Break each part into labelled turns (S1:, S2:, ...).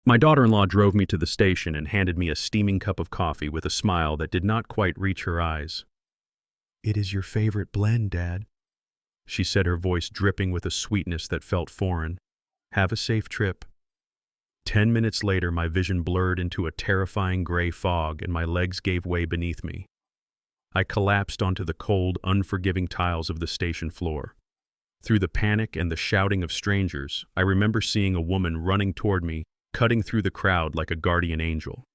S1: My daughter-in-law drove me to the station and handed me a steaming cup of coffee with a smile that did not quite reach her eyes. "It is your favorite blend, Dad," she said, her voice dripping with a sweetness that felt foreign. "Have a safe trip." 10 minutes later, my vision blurred into a terrifying gray fog and my legs gave way beneath me. I collapsed onto the cold, unforgiving tiles of the station floor. Through the panic and the shouting of strangers, I remember seeing a woman running toward me, cutting through the crowd like a guardian angel.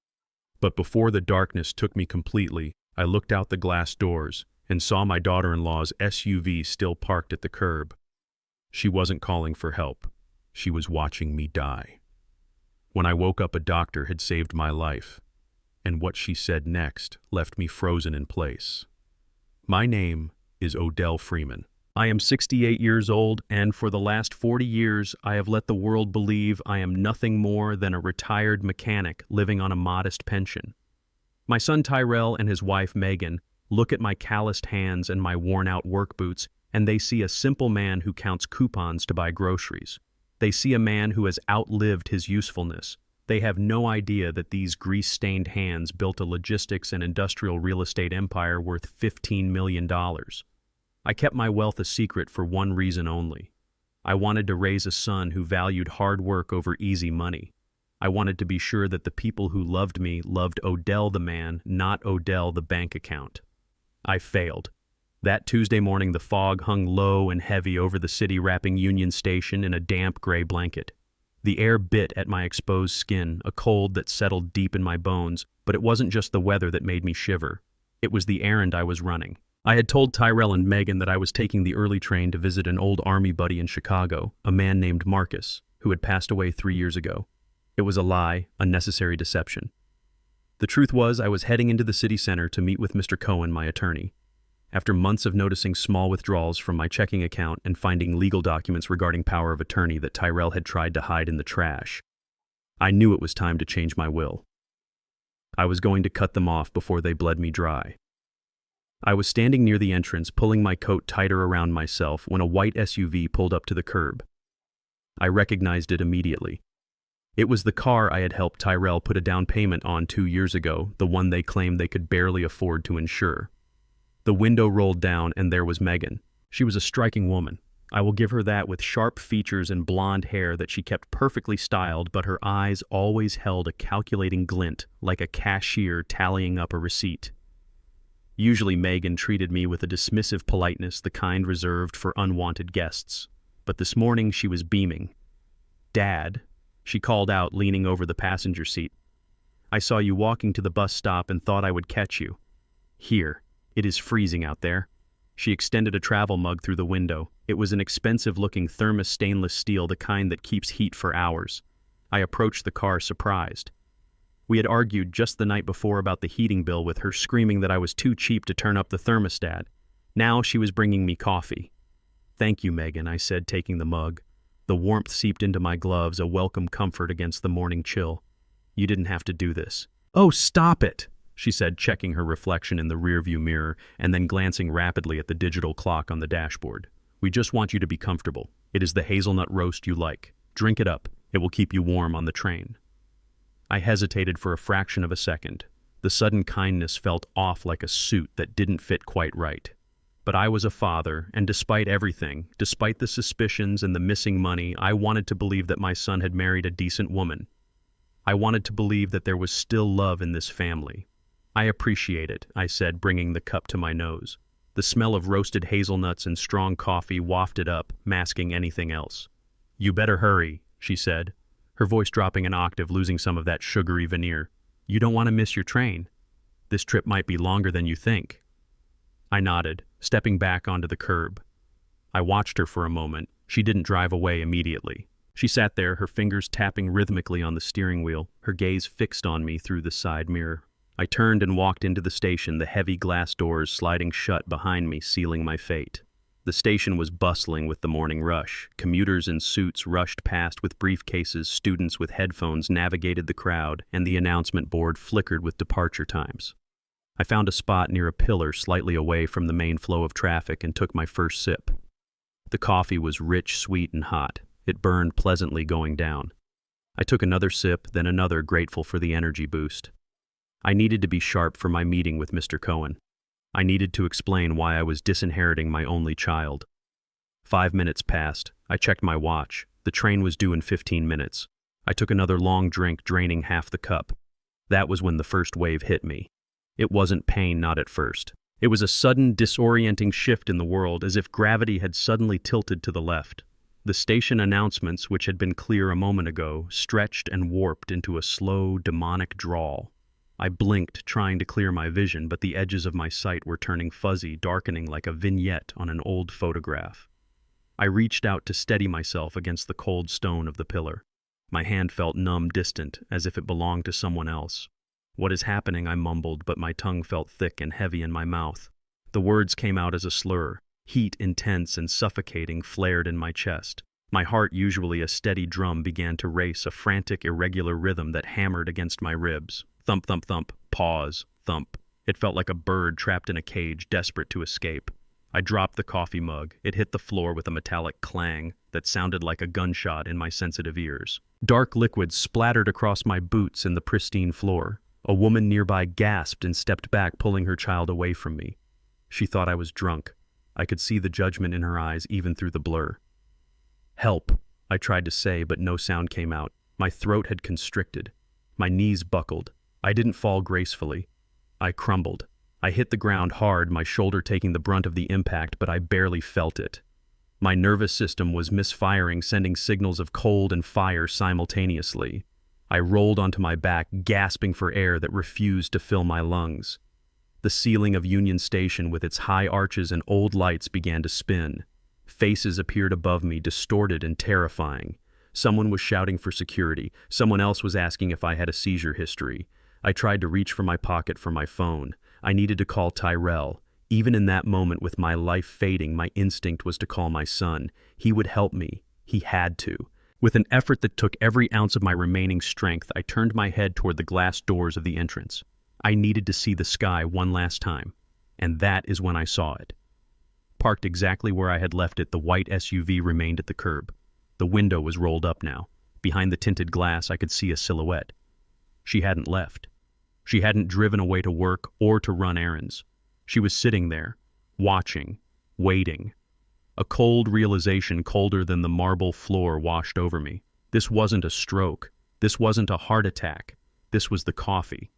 S1: But before the darkness took me completely, I looked out the glass doors and saw my daughter-in-law's SUV still parked at the curb. She wasn't calling for help. She was watching me die. When I woke up, a doctor had saved my life, and what she said next left me frozen in place. My name is Odell Freeman. I am 68 years old, and for the last 40 years, I have let the world believe I am nothing more than a retired mechanic living on a modest pension. My son Tyrell and his wife Megan look at my calloused hands and my worn-out work boots, and they see a simple man who counts coupons to buy groceries. They see a man who has outlived his usefulness. They have no idea that these grease-stained hands built a logistics and industrial real estate empire worth $15 million. I kept my wealth a secret for one reason only. I wanted to raise a son who valued hard work over easy money. I wanted to be sure that the people who loved me loved Odell the man, not Odell the bank account. I failed. That Tuesday morning, the fog hung low and heavy over the city, wrapping Union Station in a damp gray blanket. The air bit at my exposed skin, a cold that settled deep in my bones, but it wasn't just the weather that made me shiver. It was the errand I was running. I had told Tyrell and Megan that I was taking the early train to visit an old army buddy in Chicago, a man named Marcus, who had passed away 3 years ago. It was a lie, a necessary deception. The truth was, I was heading into the city center to meet with Mr. Cohen, my attorney. After months of noticing small withdrawals from my checking account and finding legal documents regarding power of attorney that Tyrell had tried to hide in the trash, I knew it was time to change my will. I was going to cut them off before they bled me dry. I was standing near the entrance, pulling my coat tighter around myself, when a white SUV pulled up to the curb. I recognized it immediately. It was the car I had helped Tyrell put a down payment on 2 years ago, the one they claimed they could barely afford to insure. The window rolled down, and there was Megan. She was a striking woman. I will give her that, with sharp features and blonde hair that she kept perfectly styled, but her eyes always held a calculating glint, like a cashier tallying up a receipt. Usually Megan treated me with a dismissive politeness, the kind reserved for unwanted guests. But this morning she was beaming. "Dad," she called out, leaning over the passenger seat. "I saw you walking to the bus stop and thought I would catch you. Here, it is freezing out there." She extended a travel mug through the window. It was an expensive-looking thermos stainless steel, the kind that keeps heat for hours. I approached the car surprised. We had argued just the night before about the heating bill, with her screaming that I was too cheap to turn up the thermostat. Now she was bringing me coffee. "Thank you, Megan," I said, taking the mug. The warmth seeped into my gloves, a welcome comfort against the morning chill. "You didn't have to do this." "Oh, stop it," she said, checking her reflection in the rearview mirror and then glancing rapidly at the digital clock on the dashboard. "We just want you to be comfortable. It is the hazelnut roast you like. Drink it up. It will keep you warm on the train." I hesitated for a fraction of a second. The sudden kindness felt off, like a suit that didn't fit quite right. But I was a father, and despite everything, despite the suspicions and the missing money, I wanted to believe that my son had married a decent woman. I wanted to believe that there was still love in this family. "I appreciate it," I said, bringing the cup to my nose. The smell of roasted hazelnuts and strong coffee wafted up, masking anything else. "You better hurry," she said, her voice dropping an octave, losing some of that sugary veneer. "You don't want to miss your train. This trip might be longer than you think." I nodded, stepping back onto the curb. I watched her for a moment. She didn't drive away immediately. She sat there, her fingers tapping rhythmically on the steering wheel, her gaze fixed on me through the side mirror. I turned and walked into the station, the heavy glass doors sliding shut behind me, sealing my fate. The station was bustling with the morning rush. Commuters in suits rushed past with briefcases, students with headphones navigated the crowd, and the announcement board flickered with departure times. I found a spot near a pillar slightly away from the main flow of traffic and took my first sip. The coffee was rich, sweet, and hot. It burned pleasantly going down. I took another sip, then another, grateful for the energy boost. I needed to be sharp for my meeting with Mr. Cohen. I needed to explain why I was disinheriting my only child. 5 minutes passed. I checked my watch. The train was due in 15 minutes. I took another long drink, draining half the cup. That was when the first wave hit me. It wasn't pain, not at first. It was a sudden, disorienting shift in the world, as if gravity had suddenly tilted to the left. The station announcements, which had been clear a moment ago, stretched and warped into a slow, demonic drawl. I blinked, trying to clear my vision, but the edges of my sight were turning fuzzy, darkening like a vignette on an old photograph. I reached out to steady myself against the cold stone of the pillar. My hand felt numb, distant, as if it belonged to someone else. "What is happening?" I mumbled, but my tongue felt thick and heavy in my mouth. The words came out as a slur. Heat, intense and suffocating, flared in my chest. My heart, usually a steady drum, began to race, a frantic, irregular rhythm that hammered against my ribs. Thump, thump, thump, pause, thump. It felt like a bird trapped in a cage, desperate to escape. I dropped the coffee mug. It hit the floor with a metallic clang that sounded like a gunshot in my sensitive ears. Dark liquid splattered across my boots and the pristine floor. A woman nearby gasped and stepped back, pulling her child away from me. She thought I was drunk. I could see the judgment in her eyes, even through the blur. "Help," I tried to say, but no sound came out. My throat had constricted. My knees buckled. I didn't fall gracefully. I crumbled. I hit the ground hard, my shoulder taking the brunt of the impact, but I barely felt it. My nervous system was misfiring, sending signals of cold and fire simultaneously. I rolled onto my back, gasping for air that refused to fill my lungs. The ceiling of Union Station, with its high arches and old lights, began to spin. Faces appeared above me, distorted and terrifying. Someone was shouting for security. Someone else was asking if I had a seizure history. I tried to reach for my pocket for my phone. I needed to call Tyrell. Even in that moment, with my life fading, my instinct was to call my son. He would help me. He had to. With an effort that took every ounce of my remaining strength, I turned my head toward the glass doors of the entrance. I needed to see the sky one last time, and that is when I saw it. Parked exactly where I had left it, the white SUV remained at the curb. The window was rolled up now. Behind the tinted glass, I could see a silhouette. She hadn't left. She hadn't driven away to work or to run errands. She was sitting there, watching, waiting. A cold realization, colder than the marble floor, washed over me. This wasn't a stroke. This wasn't a heart attack. This was the coffee.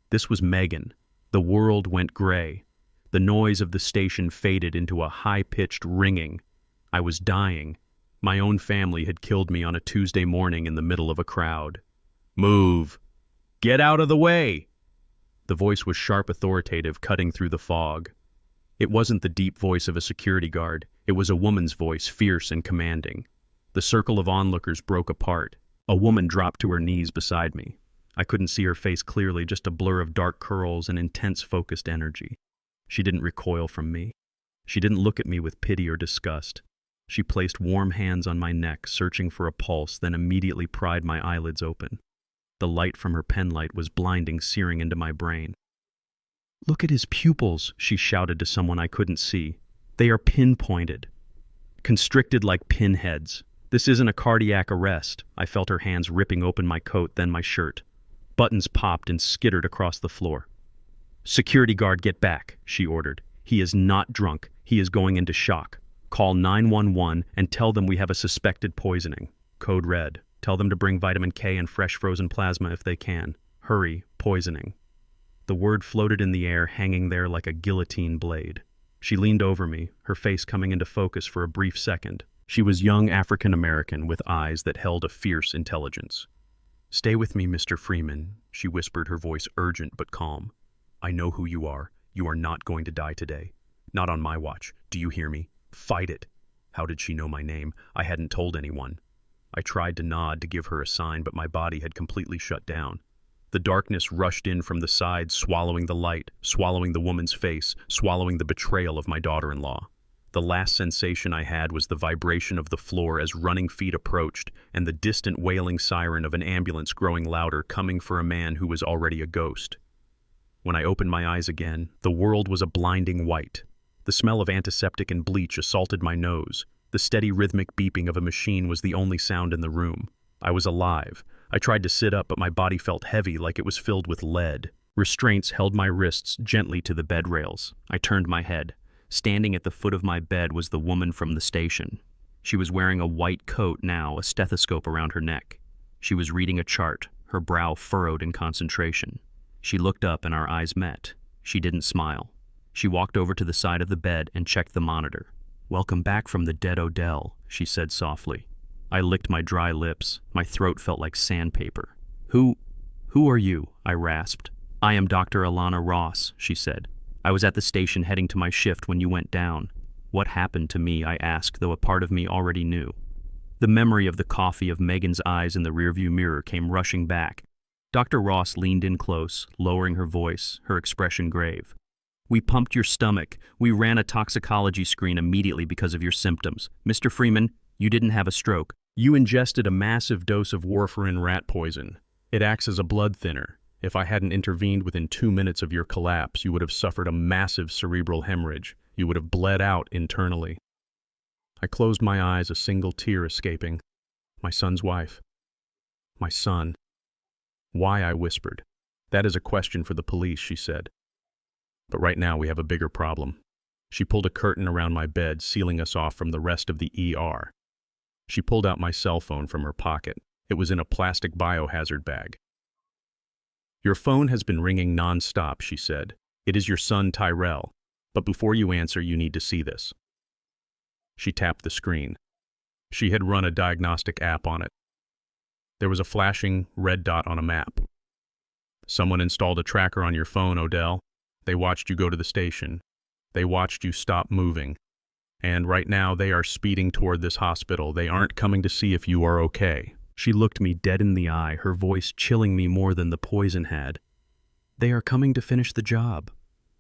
S1: This was Megan. The world went gray. The noise of the station faded into a high-pitched ringing. I was dying. My own family had killed me on a Tuesday morning in the middle of a crowd. "Move! Get out of the way!" The voice was sharp, authoritative, cutting through the fog. It wasn't the deep voice of a security guard. It was a woman's voice, fierce and commanding. The circle of onlookers broke apart. A woman dropped to her knees beside me. I couldn't see her face clearly, just a blur of dark curls and intense, focused energy. She didn't recoil from me. She didn't look at me with pity or disgust. She placed warm hands on my neck, searching for a pulse, then immediately pried my eyelids open. The light from her penlight was blinding, searing into my brain. "Look at his pupils," she shouted to someone I couldn't see. "They are pinpointed. Constricted like pinheads. This isn't a cardiac arrest." I felt her hands ripping open my coat, then my shirt. Buttons popped and skittered across the floor. "Security guard, get back," she ordered. "He is not drunk. He is going into shock. Call 911 and tell them we have a suspected poisoning. Code red. Tell them to bring vitamin K and fresh frozen plasma if they can. Hurry, poisoning." The word floated in the air, hanging there like a guillotine blade. She leaned over me, her face coming into focus for a brief second. She was young, African-American, with eyes that held a fierce intelligence. "Stay with me, Mr. Freeman," she whispered, her voice urgent but calm. "I know who you are. You are not going to die today. Not on my watch. Do you hear me? Fight it." How did she know my name? I hadn't told anyone. I tried to nod to give her a sign, but my body had completely shut down. The darkness rushed in from the sides, swallowing the light, swallowing the woman's face, swallowing the betrayal of my daughter-in-law. The last sensation I had was the vibration of the floor as running feet approached, and the distant wailing siren of an ambulance growing louder, coming for a man who was already a ghost. When I opened my eyes again, the world was a blinding white. The smell of antiseptic and bleach assaulted my nose. The steady rhythmic beeping of a machine was the only sound in the room. I was alive, I tried to sit up, but my body felt heavy, like it was filled with lead. Restraints held my wrists gently to the bed rails. I turned my head. Standing at the foot of my bed was the woman from the station. She was wearing a white coat now, a stethoscope around her neck. She was reading a chart, her brow furrowed in concentration. She looked up and our eyes met. She didn't smile. She walked over to the side of the bed and checked the monitor. "Welcome back from the dead Odell," she said softly. I licked my dry lips. My throat felt like sandpaper. Who are you?" I rasped. "I am Dr. Alana Ross," she said. "I was at the station heading to my shift when you went down." "What happened to me?" I asked, though a part of me already knew. The memory of the coffee of Megan's eyes in the rearview mirror came rushing back. Dr. Ross leaned in close, lowering her voice, her expression grave. "We pumped your stomach. We ran a toxicology screen immediately because of your symptoms. Mr. Freeman, you didn't have a stroke. You ingested a massive dose of warfarin rat poison. It acts as a blood thinner. If I hadn't intervened within 2 minutes of your collapse, you would have suffered a massive cerebral hemorrhage. You would have bled out internally." I closed my eyes, a single tear escaping. My son's wife. My son. "Why?" I whispered. "That is a question for the police," she said. "But right now we have a bigger problem." She pulled a curtain around my bed, sealing us off from the rest of the ER. She pulled out my cell phone from her pocket. It was in a plastic biohazard bag. "Your phone has been ringing non-stop," she said. "It is your son, Tyrell. But before you answer, you need to see this." She tapped the screen. She had run a diagnostic app on it. There was a flashing red dot on a map. "Someone installed a tracker on your phone, Odell. They watched you go to the station. They watched you stop moving. And right now they are speeding toward this hospital. They aren't coming to see if you are okay." She looked me dead in the eye, her voice chilling me more than the poison had. "They are coming to finish the job."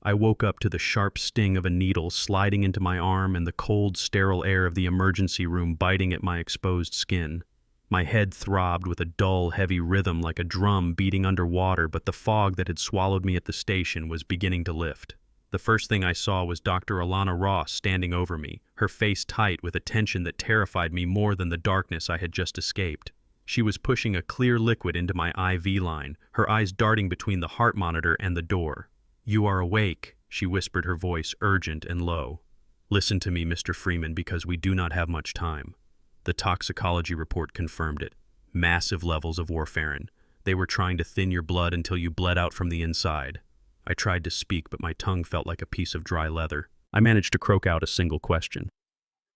S1: I woke up to the sharp sting of a needle sliding into my arm and the cold, sterile air of the emergency room biting at my exposed skin. My head throbbed with a dull, heavy rhythm like a drum beating underwater, but the fog that had swallowed me at the station was beginning to lift. The first thing I saw was Dr. Alana Ross standing over me, her face tight with a tension that terrified me more than the darkness I had just escaped. She was pushing a clear liquid into my IV line, her eyes darting between the heart monitor and the door. "You are awake," she whispered, her voice urgent and low. "Listen to me, Mr. Freeman, because we do not have much time." The toxicology report confirmed it. Massive levels of warfarin. They were trying to thin your blood until you bled out from the inside. I tried to speak, but my tongue felt like a piece of dry leather. I managed to croak out a single question.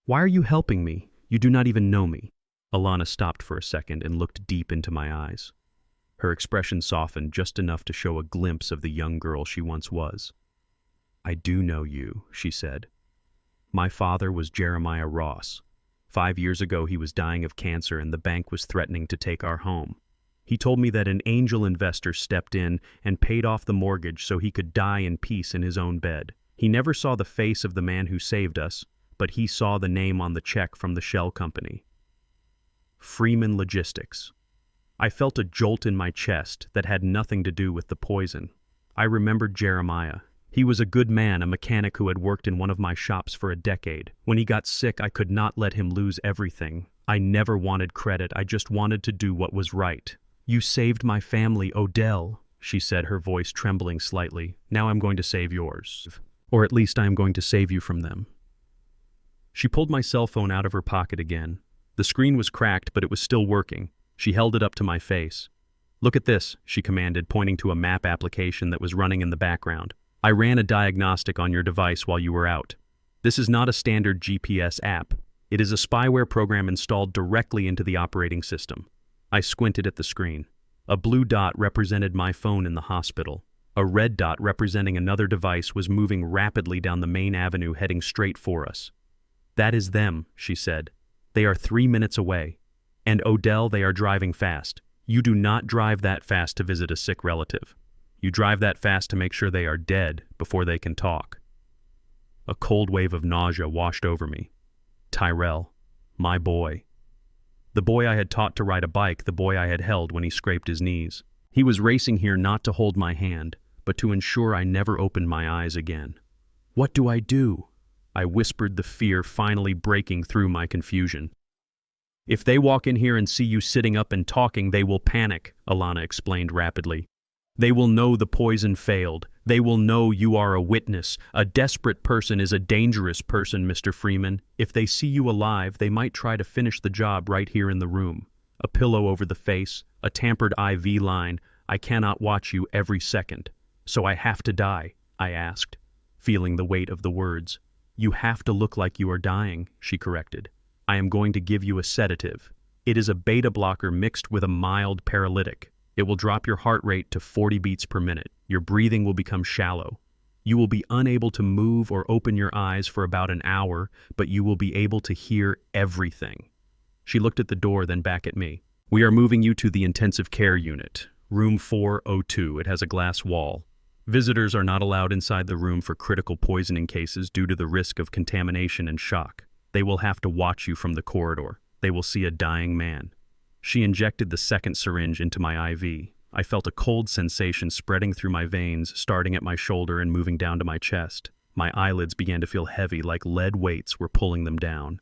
S1: "Why are you helping me? You do not even know me." Alana stopped for a second and looked deep into my eyes. Her expression softened just enough to show a glimpse of the young girl she once was. "I do know you," she said. "My father was Jeremiah Ross. 5 years ago he was dying of cancer and the bank was threatening to take our home. He told me that an angel investor stepped in and paid off the mortgage so he could die in peace in his own bed. He never saw the face of the man who saved us, but he saw the name on the check from the shell company. Freeman Logistics." I felt a jolt in my chest that had nothing to do with the poison. I remembered Jeremiah. He was a good man, a mechanic who had worked in one of my shops for a decade. When he got sick, I could not let him lose everything. I never wanted credit, I just wanted to do what was right. "You saved my family, Odell," she said, her voice trembling slightly. "Now I'm going to save yours. Or at least I am going to save you from them." She pulled my cell phone out of her pocket again. The screen was cracked, but it was still working. She held it up to my face. "Look at this," she commanded, pointing to a map application that was running in the background. "I ran a diagnostic on your device while you were out. This is not a standard GPS app. It is a spyware program installed directly into the operating system." I squinted at the screen. A blue dot represented my phone in the hospital. A red dot representing another device was moving rapidly down the main avenue heading straight for us. "That is them," she said. "They are 3 minutes away. And Odell, they are driving fast. You do not drive that fast to visit a sick relative. You drive that fast to make sure they are dead before they can talk." A cold wave of nausea washed over me. Tyrell, my boy. The boy I had taught to ride a bike, the boy I had held when he scraped his knees. He was racing here not to hold my hand, but to ensure I never opened my eyes again. "What do I do?" I whispered, the fear finally breaking through my confusion. If they walk in here and see you sitting up and talking, they will panic, Alana explained rapidly. They will know the poison failed. They will know you are a witness. A desperate person is a dangerous person, Mr. Freeman. If they see you alive, they might try to finish the job right here in the room. A pillow over the face, a tampered IV line. I cannot watch you every second. So I have to die, I asked, feeling the weight of the words. You have to look like you are dying, she corrected. I am going to give you a sedative. It is a beta blocker mixed with a mild paralytic. It will drop your heart rate to 40 beats per minute. Your breathing will become shallow. You will be unable to move or open your eyes for about an hour, but you will be able to hear everything. She looked at the door, then back at me. We are moving you to the intensive care unit, room 402. It has a glass wall. Visitors are not allowed inside the room for critical poisoning cases due to the risk of contamination and shock. They will have to watch you from the corridor. They will see a dying man. She injected the second syringe into my IV. I felt a cold sensation spreading through my veins, starting at my shoulder and moving down to my chest. My eyelids began to feel heavy, like lead weights were pulling them down.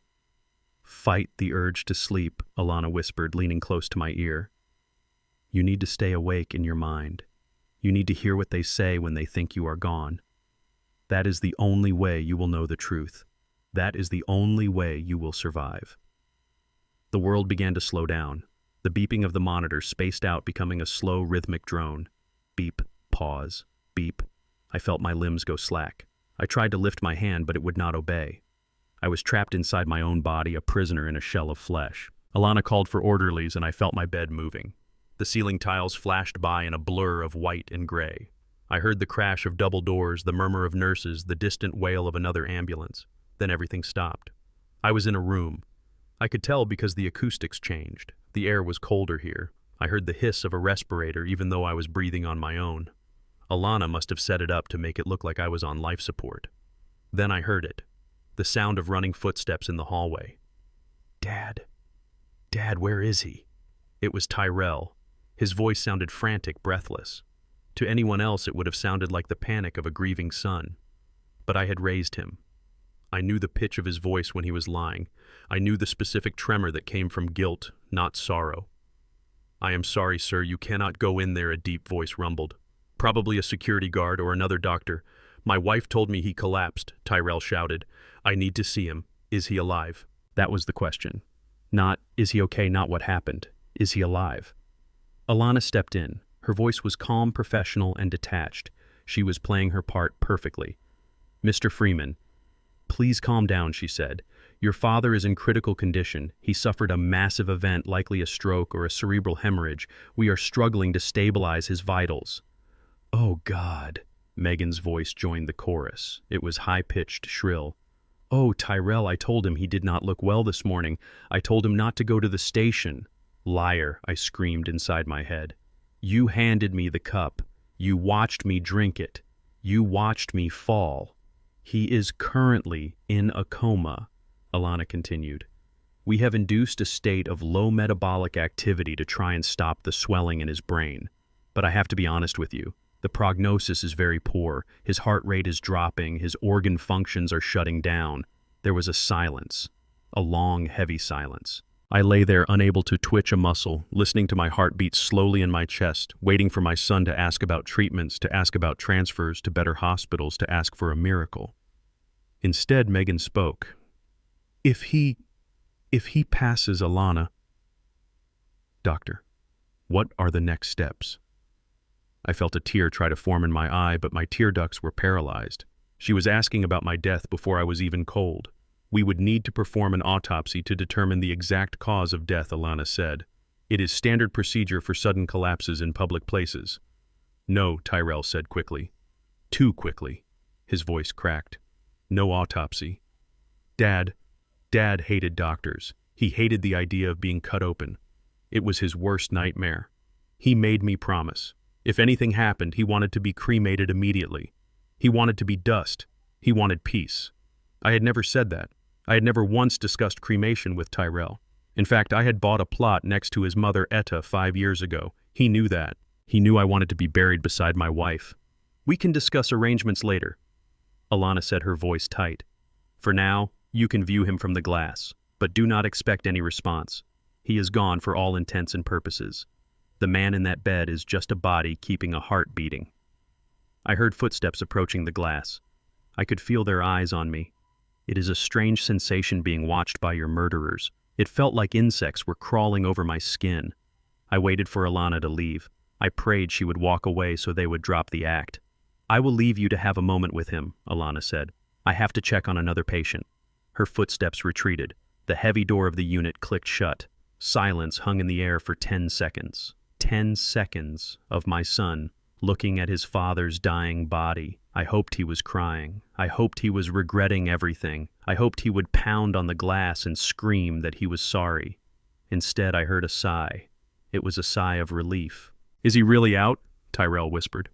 S1: Fight the urge to sleep, Alana whispered, leaning close to my ear. You need to stay awake in your mind. You need to hear what they say when they think you are gone. That is the only way you will know the truth. That is the only way you will survive. The world began to slow down. The beeping of the monitor spaced out, becoming a slow, rhythmic drone. Beep, pause, beep. I felt my limbs go slack. I tried to lift my hand, but it would not obey. I was trapped inside my own body, a prisoner in a shell of flesh. Alana called for orderlies, and I felt my bed moving. The ceiling tiles flashed by in a blur of white and gray. I heard the crash of double doors, the murmur of nurses, the distant wail of another ambulance. Then everything stopped. I was in a room. I could tell because the acoustics changed. The air was colder here. I heard the hiss of a respirator even though I was breathing on my own. Alana must have set it up to make it look like I was on life support. Then I heard it. The sound of running footsteps in the hallway. Dad. Dad, where is he? It was Tyrell. His voice sounded frantic, breathless. To anyone else it would have sounded like the panic of a grieving son. But I had raised him. I knew the pitch of his voice when he was lying. I knew the specific tremor that came from guilt, not sorrow. I am sorry, sir, you cannot go in there, a deep voice rumbled. Probably a security guard or another doctor. My wife told me he collapsed, Tyrell shouted. I need to see him. Is he alive? That was the question. Not, is he okay, not what happened. Is he alive? Alana stepped in. Her voice was calm, professional, and detached. She was playing her part perfectly. Mr. Freeman, please calm down, she said. Your father is in critical condition. He suffered a massive event, likely a stroke or a cerebral hemorrhage. We are struggling to stabilize his vitals. Oh, God. Megan's voice joined the chorus. It was high-pitched, shrill. Oh, Tyrell, I told him he did not look well this morning. I told him not to go to the station. Liar, I screamed inside my head. You handed me the cup. You watched me drink it. You watched me fall. He is currently in a coma, Alana continued. We have induced a state of low metabolic activity to try and stop the swelling in his brain. But I have to be honest with you. The prognosis is very poor. His heart rate is dropping. His organ functions are shutting down. There was a silence. A long, heavy silence. I lay there unable to twitch a muscle, listening to my heart beat slowly in my chest, waiting for my son to ask about treatments, to ask about transfers to better hospitals, to ask for a miracle. Instead, Megan spoke. If he passes, Alana. Doctor, what are the next steps? I felt a tear try to form in my eye, but my tear ducts were paralyzed. She was asking about my death before I was even cold. We would need to perform an autopsy to determine the exact cause of death, Alana said. It is standard procedure for sudden collapses in public places. No, Tyrell said quickly. Too quickly. His voice cracked. No autopsy. Dad hated doctors. He hated the idea of being cut open. It was his worst nightmare. He made me promise. If anything happened, he wanted to be cremated immediately. He wanted to be dust. He wanted peace. I had never said that. I had never once discussed cremation with Tyrell. In fact, I had bought a plot next to his mother Etta 5 years ago. He knew that. He knew I wanted to be buried beside my wife. We can discuss arrangements later. Alana said, her voice tight. For now, you can view him from the glass, but do not expect any response. He is gone for all intents and purposes. The man in that bed is just a body keeping a heart beating. I heard footsteps approaching the glass. I could feel their eyes on me. It is a strange sensation being watched by your murderers. It felt like insects were crawling over my skin. I waited for Alana to leave. I prayed she would walk away so they would drop the act. "I will leave you to have a moment with him," Alana said. "I have to check on another patient." Her footsteps retreated. The heavy door of the unit clicked shut. Silence hung in the air for 10 seconds. 10 seconds of my son looking at his father's dying body. I hoped he was crying. I hoped he was regretting everything. I hoped he would pound on the glass and scream that he was sorry. Instead, I heard a sigh. It was a sigh of relief. "Is he really out?" Tyrell whispered.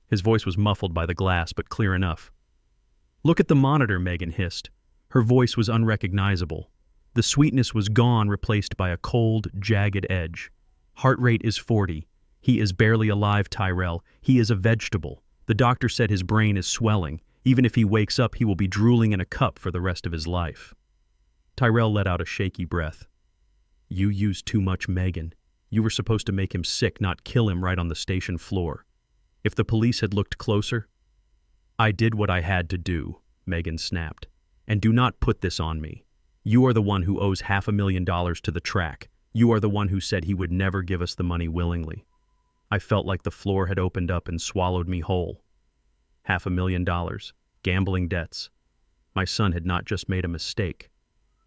S1: His voice was muffled by the glass, but clear enough. "Look at the monitor," Megan hissed. Her voice was unrecognizable. The sweetness was gone, replaced by a cold, jagged edge. "Heart rate is 40. He is barely alive, Tyrell. He is a vegetable. The doctor said his brain is swelling. Even if he wakes up, he will be drooling in a cup for the rest of his life." Tyrell let out a shaky breath. "You used too much, Megan. You were supposed to make him sick, not kill him right on the station floor. If the police had looked closer—" "I did what I had to do," Megan snapped. "And do not put this on me. You are the one who owes $500,000 to the track. You are the one who said he would never give us the money willingly." I felt like the floor had opened up and swallowed me whole. $500,000, gambling debts. My son had not just made a mistake.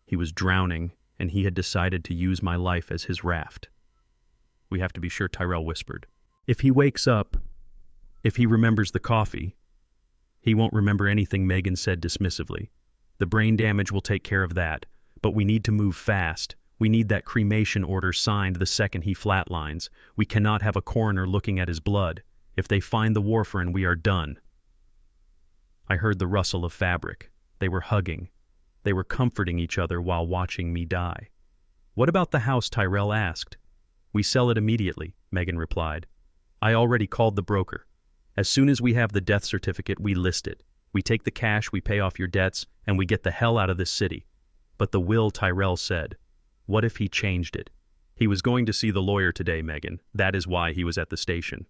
S1: He was drowning, and he had decided to use my life as his raft. "We have to be sure," Tyrell whispered. "If he wakes up, if he remembers the coffee—" "He won't remember anything," Megan said dismissively. "The brain damage will take care of that, but we need to move fast. We need that cremation order signed the second he flatlines. We cannot have a coroner looking at his blood. If they find the warfarin, we are done." I heard the rustle of fabric. They were hugging. They were comforting each other while watching me die. "What about the house?" Tyrell asked. "We sell it immediately," Megan replied. "I already called the broker. As soon as we have the death certificate, we list it. We take the cash, we pay off your debts, and we get the hell out of this city." "But the will," Tyrell said. "What if he changed it?" "He was going to see the lawyer today, Megan. That is why he was at the station."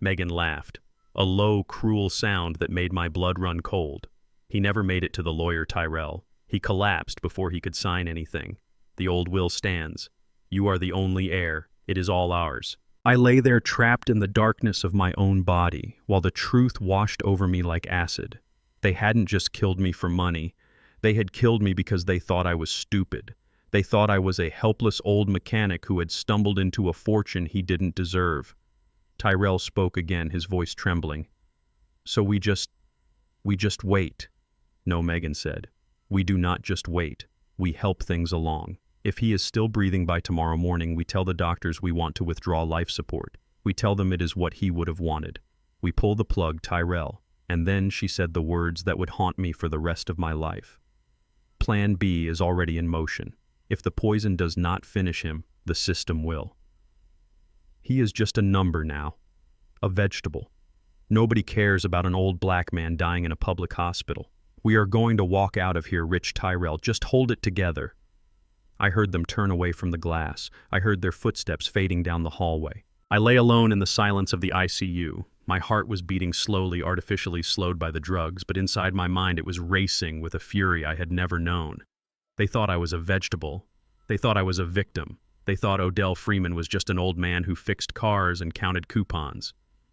S1: Megan laughed, a low, cruel sound that made my blood run cold. "He never made it to the lawyer, Tyrell. He collapsed before he could sign anything. The old will stands. You are the only heir. It is all ours." I lay there trapped in the darkness of my own body, while the truth washed over me like acid. They hadn't just killed me for money. They had killed me because they thought I was stupid. They thought I was a helpless old mechanic who had stumbled into a fortune he didn't deserve. Tyrell spoke again, his voice trembling. "So we just wait." "No," Megan said. "We do not just wait. We help things along. If he is still breathing by tomorrow morning, we tell the doctors we want to withdraw life support. We tell them it is what he would have wanted. We pull the plug, Tyrell." And then she said the words that would haunt me for the rest of my life. "Plan B is already in motion. If the poison does not finish him, the system will. He is just a number now. A vegetable. Nobody cares about an old black man dying in a public hospital. We are going to walk out of here, Rich Tyrell. Just hold it together." I heard them turn away from the glass. I heard their footsteps fading down the hallway. I lay alone in the silence of the ICU. My heart was beating slowly, artificially slowed by the drugs, but inside my mind it was racing with a fury I had never known. They thought I was a vegetable. They thought I was a victim. They thought Odell Freeman was just an old man who fixed cars and counted coupons.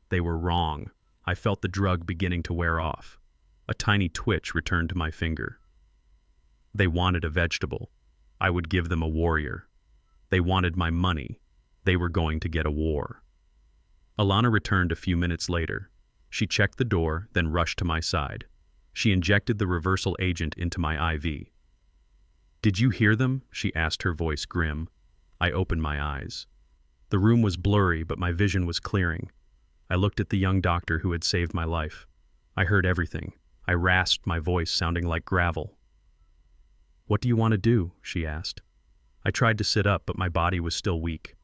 S1: They were wrong. I felt the drug beginning to wear off. A tiny twitch returned to my finger. They wanted a vegetable. I would give them a warrior. They wanted my money. They were going to get a war. Alana returned a few minutes later. She checked the door, then rushed to my side. She injected the reversal agent into my IV. "Did you hear them?" she asked, her voice grim. I opened my eyes. The room was blurry, but my vision was clearing. I looked at the young doctor who had saved my life. I heard everything. I rasped, my voice sounding like gravel. "What do you want to do?" she asked. I tried to sit up, but my body was still weak.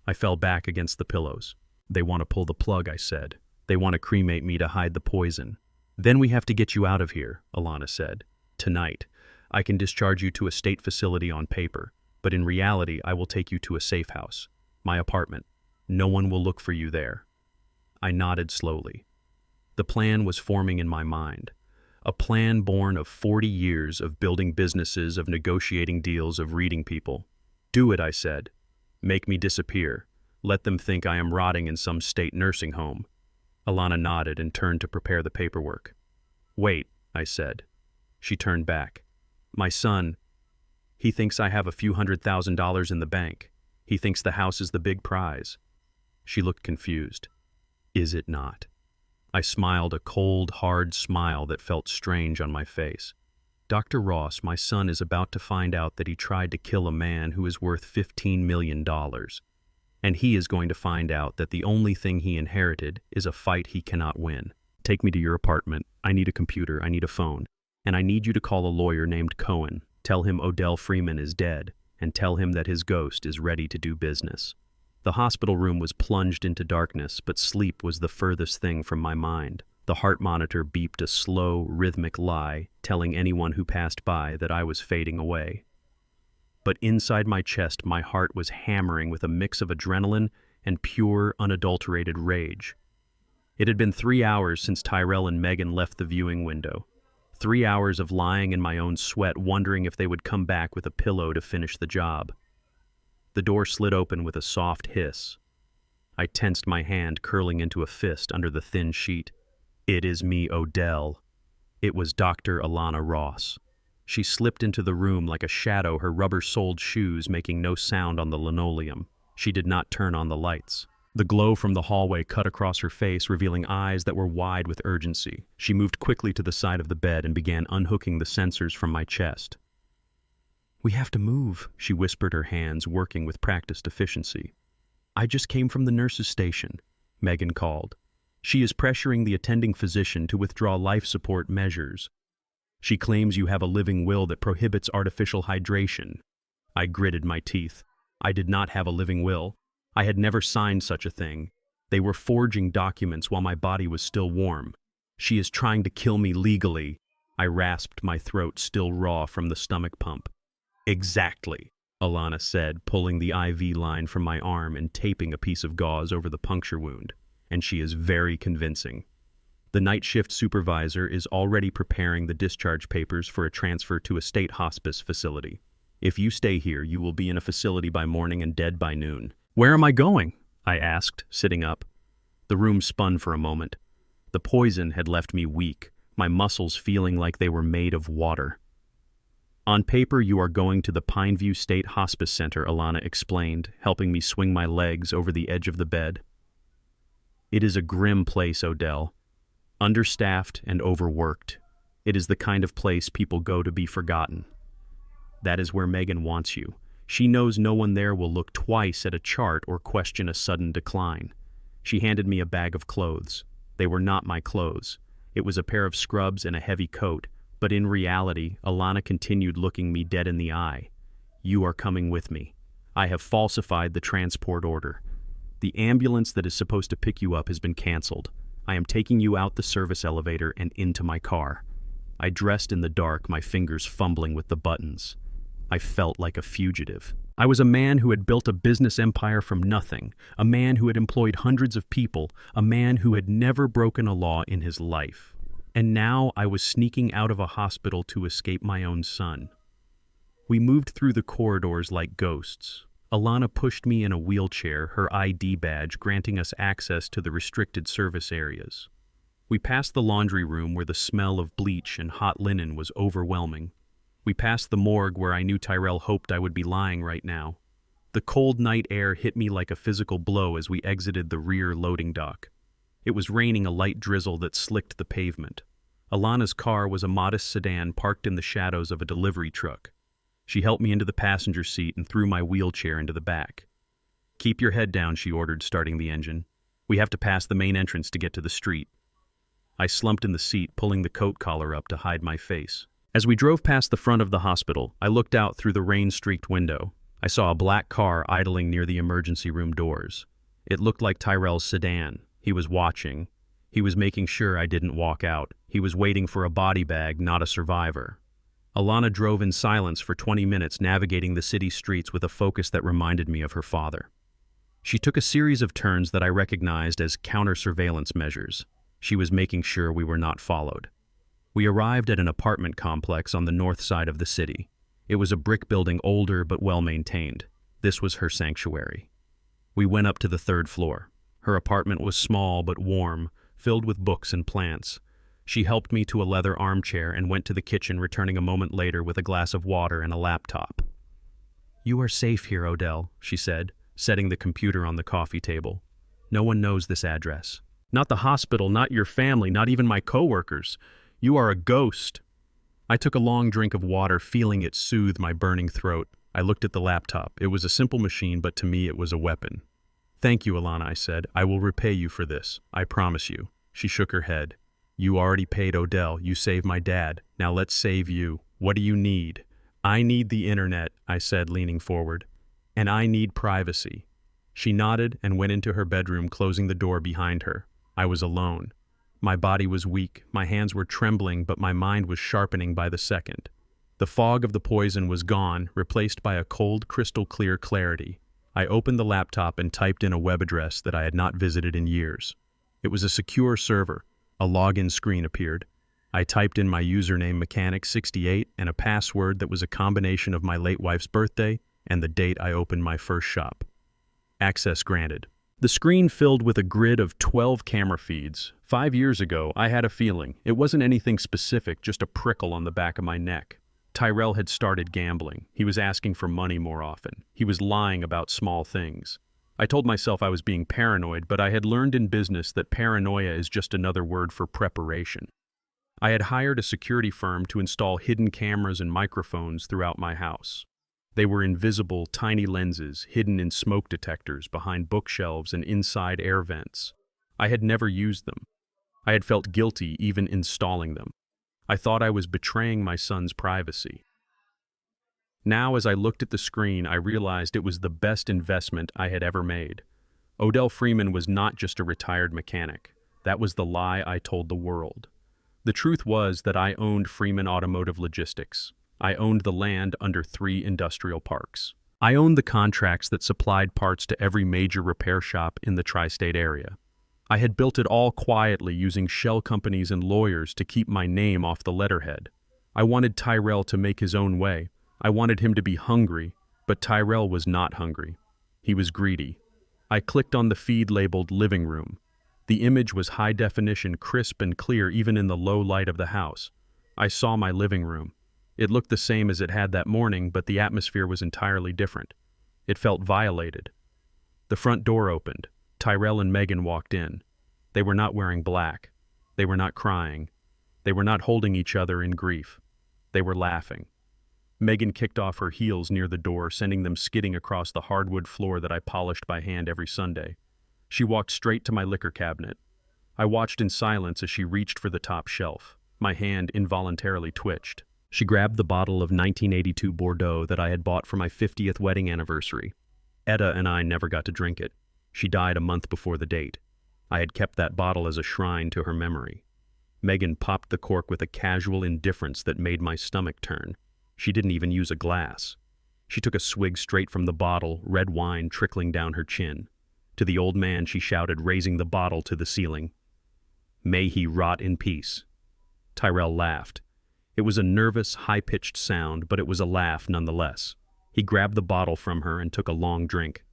S1: I fell back against the pillows. "They want to pull the plug," I said. "They want to cremate me to hide the poison." "Then we have to get you out of here," Alana said. "Tonight. I can discharge you to a state facility on paper. But in reality, I will take you to a safe house, my apartment. No one will look for you there." I nodded slowly. The plan was forming in my mind. A plan born of 40 years of building businesses, of negotiating deals, of reading people. "Do it," I said. "Make me disappear. Let them think I am rotting in some state nursing home." Alana nodded and turned to prepare the paperwork. "Wait," I said. She turned back. "My son, he thinks I have a few $100,000 in the bank. He thinks the house is the big prize." She looked confused. "Is it not?" I smiled, a cold, hard smile that felt strange on my face. "Dr. Ross, my son is about to find out that he tried to kill a man who is worth $15 million. And he is going to find out that the only thing he inherited is a fight he cannot win. Take me to your apartment. I need a computer, I need a phone. And I need you to call a lawyer named Cohen. Tell him Odell Freeman is dead, and tell him that his ghost is ready to do business." The hospital room was plunged into darkness, but sleep was the furthest thing from my mind. The heart monitor beeped a slow, rhythmic lie, telling anyone who passed by that I was fading away. But inside my chest, my heart was hammering with a mix of adrenaline and pure, unadulterated rage. It had been 3 hours since Tyrell and Megan left the viewing window. 3 hours of lying in my own sweat, wondering if they would come back with a pillow to finish the job. The door slid open with a soft hiss. I tensed my hand, curling into a fist under the thin sheet. "It is me, Odell." It was Dr. Alana Ross. She slipped into the room like a shadow, her rubber-soled shoes making no sound on the linoleum. She did not turn on the lights. The glow from the hallway cut across her face, revealing eyes that were wide with urgency. She moved quickly to the side of the bed and began unhooking the sensors from my chest. "We have to move," she whispered, her hands working with practiced efficiency. "I just came from the nurse's station," Megan called. "She is pressuring the attending physician to withdraw life support measures. She claims you have a living will that prohibits artificial hydration." I gritted my teeth. I did not have a living will. I had never signed such a thing. They were forging documents while my body was still warm. "She is trying to kill me legally." I rasped, my throat still raw from the stomach pump. "Exactly," Alana said, pulling the IV line from my arm and taping a piece of gauze over the puncture wound. "And she is very convincing. The night shift supervisor is already preparing the discharge papers for a transfer to a state hospice facility. If you stay here, you will be in a facility by morning and dead by noon." "Where am I going?" I asked, sitting up. The room spun for a moment. The poison had left me weak, my muscles feeling like they were made of water. "On paper, you are going to the Pineview State Hospice Center," Alana explained, helping me swing my legs over the edge of the bed. "It is a grim place, Odell. Understaffed and overworked. It is the kind of place people go to be forgotten. That is where Megan wants you. She knows no one there will look twice at a chart or question a sudden decline." She handed me a bag of clothes. They were not my clothes. It was a pair of scrubs and a heavy coat, but in reality, Alana continued looking me dead in the eye. "You are coming with me. I have falsified the transport order. The ambulance that is supposed to pick you up has been canceled. I am taking you out the service elevator and into my car." I dressed in the dark, my fingers fumbling with the buttons. I felt like a fugitive. I was a man who had built a business empire from nothing, a man who had employed hundreds of people, a man who had never broken a law in his life. And now I was sneaking out of a hospital to escape my own son. We moved through the corridors like ghosts. Alana pushed me in a wheelchair, her ID badge granting us access to the restricted service areas. We passed the laundry room where the smell of bleach and hot linen was overwhelming. We passed the morgue where I knew Tyrell hoped I would be lying right now. The cold night air hit me like a physical blow as we exited the rear loading dock. It was raining, a light drizzle that slicked the pavement. Alana's car was a modest sedan parked in the shadows of a delivery truck. She helped me into the passenger seat and threw my wheelchair into the back. "Keep your head down," she ordered, starting the engine. "We have to pass the main entrance to get to the street." I slumped in the seat, pulling the coat collar up to hide my face. As we drove past the front of the hospital, I looked out through the rain-streaked window. I saw a black car idling near the emergency room doors. It looked like Tyrell's sedan. He was watching. He was making sure I didn't walk out. He was waiting for a body bag, not a survivor. Alana drove in silence for 20 minutes, navigating the city streets with a focus that reminded me of her father. She took a series of turns that I recognized as counter-surveillance measures. She was making sure we were not followed. We arrived at an apartment complex on the north side of the city. It was a brick building, older but well-maintained. This was her sanctuary. We went up to the third floor. Her apartment was small but warm, filled with books and plants. She helped me to a leather armchair and went to the kitchen, returning a moment later with a glass of water and a laptop. "You are safe here, Odell," she said, setting the computer on the coffee table. "No one knows this address. Not the hospital, not your family, not even my coworkers. You are a ghost." I took a long drink of water, feeling it soothe my burning throat. I looked at the laptop. It was a simple machine, but to me it was a weapon. "Thank you, Alana," I said. "I will repay you for this. I promise you." She shook her head. "You already paid Odell. You saved my dad. Now let's save you. What do you need?" "I need the internet," I said, leaning forward. "And I need privacy." She nodded and went into her bedroom, closing the door behind her. I was alone. My body was weak, my hands were trembling, but my mind was sharpening by the second. The fog of the poison was gone, replaced by a cold, crystal-clear clarity. I opened the laptop and typed in a web address that I had not visited in years. It was a secure server. A login screen appeared. I typed in my username Mechanic68 and a password that was a combination of my late wife's birthday and the date I opened my first shop. Access granted. The screen filled with a grid of 12 camera feeds. 5 years ago, I had a feeling. It wasn't anything specific, just a prickle on the back of my neck. Tyrell had started gambling. He was asking for money more often. He was lying about small things. I told myself I was being paranoid, but I had learned in business that paranoia is just another word for preparation. I had hired a security firm to install hidden cameras and microphones throughout my house. They were invisible, tiny lenses hidden in smoke detectors, behind bookshelves, and inside air vents. I had never used them. I had felt guilty even installing them. I thought I was betraying my son's privacy. Now, as I looked at the screen, I realized it was the best investment I had ever made. Odell Freeman was not just a retired mechanic. That was the lie I told the world. The truth was that I owned Freeman Automotive Logistics. I owned the land under 3 industrial parks. I owned the contracts that supplied parts to every major repair shop in the tri-state area. I had built it all quietly, using shell companies and lawyers to keep my name off the letterhead. I wanted Tyrell to make his own way. I wanted him to be hungry, but Tyrell was not hungry. He was greedy. I clicked on the feed labeled living room. The image was high definition, crisp and clear even in the low light of the house. I saw my living room. It looked the same as it had that morning, but the atmosphere was entirely different. It felt violated. The front door opened. Tyrell and Megan walked in. They were not wearing black. They were not crying. They were not holding each other in grief. They were laughing. Megan kicked off her heels near the door, sending them skidding across the hardwood floor that I polished by hand every Sunday. She walked straight to my liquor cabinet. I watched in silence as she reached for the top shelf. My hand involuntarily twitched. She grabbed the bottle of 1982 Bordeaux that I had bought for my 50th wedding anniversary. Etta and I never got to drink it. She died a month before the date. I had kept that bottle as a shrine to her memory. Megan popped the cork with a casual indifference that made my stomach turn. She didn't even use a glass. She took a swig straight from the bottle, red wine trickling down her chin. To the old man she shouted, raising the bottle to the ceiling, "May he rot in peace." Tyrell laughed. It was a nervous, high-pitched sound, but it was a laugh nonetheless. He grabbed the bottle from her and took a long drink.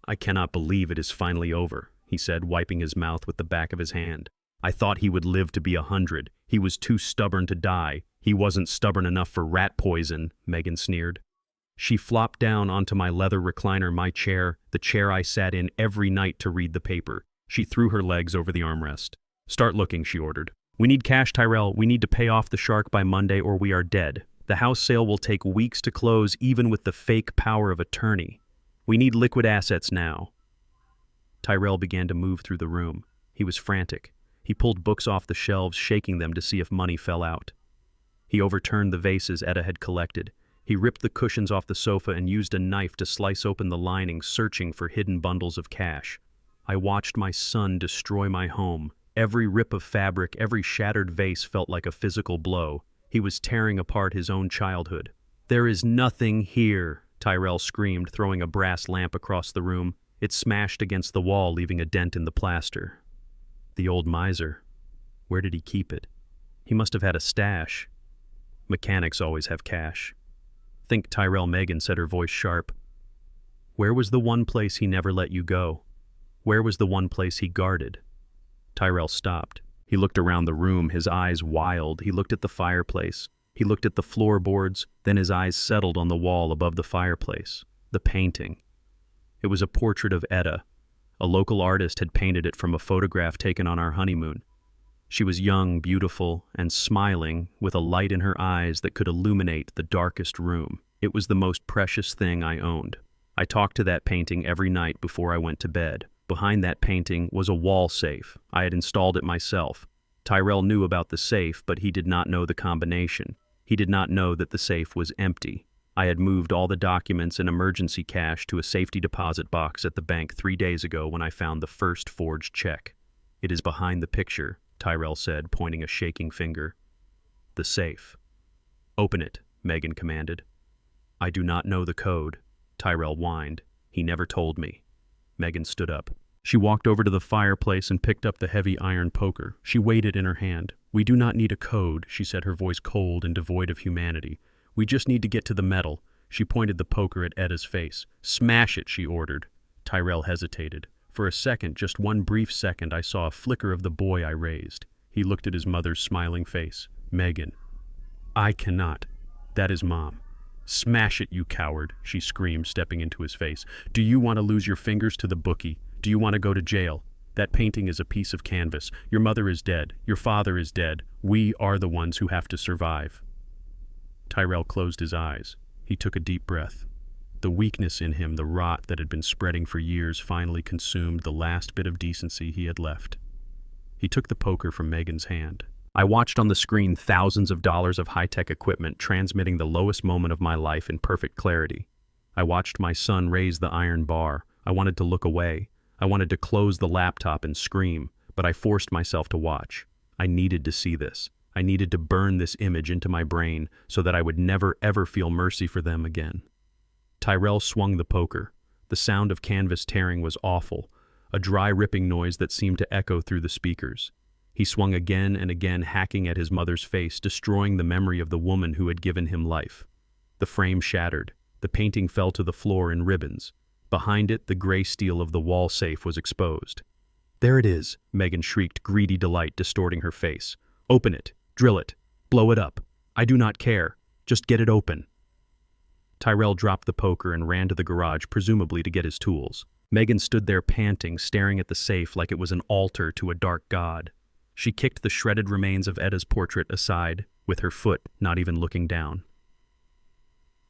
S1: "I cannot believe it is finally over," he said, wiping his mouth with the back of his hand. "I thought he would live to be 100. He was too stubborn to die. He wasn't stubborn enough for rat poison," Megan sneered. She flopped down onto my leather recliner, my chair, the chair I sat in every night to read the paper. She threw her legs over the armrest. "Start looking," she ordered. "We need cash, Tyrell. We need to pay off the shark by Monday or we are dead. The house sale will take weeks to close, even with the fake power of attorney. We need liquid assets now." Tyrell began to move through the room. He was frantic. He pulled books off the shelves, shaking them to see if money fell out. He overturned the vases Etta had collected. He ripped the cushions off the sofa and used a knife to slice open the lining, searching for hidden bundles of cash. I watched my son destroy my home. Every rip of fabric, every shattered vase felt like a physical blow. He was tearing apart his own childhood. "There is nothing here," Tyrell screamed, throwing a brass lamp across the room. It smashed against the wall, leaving a dent in the plaster. The old miser. Where did he keep it? He must have had a stash. Mechanics always have cash. "Think, Tyrell," Megan said, her voice sharp. "Where was the one place he never let you go? Where was the one place he guarded?" Tyrell stopped. He looked around the room, his eyes wild. He looked at the fireplace. He looked at the floorboards, then his eyes settled on the wall above the fireplace. The painting. It was a portrait of Etta. A local artist had painted it from a photograph taken on our honeymoon. She was young, beautiful, and smiling, with a light in her eyes that could illuminate the darkest room. It was the most precious thing I owned. I talked to that painting every night before I went to bed. Behind that painting was a wall safe. I had installed it myself. Tyrell knew about the safe, but he did not know the combination. He did not know that the safe was empty. I had moved all the documents and emergency cash to a safety deposit box at the bank 3 days ago when I found the first forged check. "It is behind the picture," Tyrell said, pointing a shaking finger. "The safe." "Open it," Megan commanded. "I do not know the code," Tyrell whined. "He never told me." Megan stood up. She walked over to the fireplace and picked up the heavy iron poker. She weighed it in her hand. "We do not need a code," she said, her voice cold and devoid of humanity. "We just need to get to the metal." She pointed the poker at Etta's face. "Smash it," she ordered. Tyrell hesitated. For a second, just one brief second, I saw a flicker of the boy I raised. He looked at his mother's smiling face. "Megan, I cannot. That is Mom." "Smash it, you coward," she screamed, stepping into his face. "Do you want to lose your fingers to the bookie? Do you want to go to jail? That painting is a piece of canvas. Your mother is dead. Your father is dead. We are the ones who have to survive." Tyrell closed his eyes. He took a deep breath. The weakness in him, the rot that had been spreading for years, finally consumed the last bit of decency he had left. He took the poker from Megan's hand. I watched on the screen thousands of dollars of high-tech equipment transmitting the lowest moment of my life in perfect clarity. I watched my son raise the iron bar. I wanted to look away. I wanted to close the laptop and scream, but I forced myself to watch. I needed to see this. I needed to burn this image into my brain so that I would never ever feel mercy for them again. Tyrell swung the poker. The sound of canvas tearing was awful, a dry ripping noise that seemed to echo through the speakers. He swung again and again, hacking at his mother's face, destroying the memory of the woman who had given him life. The frame shattered. The painting fell to the floor in ribbons. Behind it, the gray steel of the wall safe was exposed. "There it is," Megan shrieked, greedy delight distorting her face. "Open it. Drill it. Blow it up. I do not care. Just get it open." Tyrell dropped the poker and ran to the garage, presumably to get his tools. Megan stood there panting, staring at the safe like it was an altar to a dark god. She kicked the shredded remains of Etta's portrait aside, with her foot not even looking down.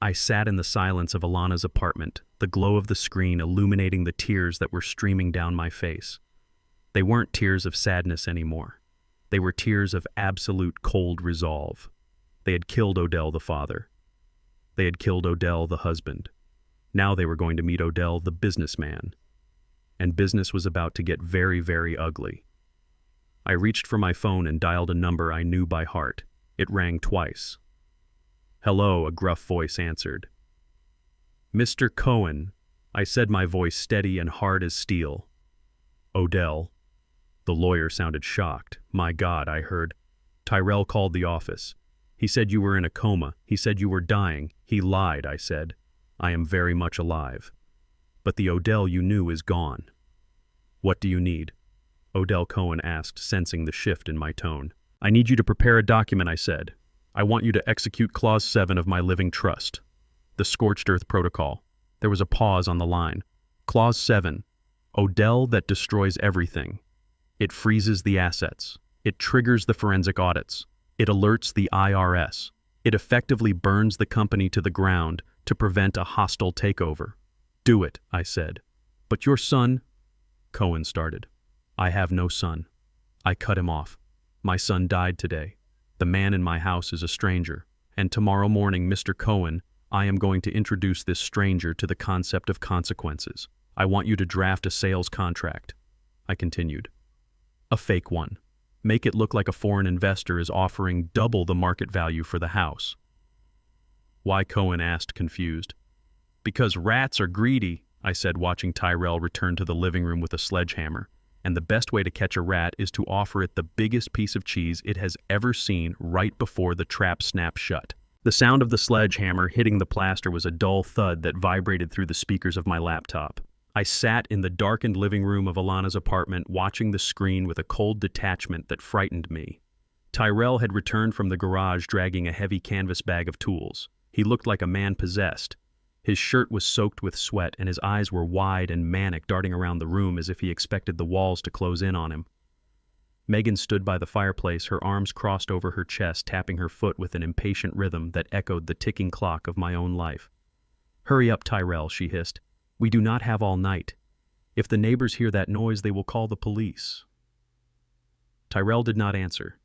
S1: I sat in the silence of Alana's apartment, the glow of the screen illuminating the tears that were streaming down my face. They weren't tears of sadness anymore. They were tears of absolute cold resolve. They had killed Odell the father. They had killed Odell the husband. Now they were going to meet Odell the businessman. And business was about to get very, very ugly. I reached for my phone and dialed a number I knew by heart. It rang twice. "Hello," a gruff voice answered. "Mr. Cohen," I said, my voice steady and hard as steel. "Odell." The lawyer sounded shocked. "My God," I heard. "Tyrell called the office. He said you were in a coma. He said you were dying." "He lied," I said. "I am very much alive. But the Odell you knew is gone." "What do you need?" Odell Cohen asked, sensing the shift in my tone. "I need you to prepare a document," I said. "I want you to execute Clause 7 of my living trust. The Scorched Earth Protocol." There was a pause on the line. "Clause 7. Odell that destroys everything. It freezes the assets. It triggers the forensic audits. It alerts the IRS. It effectively burns the company to the ground to prevent a hostile takeover." "Do it," I said. "But your son—" Cohen started. "I have no son. I cut him off. My son died today. The man in my house is a stranger. And tomorrow morning, Mr. Cohen, I am going to introduce this stranger to the concept of consequences. I want you to draft a sales contract." I continued. "A fake one. Make it look like a foreign investor is offering double the market value for the house." "Why?" Cohen asked, confused. "Because rats are greedy," I said, watching Tyrell return to the living room with a sledgehammer. "And the best way to catch a rat is to offer it the biggest piece of cheese it has ever seen right before the trap snaps shut." The sound of the sledgehammer hitting the plaster was a dull thud that vibrated through the speakers of my laptop. I sat in the darkened living room of Alana's apartment, watching the screen with a cold detachment that frightened me. Tyrell had returned from the garage dragging a heavy canvas bag of tools. He looked like a man possessed. His shirt was soaked with sweat, and his eyes were wide and manic, darting around the room as if he expected the walls to close in on him. Megan stood by the fireplace, her arms crossed over her chest, tapping her foot with an impatient rhythm that echoed the ticking clock of my own life. "Hurry up, Tyrell," she hissed. "We do not have all night. If the neighbors hear that noise, they will call the police." Tyrell did not answer.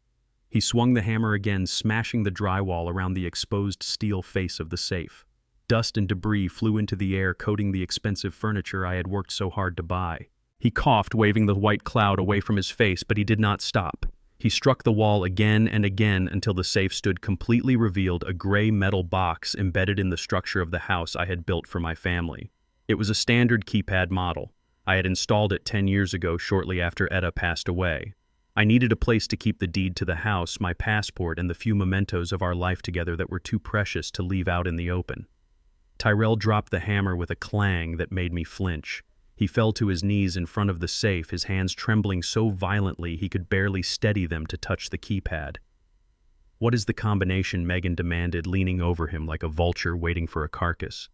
S1: He swung the hammer again, smashing the drywall around the exposed steel face of the safe. Dust and debris flew into the air, coating the expensive furniture I had worked so hard to buy. He coughed, waving the white cloud away from his face, but he did not stop. He struck the wall again and again until the safe stood completely revealed, a gray metal box embedded in the structure of the house I had built for my family. It was a standard keypad model. I had installed it 10 years ago, shortly after Etta passed away. I needed a place to keep the deed to the house, my passport, and the few mementos of our life together that were too precious to leave out in the open. Tyrell dropped the hammer with a clang that made me flinch. He fell to his knees in front of the safe, his hands trembling so violently he could barely steady them to touch the keypad. "What is the combination?" Megan demanded, leaning over him like a vulture waiting for a carcass.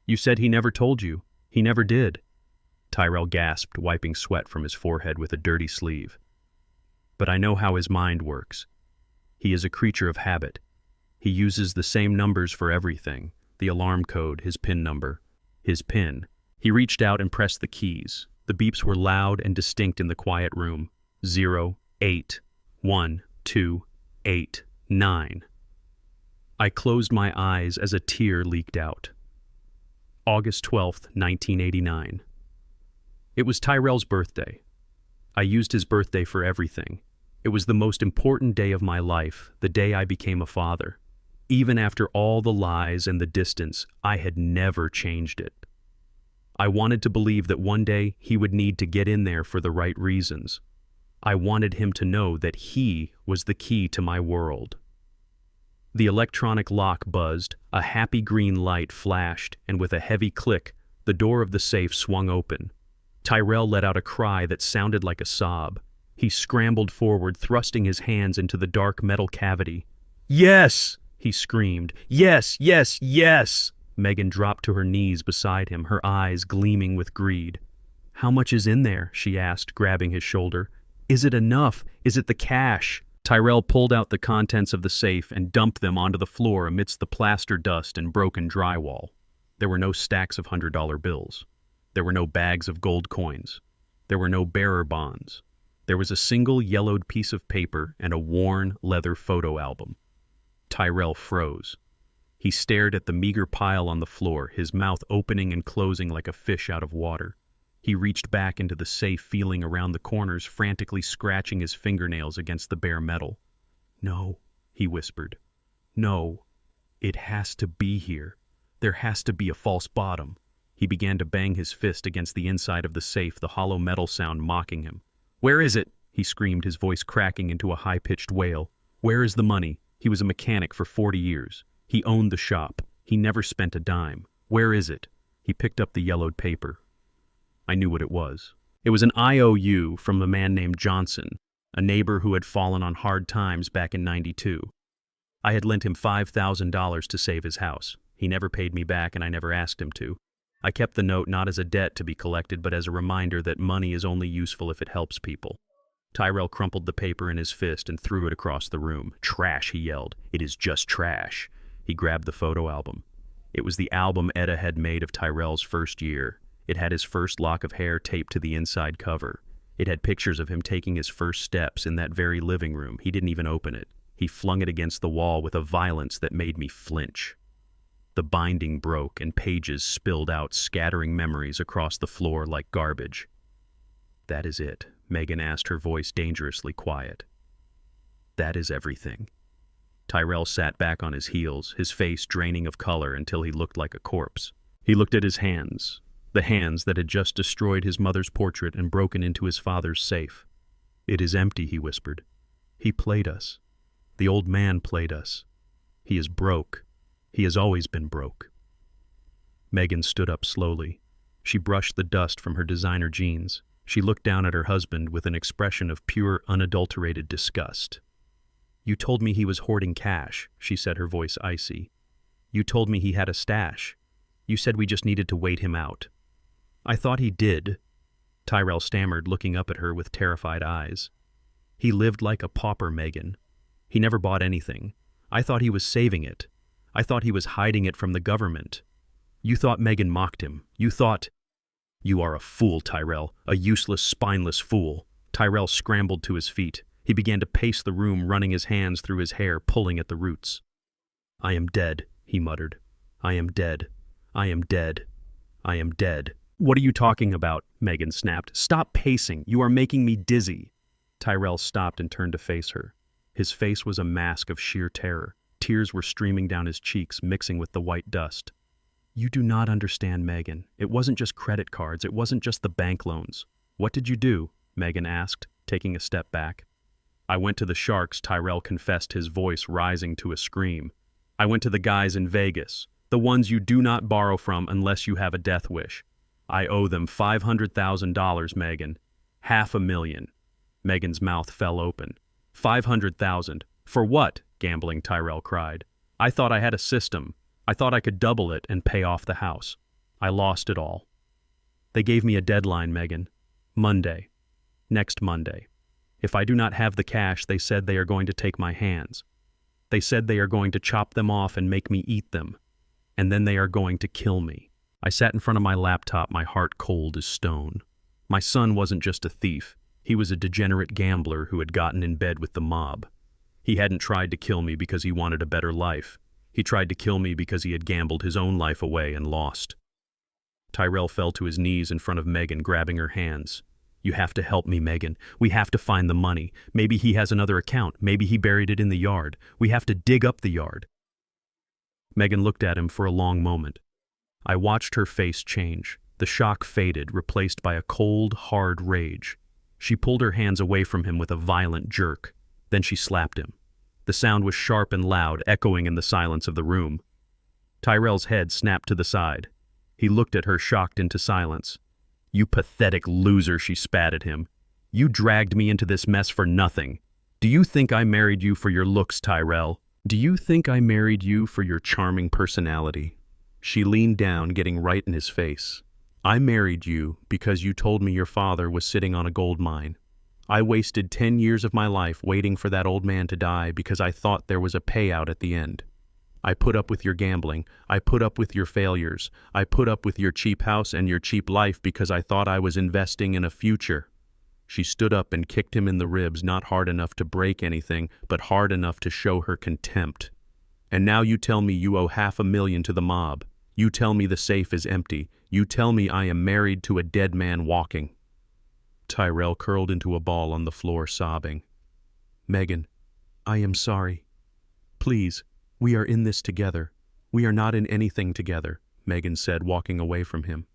S1: "You said he never told you. He never did." Tyrell gasped, wiping sweat from his forehead with a dirty sleeve. "But I know how his mind works. He is a creature of habit. He uses the same numbers for everything. The alarm code, his PIN number. His PIN." He reached out and pressed the keys. The beeps were loud and distinct in the quiet room. 0, 8, 1, 2, 8, 9. I closed my eyes as a tear leaked out. August 12th, 1989. It was Tyrell's birthday. I used his birthday for everything. It was the most important day of my life, the day I became a father. Even after all the lies and the distance, I had never changed it. I wanted to believe that one day he would need to get in there for the right reasons. I wanted him to know that he was the key to my world. The electronic lock buzzed, a happy green light flashed, and with a heavy click, the door of the safe swung open. Tyrell let out a cry that sounded like a sob. He scrambled forward, thrusting his hands into the dark metal cavity. "Yes!" he screamed. "Yes, yes, yes!" Megan dropped to her knees beside him, her eyes gleaming with greed. "How much is in there?" she asked, grabbing his shoulder. "Is it enough? Is it the cash?" Tyrell pulled out the contents of the safe and dumped them onto the floor amidst the plaster dust and broken drywall. There were no stacks of $100 bills. There were no bags of gold coins. There were no bearer bonds. There was a single yellowed piece of paper and a worn leather photo album. Tyrell froze. He stared at the meager pile on the floor, his mouth opening and closing like a fish out of water. He reached back into the safe, feeling around the corners, frantically scratching his fingernails against the bare metal. "No," he whispered. "No. It has to be here. There has to be a false bottom." He began to bang his fist against the inside of the safe, the hollow metal sound mocking him. "Where is it?" he screamed, his voice cracking into a high-pitched wail. "Where is the money? He was a mechanic for 40 years. He owned the shop. He never spent a dime. Where is it?" He picked up the yellowed paper. I knew what it was. It was an IOU from a man named Johnson, a neighbor who had fallen on hard times back in '92. I had lent him $5,000 to save his house. He never paid me back, and I never asked him to. I kept the note not as a debt to be collected, but as a reminder that money is only useful if it helps people. Tyrell crumpled the paper in his fist and threw it across the room. "Trash," he yelled. "It is just trash." He grabbed the photo album. It was the album Etta had made of Tyrell's first year. It had his first lock of hair taped to the inside cover. It had pictures of him taking his first steps in that very living room. He didn't even open it. He flung it against the wall with a violence that made me flinch. The binding broke and pages spilled out, scattering memories across the floor like garbage. "That is it," Megan asked, her voice dangerously quiet. That is everything. Tyrell sat back on his heels, his face draining of color until he looked like a corpse. He looked at his hands, the hands that had just destroyed his mother's portrait and broken into his father's safe. It is empty, he whispered. He played us. The old man played us. He is broke. He has always been broke. Megan stood up slowly. She brushed the dust from her designer jeans. She looked down at her husband with an expression of pure, unadulterated disgust. You told me he was hoarding cash, she said, her voice icy. You told me he had a stash. You said we just needed to wait him out. I thought he did, Tyrell stammered, looking up at her with terrified eyes. He lived like a pauper, Megan. He never bought anything. I thought he was saving it. I thought he was hiding it from the government. You thought Megan mocked him. You thought... You are a fool, Tyrell, a useless, spineless fool. Tyrell scrambled to his feet. He began to pace the room, running his hands through his hair, pulling at the roots. I am dead, he muttered. I am dead. I am dead. I am dead. What are you talking about? Megan snapped. Stop pacing. You are making me dizzy. Tyrell stopped and turned to face her. His face was a mask of sheer terror. Tears were streaming down his cheeks, mixing with the white dust. You do not understand, Megan. It wasn't just credit cards. It wasn't just the bank loans. What did you do? Megan asked, taking a step back. I went to the sharks, Tyrell confessed, his voice rising to a scream. I went to the guys in Vegas, the ones you do not borrow from unless you have a death wish. I owe them $500,000, Megan. $500,000. Megan's mouth fell open. $500,000. For what? Gambling, Tyrell cried. I thought I had a system. I thought I could double it and pay off the house. I lost it all. They gave me a deadline, Megan. Monday. Next Monday. If I do not have the cash, they said they are going to take my hands. They said they are going to chop them off and make me eat them. And then they are going to kill me. I sat in front of my laptop, my heart cold as stone. My son wasn't just a thief. He was a degenerate gambler who had gotten in bed with the mob. He hadn't tried to kill me because he wanted a better life. He tried to kill me because he had gambled his own life away and lost. Tyrell fell to his knees in front of Megan, grabbing her hands. You have to help me, Megan. We have to find the money. Maybe he has another account. Maybe he buried it in the yard. We have to dig up the yard. Megan looked at him for a long moment. I watched her face change. The shock faded, replaced by a cold, hard rage. She pulled her hands away from him with a violent jerk. Then she slapped him. The sound was sharp and loud, echoing in the silence of the room. Tyrell's head snapped to the side. He looked at her, shocked into silence. You pathetic loser, she spat at him. You dragged me into this mess for nothing. Do you think I married you for your looks, Tyrell? Do you think I married you for your charming personality? She leaned down, getting right in his face. I married you because you told me your father was sitting on a gold mine. I wasted 10 years of my life waiting for that old man to die because I thought there was a payout at the end. I put up with your gambling. I put up with your failures. I put up with your cheap house and your cheap life because I thought I was investing in a future. She stood up and kicked him in the ribs, not hard enough to break anything, but hard enough to show her contempt. And now you tell me you owe $500,000 to the mob. You tell me the safe is empty. You tell me I am married to a dead man walking. Tyrell curled into a ball on the floor, sobbing. Megan, I am sorry. Please. We are in this together. We are not in anything together, Megan said, walking away from him.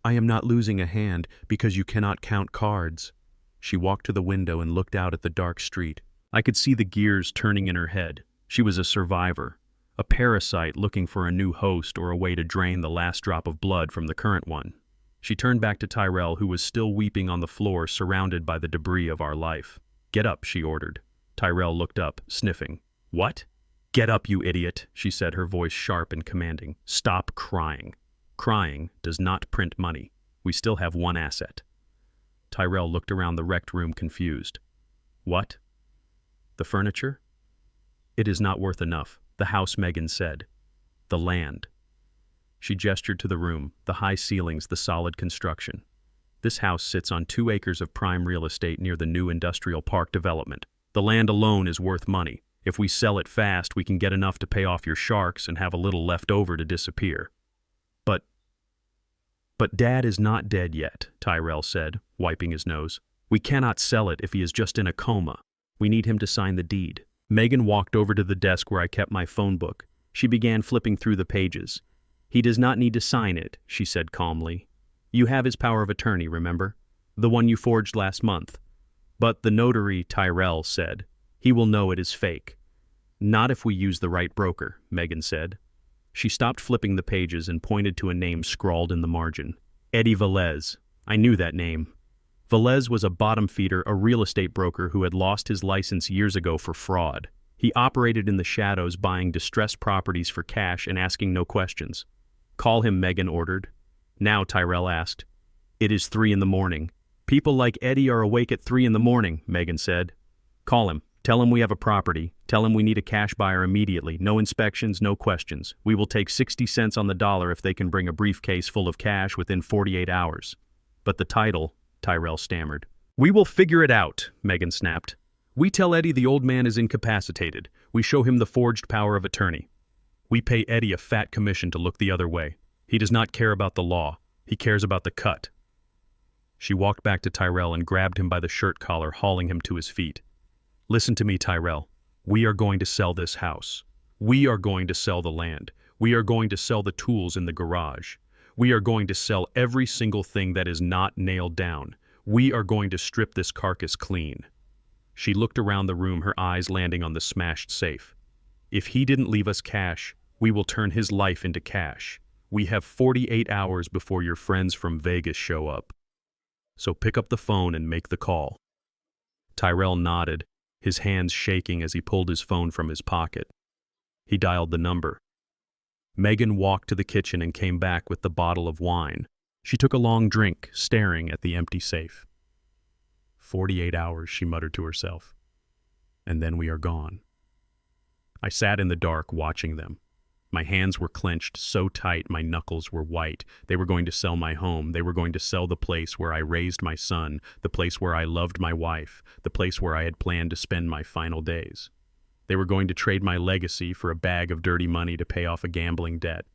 S1: I am not losing a hand because you cannot count cards. She walked to the window and looked out at the dark street. I could see the gears turning in her head. She was a survivor, a parasite looking for a new host or a way to drain the last drop of blood from the current one. She turned back to Tyrell, who was still weeping on the floor, surrounded by the debris of our life. Get up, she ordered. Tyrell looked up, sniffing. What? Get up, you idiot, she said, her voice sharp and commanding. Stop crying. Crying does not print money. We still have one asset. Tyrell looked around the wrecked room, confused. What? The furniture? It is not worth enough, the house, Megan said. The land. She gestured to the room, the high ceilings, the solid construction. This house sits on 2 acres of prime real estate near the new industrial park development. The land alone is worth money. If we sell it fast, we can get enough to pay off your sharks and have a little left over to disappear. But Dad is not dead yet, Tyrell said, wiping his nose. We cannot sell it if he is just in a coma. We need him to sign the deed. Megan walked over to the desk where I kept my phone book. She began flipping through the pages. He does not need to sign it, she said calmly. You have his power of attorney, remember? The one you forged last month. But the notary, Tyrell, said, he will know it is fake. Not if we use the right broker, Megan said. She stopped flipping the pages and pointed to a name scrawled in the margin. Eddie Velez. I knew that name. Velez was a bottom feeder, a real estate broker who had lost his license years ago for fraud. He operated in the shadows, buying distressed properties for cash and asking no questions. Call him, Megan ordered. Now, Tyrell asked. It is 3 a.m. People like Eddie are awake at 3 a.m, Megan said. Call him. Tell him we have a property. Tell him we need a cash buyer immediately. No inspections, no questions. We will take 60 cents on the dollar if they can bring a briefcase full of cash within 48 hours. But the title, Tyrell stammered. We will figure it out, Megan snapped. We tell Eddie the old man is incapacitated. We show him the forged power of attorney. We pay Eddie a fat commission to look the other way. He does not care about the law. He cares about the cut. She walked back to Tyrell and grabbed him by the shirt collar, hauling him to his feet. Listen to me, Tyrell. We are going to sell this house. We are going to sell the land. We are going to sell the tools in the garage. We are going to sell every single thing that is not nailed down. We are going to strip this carcass clean. She looked around the room, her eyes landing on the smashed safe. If he didn't leave us cash, we will turn his life into cash. We have 48 hours before your friends from Vegas show up. So pick up the phone and make the call. Tyrell nodded, his hands shaking as he pulled his phone from his pocket. He dialed the number. Megan walked to the kitchen and came back with the bottle of wine. She took a long drink, staring at the empty safe. 48 hours, she muttered to herself. And then we are gone. I sat in the dark watching them. My hands were clenched so tight my knuckles were white. They were going to sell my home. They were going to sell the place where I raised my son, the place where I loved my wife, the place where I had planned to spend my final days. They were going to trade my legacy for a bag of dirty money to pay off a gambling debt.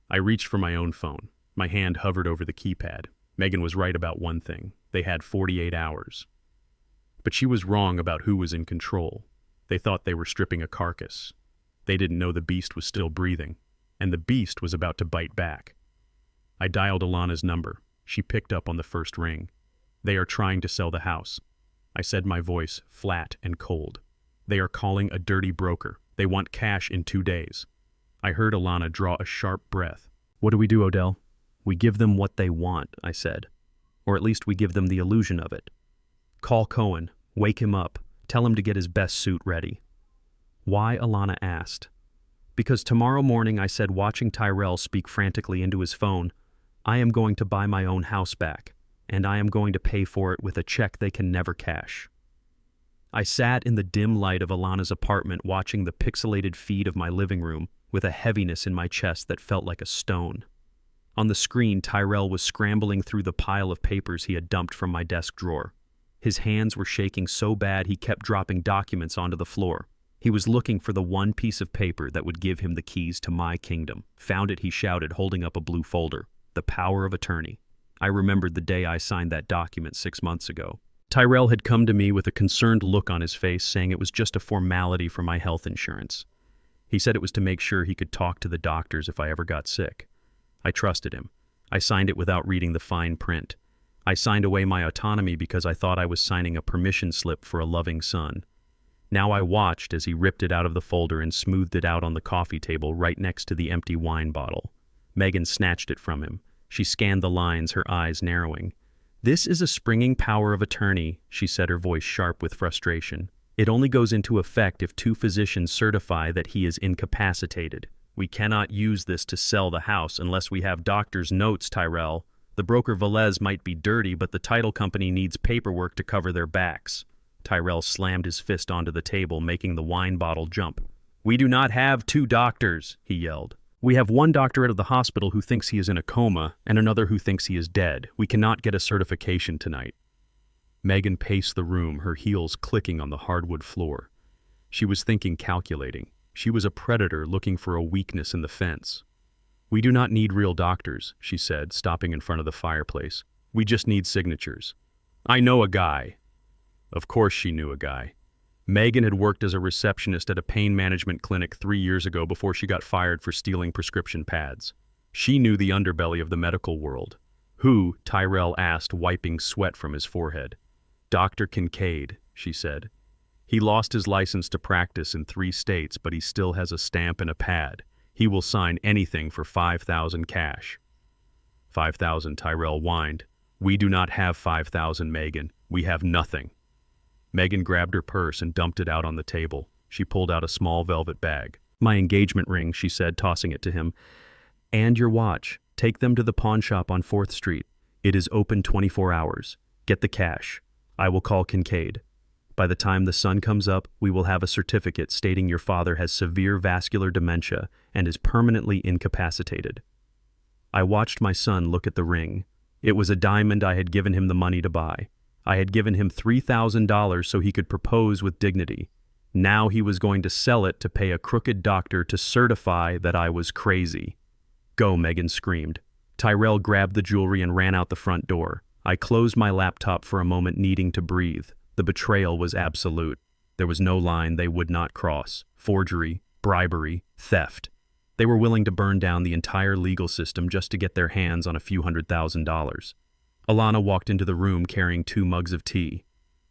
S1: I reached for my own phone. My hand hovered over the keypad. Megan was right about one thing. They had 48 hours. But she was wrong about who was in control. They thought they were stripping a carcass. They didn't know the beast was still breathing, and the beast was about to bite back. I dialed Alana's number. She picked up on the first ring. They are trying to sell the house. I said, my voice flat and cold. They are calling a dirty broker. They want cash in 2 days. I heard Alana draw a sharp breath. What do we do, Odell? We give them what they want, I said. Or at least we give them the illusion of it. Call Cohen. Wake him up. Tell him to get his best suit ready. Why, Alana asked. Because tomorrow morning, I said, watching Tyrell speak frantically into his phone, I am going to buy my own house back, and I am going to pay for it with a check they can never cash. I sat in the dim light of Alana's apartment watching the pixelated feed of my living room with a heaviness in my chest that felt like a stone. On the screen, Tyrell was scrambling through the pile of papers he had dumped from my desk drawer. His hands were shaking so bad he kept dropping documents onto the floor. He was looking for the one piece of paper that would give him the keys to my kingdom. Found it, he shouted, holding up a blue folder. The power of attorney. I remembered the day I signed that document 6 months ago. Tyrell had come to me with a concerned look on his face, saying it was just a formality for my health insurance. He said it was to make sure he could talk to the doctors if I ever got sick. I trusted him. I signed it without reading the fine print. I signed away my autonomy because I thought I was signing a permission slip for a loving son. Now I watched as he ripped it out of the folder and smoothed it out on the coffee table right next to the empty wine bottle. Megan snatched it from him. She scanned the lines, her eyes narrowing. This is a springing power of attorney, she said, her voice sharp with frustration. It only goes into effect if 2 physicians certify that he is incapacitated. We cannot use this to sell the house unless we have doctor's notes, Tyrell. The broker Velez might be dirty, but the title company needs paperwork to cover their backs. Tyrell slammed his fist onto the table, making the wine bottle jump. We do not have 2 doctors, he yelled. We have one doctor out of the hospital who thinks he is in a coma and another who thinks he is dead. We cannot get a certification tonight. Megan paced the room, her heels clicking on the hardwood floor. She was thinking, calculating. She was a predator looking for a weakness in the fence. We do not need real doctors, she said, stopping in front of the fireplace. We just need signatures. I know a guy. Of course she knew a guy. Megan had worked as a receptionist at a pain management clinic 3 years ago before she got fired for stealing prescription pads. She knew the underbelly of the medical world. Who? Tyrell asked, wiping sweat from his forehead. Dr. Kincaid, she said. He lost his license to practice in 3 states, but he still has a stamp and a pad. He will sign anything for $5,000 cash. 5,000, Tyrell whined. We do not have 5,000, Megan. We have nothing. Megan grabbed her purse and dumped it out on the table. She pulled out a small velvet bag. My engagement ring, she said, tossing it to him. And your watch. Take them to the pawn shop on 4th Street. It is open 24 hours. Get the cash. I will call Kincaid. By the time the sun comes up, we will have a certificate stating your father has severe vascular dementia and is permanently incapacitated. I watched my son look at the ring. It was a diamond I had given him the money to buy. I had given him $3,000 so he could propose with dignity. Now he was going to sell it to pay a crooked doctor to certify that I was crazy. Go, Megan screamed. Tyrell grabbed the jewelry and ran out the front door. I closed my laptop for a moment, needing to breathe. The betrayal was absolute. There was no line they would not cross. Forgery, bribery, theft. They were willing to burn down the entire legal system just to get their hands on a few $100,000. Alana walked into the room carrying 2 mugs of tea.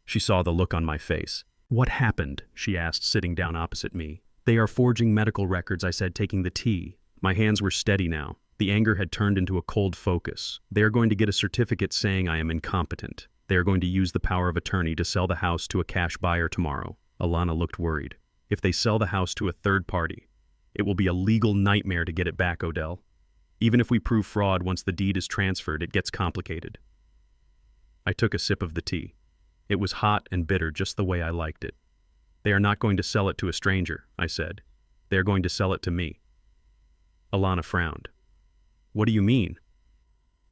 S1: She saw the look on my face. What happened? She asked, sitting down opposite me. They are forging medical records, I said, taking the tea. My hands were steady now. The anger had turned into a cold focus. They are going to get a certificate saying I am incompetent. They are going to use the power of attorney to sell the house to a cash buyer tomorrow. Alana looked worried. If they sell the house to a third party, it will be a legal nightmare to get it back, Odell. Even if we prove fraud once the deed is transferred, it gets complicated. I took a sip of the tea. It was hot and bitter, just the way I liked it. They are not going to sell it to a stranger, I said. They are going to sell it to me. Alana frowned. What do you mean?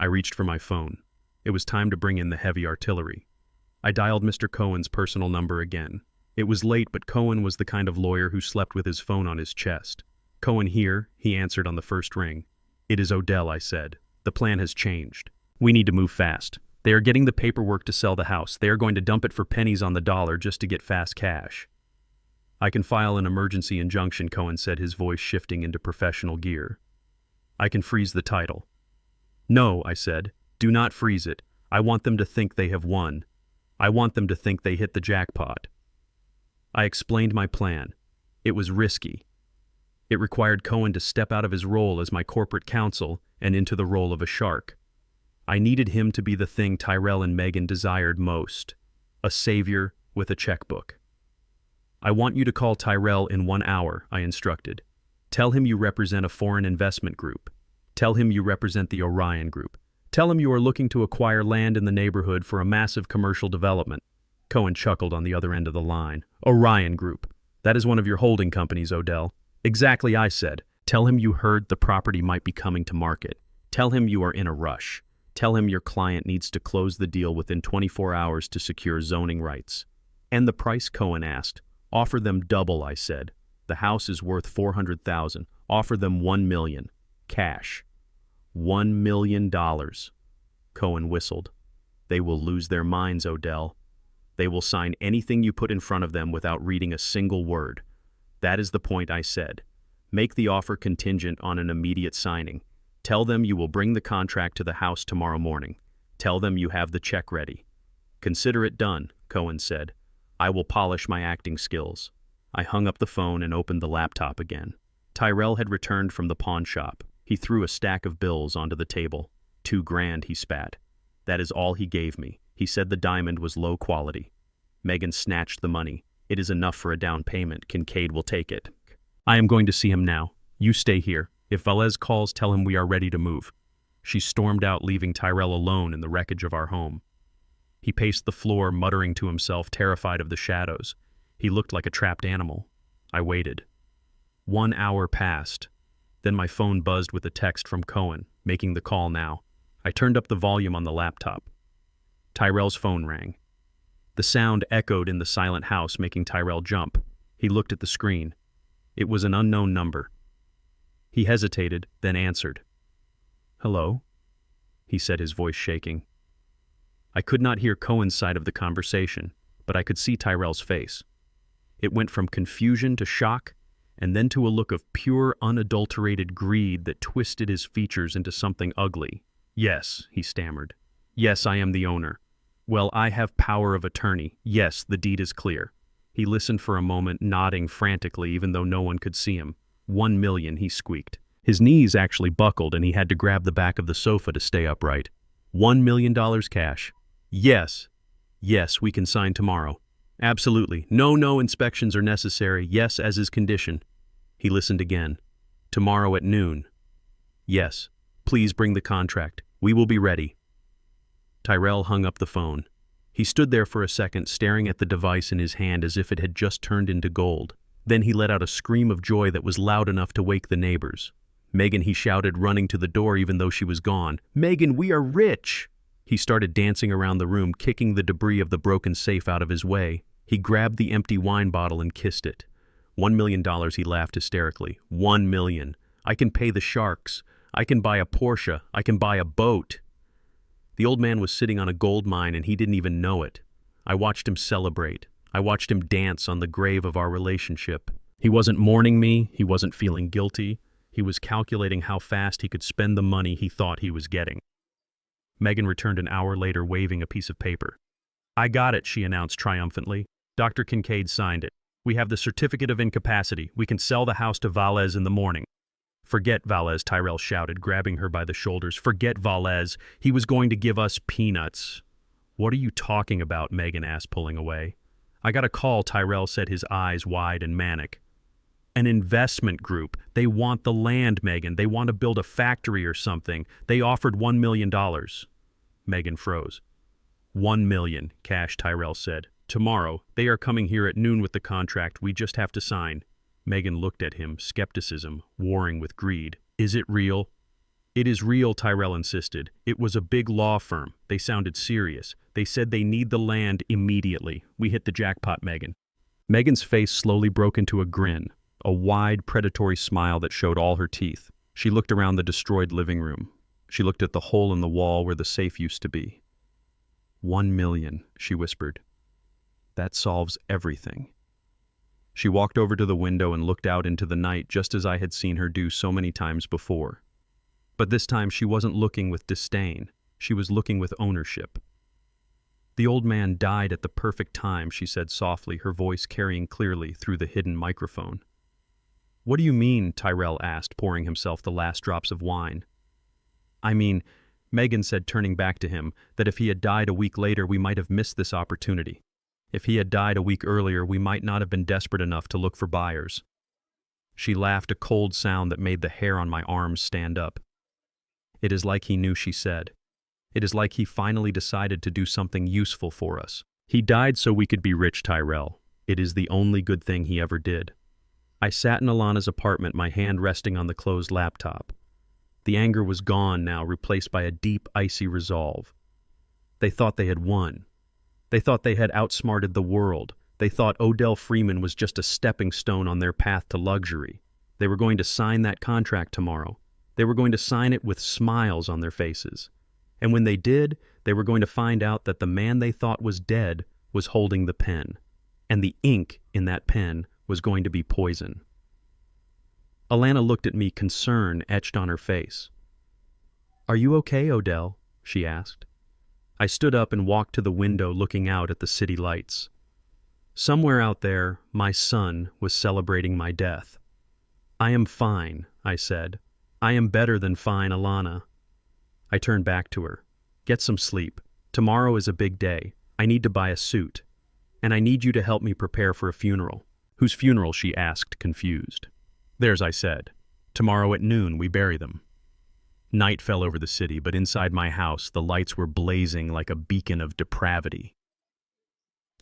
S1: I reached for my phone. It was time to bring in the heavy artillery. I dialed Mr. Cohen's personal number again. It was late, but Cohen was the kind of lawyer who slept with his phone on his chest. Cohen here, he answered on the first ring. It is Odell, I said. The plan has changed. We need to move fast. They are getting the paperwork to sell the house. They are going to dump it for pennies on the dollar just to get fast cash. I can file an emergency injunction, Cohen said, his voice shifting into professional gear. I can freeze the title. No, I said. Do not freeze it. I want them to think they have won. I want them to think they hit the jackpot. I explained my plan. It was risky. It required Cohen to step out of his role as my corporate counsel and into the role of a shark. I needed him to be the thing Tyrell and Megan desired most, a savior with a checkbook. I want you to call Tyrell in 1 hour, I instructed. Tell him you represent a foreign investment group. Tell him you represent the Orion Group. Tell him you are looking to acquire land in the neighborhood for a massive commercial development. Cohen chuckled on the other end of the line. Orion Group. That is one of your holding companies, Odell. Exactly, I said. Tell him you heard the property might be coming to market. Tell him you are in a rush. Tell him your client needs to close the deal within 24 hours to secure zoning rights. And the price, Cohen asked. Offer them double, I said. The house is worth $400,000. Offer them $1 million. Cash. $1 million. Cohen whistled. They will lose their minds, Odell. They will sign anything you put in front of them without reading a single word. That is the point, I said. Make the offer contingent on an immediate signing. Tell them you will bring the contract to the house tomorrow morning. Tell them you have the check ready. Consider it done, Cohen said. I will polish my acting skills. I hung up the phone and opened the laptop again. Tyrell had returned from the pawn shop. He threw a stack of bills onto the table. $2,000, he spat. That is all he gave me. He said the diamond was low quality. Megan snatched the money. It is enough for a down payment. Kincaid will take it. I am going to see him now. You stay here. If Velez calls, tell him we are ready to move. She stormed out, leaving Tyrell alone in the wreckage of our home. He paced the floor, muttering to himself, terrified of the shadows. He looked like a trapped animal. I waited. 1 hour passed. Then my phone buzzed with a text from Cohen, making the call now. I turned up the volume on the laptop. Tyrell's phone rang. The sound echoed in the silent house, making Tyrell jump. He looked at the screen. It was an unknown number. He hesitated, then answered. Hello? He said, his voice shaking. I could not hear Cohen's side of the conversation, but I could see Tyrell's face. It went from confusion to shock, and then to a look of pure, unadulterated greed that twisted his features into something ugly. "Yes," he stammered. "Yes, I am the owner. Well, I have power of attorney. Yes, the deed is clear." He listened for a moment, nodding frantically even though no one could see him. 1 million, he squeaked. His knees actually buckled and he had to grab the back of the sofa to stay upright. $1 million cash. Yes. Yes, we can sign tomorrow. Absolutely. No inspections are necessary. Yes, as is condition. He listened again. Tomorrow at noon. Yes. Please bring the contract. We will be ready. Tyrell hung up the phone. He stood there for a second, staring at the device in his hand as if it had just turned into gold. Then he let out a scream of joy that was loud enough to wake the neighbors. "Megan," he shouted, running to the door even though she was gone. "Megan, we are rich!" He started dancing around the room, kicking the debris of the broken safe out of his way. He grabbed the empty wine bottle and kissed it. $1 million, he laughed hysterically. 1 million. I can pay the sharks. I can buy a Porsche. I can buy a boat. The old man was sitting on a gold mine and he didn't even know it. I watched him celebrate. I watched him dance on the grave of our relationship. He wasn't mourning me. He wasn't feeling guilty. He was calculating how fast he could spend the money he thought he was getting. Megan returned an hour later waving a piece of paper. "I got it," she announced triumphantly. "Dr. Kincaid signed it. We have the certificate of incapacity. We can sell the house to Valles in the morning." "Forget Valles," Tyrell shouted, grabbing her by the shoulders. "Forget Valles. He was going to give us peanuts." "What are you talking about?" Megan asked, pulling away. "I got a call," Tyrell said, his eyes wide and manic. "An investment group. They want the land, Megan. They want to build a factory or something. They offered $1 million. Megan froze. 1 million, cash, Tyrell said. "Tomorrow. They are coming here at noon with the contract. We just have to sign." Megan looked at him, skepticism, warring with greed. "Is it real?" "It is real," Tyrell insisted. "It was a big law firm. They sounded serious. They said they need the land immediately. We hit the jackpot, Megan." Megan's face slowly broke into a grin, a wide, predatory smile that showed all her teeth. She looked around the destroyed living room. She looked at the hole in the wall where the safe used to be. 1 million, she whispered. "That solves everything." She walked over to the window and looked out into the night just as I had seen her do so many times before. But this time she wasn't looking with disdain. She was looking with ownership. "The old man died at the perfect time," she said softly, her voice carrying clearly through the hidden microphone. "What do you mean?" Tyrell asked, pouring himself the last drops of wine. "I mean," Megan said, turning back to him, "that if he had died a week later, we might have missed this opportunity. If he had died a week earlier, we might not have been desperate enough to look for buyers." She laughed, a cold sound that made the hair on my arms stand up. "It is like he knew," she said. "It is like he finally decided to do something useful for us. He died so we could be rich, Tyrell. It is the only good thing he ever did." I sat in Alana's apartment, my hand resting on the closed laptop. The anger was gone now, replaced by a deep, icy resolve. They thought they had won. They thought they had outsmarted the world. They thought Odell Freeman was just a stepping stone on their path to luxury. They were going to sign that contract tomorrow. They were going to sign it with smiles on their faces. And when they did, they were going to find out that the man they thought was dead was holding the pen. And the ink in that pen was going to be poison. Alana looked at me, concern etched on her face. "Are you okay, Odell?" she asked. I stood up and walked to the window, looking out at the city lights. Somewhere out there, my son was celebrating my death. "I am fine," I said. "I am better than fine, Alana." I turned back to her. "Get some sleep. Tomorrow is a big day. I need to buy a suit. And I need you to help me prepare for a funeral." "Whose funeral?" she asked, confused. "Theirs," I said. "Tomorrow at noon we bury them." Night fell over the city, but inside my house the lights were blazing like a beacon of depravity.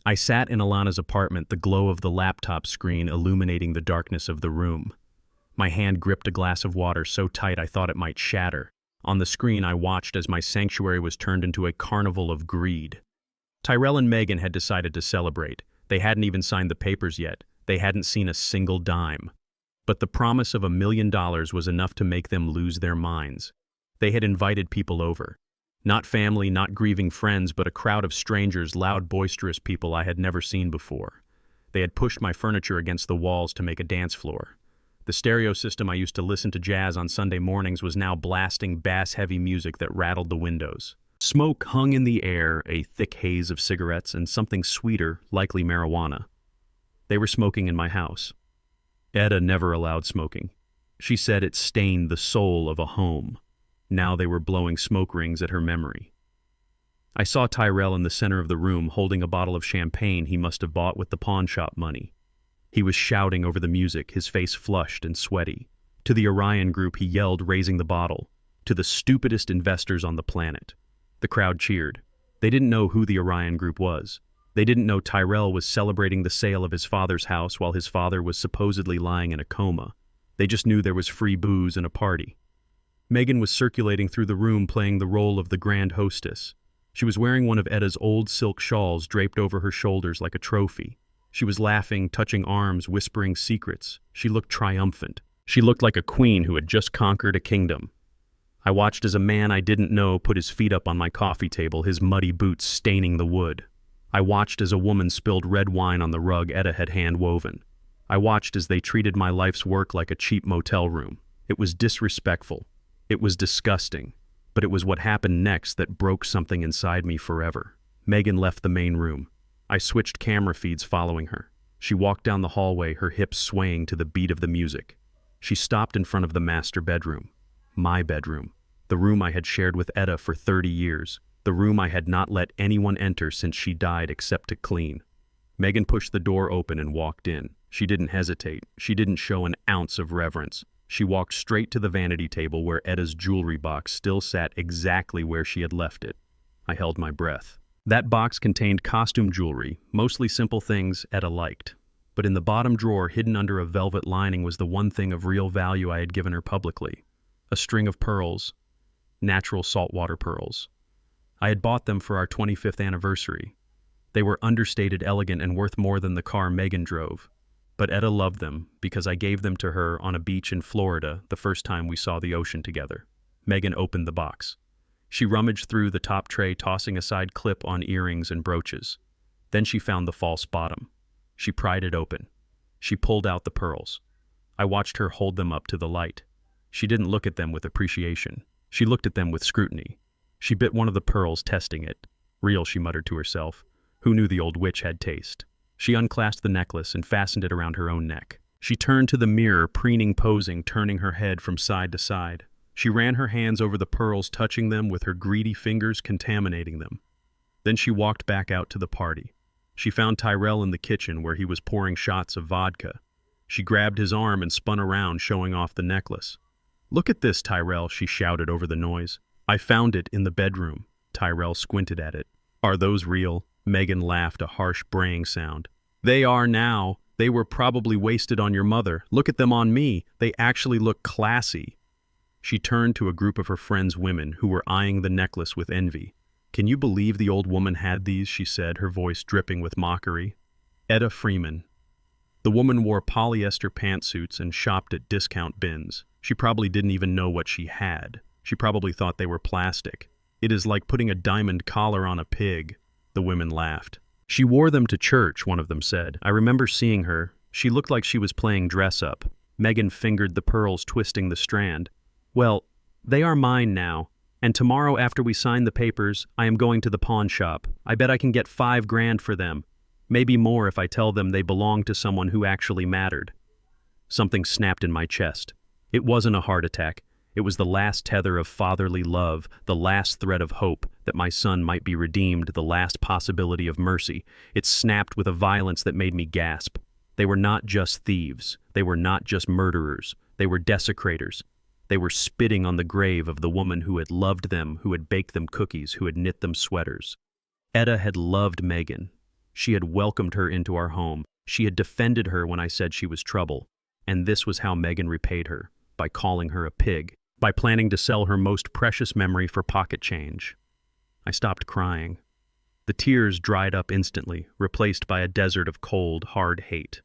S1: I sat in Alana's apartment, the glow of the laptop screen illuminating the darkness of the room. My hand gripped a glass of water so tight I thought it might shatter. On the screen I watched as my sanctuary was turned into a carnival of greed. Tyrell and Megan had decided to celebrate. They hadn't even signed the papers yet. They hadn't seen a single dime. But the promise of $1 million was enough to make them lose their minds. They had invited people over. Not family, not grieving friends, but a crowd of strangers, loud, boisterous people I had never seen before. They had pushed my furniture against the walls to make a dance floor. The stereo system I used to listen to jazz on Sunday mornings was now blasting bass-heavy music that rattled the windows. Smoke hung in the air, a thick haze of cigarettes and something sweeter, likely marijuana. They were smoking in my house. Etta never allowed smoking. She said it stained the soul of a home. Now they were blowing smoke rings at her memory. I saw Tyrell in the center of the room holding a bottle of champagne he must have bought with the pawn shop money. He was shouting over the music, his face flushed and sweaty. To the Orion group he yelled, raising the bottle. To the stupidest investors on the planet. The crowd cheered. They didn't know who the Orion group was. They didn't know Tyrell was celebrating the sale of his father's house while his father was supposedly lying in a coma. They just knew there was free booze and a party. Megan was circulating through the room playing the role of the grand hostess. She was wearing one of Etta's old silk shawls draped over her shoulders like a trophy. She was laughing, touching arms, whispering secrets. She looked triumphant. She looked like a queen who had just conquered a kingdom. I watched as a man I didn't know put his feet up on my coffee table, his muddy boots staining the wood. I watched as a woman spilled red wine on the rug Etta had hand-woven. I watched as they treated my life's work like a cheap motel room. It was disrespectful. It was disgusting, but it was what happened next that broke something inside me forever. Megan left the main room. I switched camera feeds following her. She walked down the hallway, her hips swaying to the beat of the music. She stopped in front of the master bedroom. My bedroom. The room I had shared with Etta for 30 years. The room I had not let anyone enter since she died except to clean. Megan pushed the door open and walked in. She didn't hesitate. She didn't show an ounce of reverence. She walked straight to the vanity table where Etta's jewelry box still sat exactly where she had left it. I held my breath. That box contained costume jewelry, mostly simple things Etta liked. But in the bottom drawer, hidden under a velvet lining, was the one thing of real value I had given her publicly. A string of pearls. Natural saltwater pearls. I had bought them for our 25th anniversary. They were understated, elegant, and worth more than the car Megan drove. But Etta loved them because I gave them to her on a beach in Florida the first time we saw the ocean together. Megan opened the box. She rummaged through the top tray, tossing aside clip-on earrings and brooches. Then she found the false bottom. She pried it open. She pulled out the pearls. I watched her hold them up to the light. She didn't look at them with appreciation. She looked at them with scrutiny. She bit one of the pearls, testing it. Real, she muttered to herself. Who knew the old witch had taste? She unclasped the necklace and fastened it around her own neck. She turned to the mirror, preening, posing, turning her head from side to side. She ran her hands over the pearls, touching them with her greedy fingers, contaminating them. Then she walked back out to the party. She found Tyrell in the kitchen where he was pouring shots of vodka. She grabbed his arm and spun around, showing off the necklace. "Look at this, Tyrell," she shouted over the noise. "I found it in the bedroom." Tyrell squinted at it. "Are those real?" Megan laughed, a harsh braying sound. "They are now. They were probably wasted on your mother. Look at them on me. They actually look classy." She turned to a group of her friends' women who were eyeing the necklace with envy. "Can you believe the old woman had these?" she said, her voice dripping with mockery. Etta Freeman. The woman wore polyester pantsuits and shopped at discount bins. She probably didn't even know what she had. She probably thought they were plastic. "It is like putting a diamond collar on a pig." The women laughed. "She wore them to church," one of them said. "I remember seeing her. She looked like she was playing dress-up." Megan fingered the pearls, twisting the strand. "Well, they are mine now. And tomorrow after we sign the papers, I am going to the pawn shop. I bet I can get $5,000 for them. Maybe more if I tell them they belong to someone who actually mattered." Something snapped in my chest. It wasn't a heart attack. It was the last tether of fatherly love, the last thread of hope that my son might be redeemed, the last possibility of mercy. It snapped with a violence that made me gasp. They were not just thieves. They were not just murderers. They were desecrators. They were spitting on the grave of the woman who had loved them, who had baked them cookies, who had knit them sweaters. Etta had loved Megan. She had welcomed her into our home. She had defended her when I said she was trouble. And this was how Megan repaid her, by calling her a pig, by planning to sell her most precious memory for pocket change. I stopped crying. The tears dried up instantly, replaced by a desert of cold, hard hate.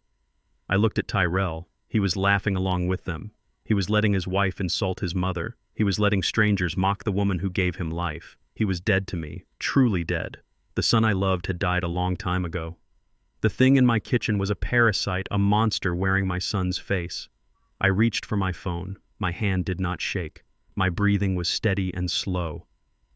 S1: I looked at Tyrell. He was laughing along with them. He was letting his wife insult his mother. He was letting strangers mock the woman who gave him life. He was dead to me, truly dead. The son I loved had died a long time ago. The thing in my kitchen was a parasite, a monster wearing my son's face. I reached for my phone. My hand did not shake. My breathing was steady and slow.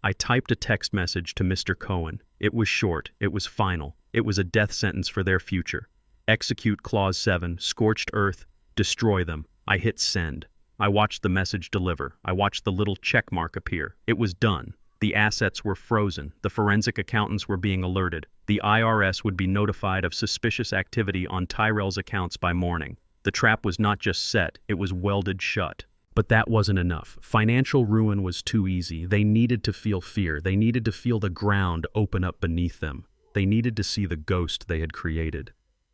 S1: I typed a text message to Mr. Cohen. It was short. It was final. It was a death sentence for their future. Execute Clause 7, scorched earth, destroy them. I hit send. I watched the message deliver. I watched the little check mark appear. It was done. The assets were frozen. The forensic accountants were being alerted. The IRS would be notified of suspicious activity on Tyrell's accounts by morning. The trap was not just set, it was welded shut. But that wasn't enough. Financial ruin was too easy. They needed to feel fear. They needed to feel the ground open up beneath them. They needed to see the ghost they had created.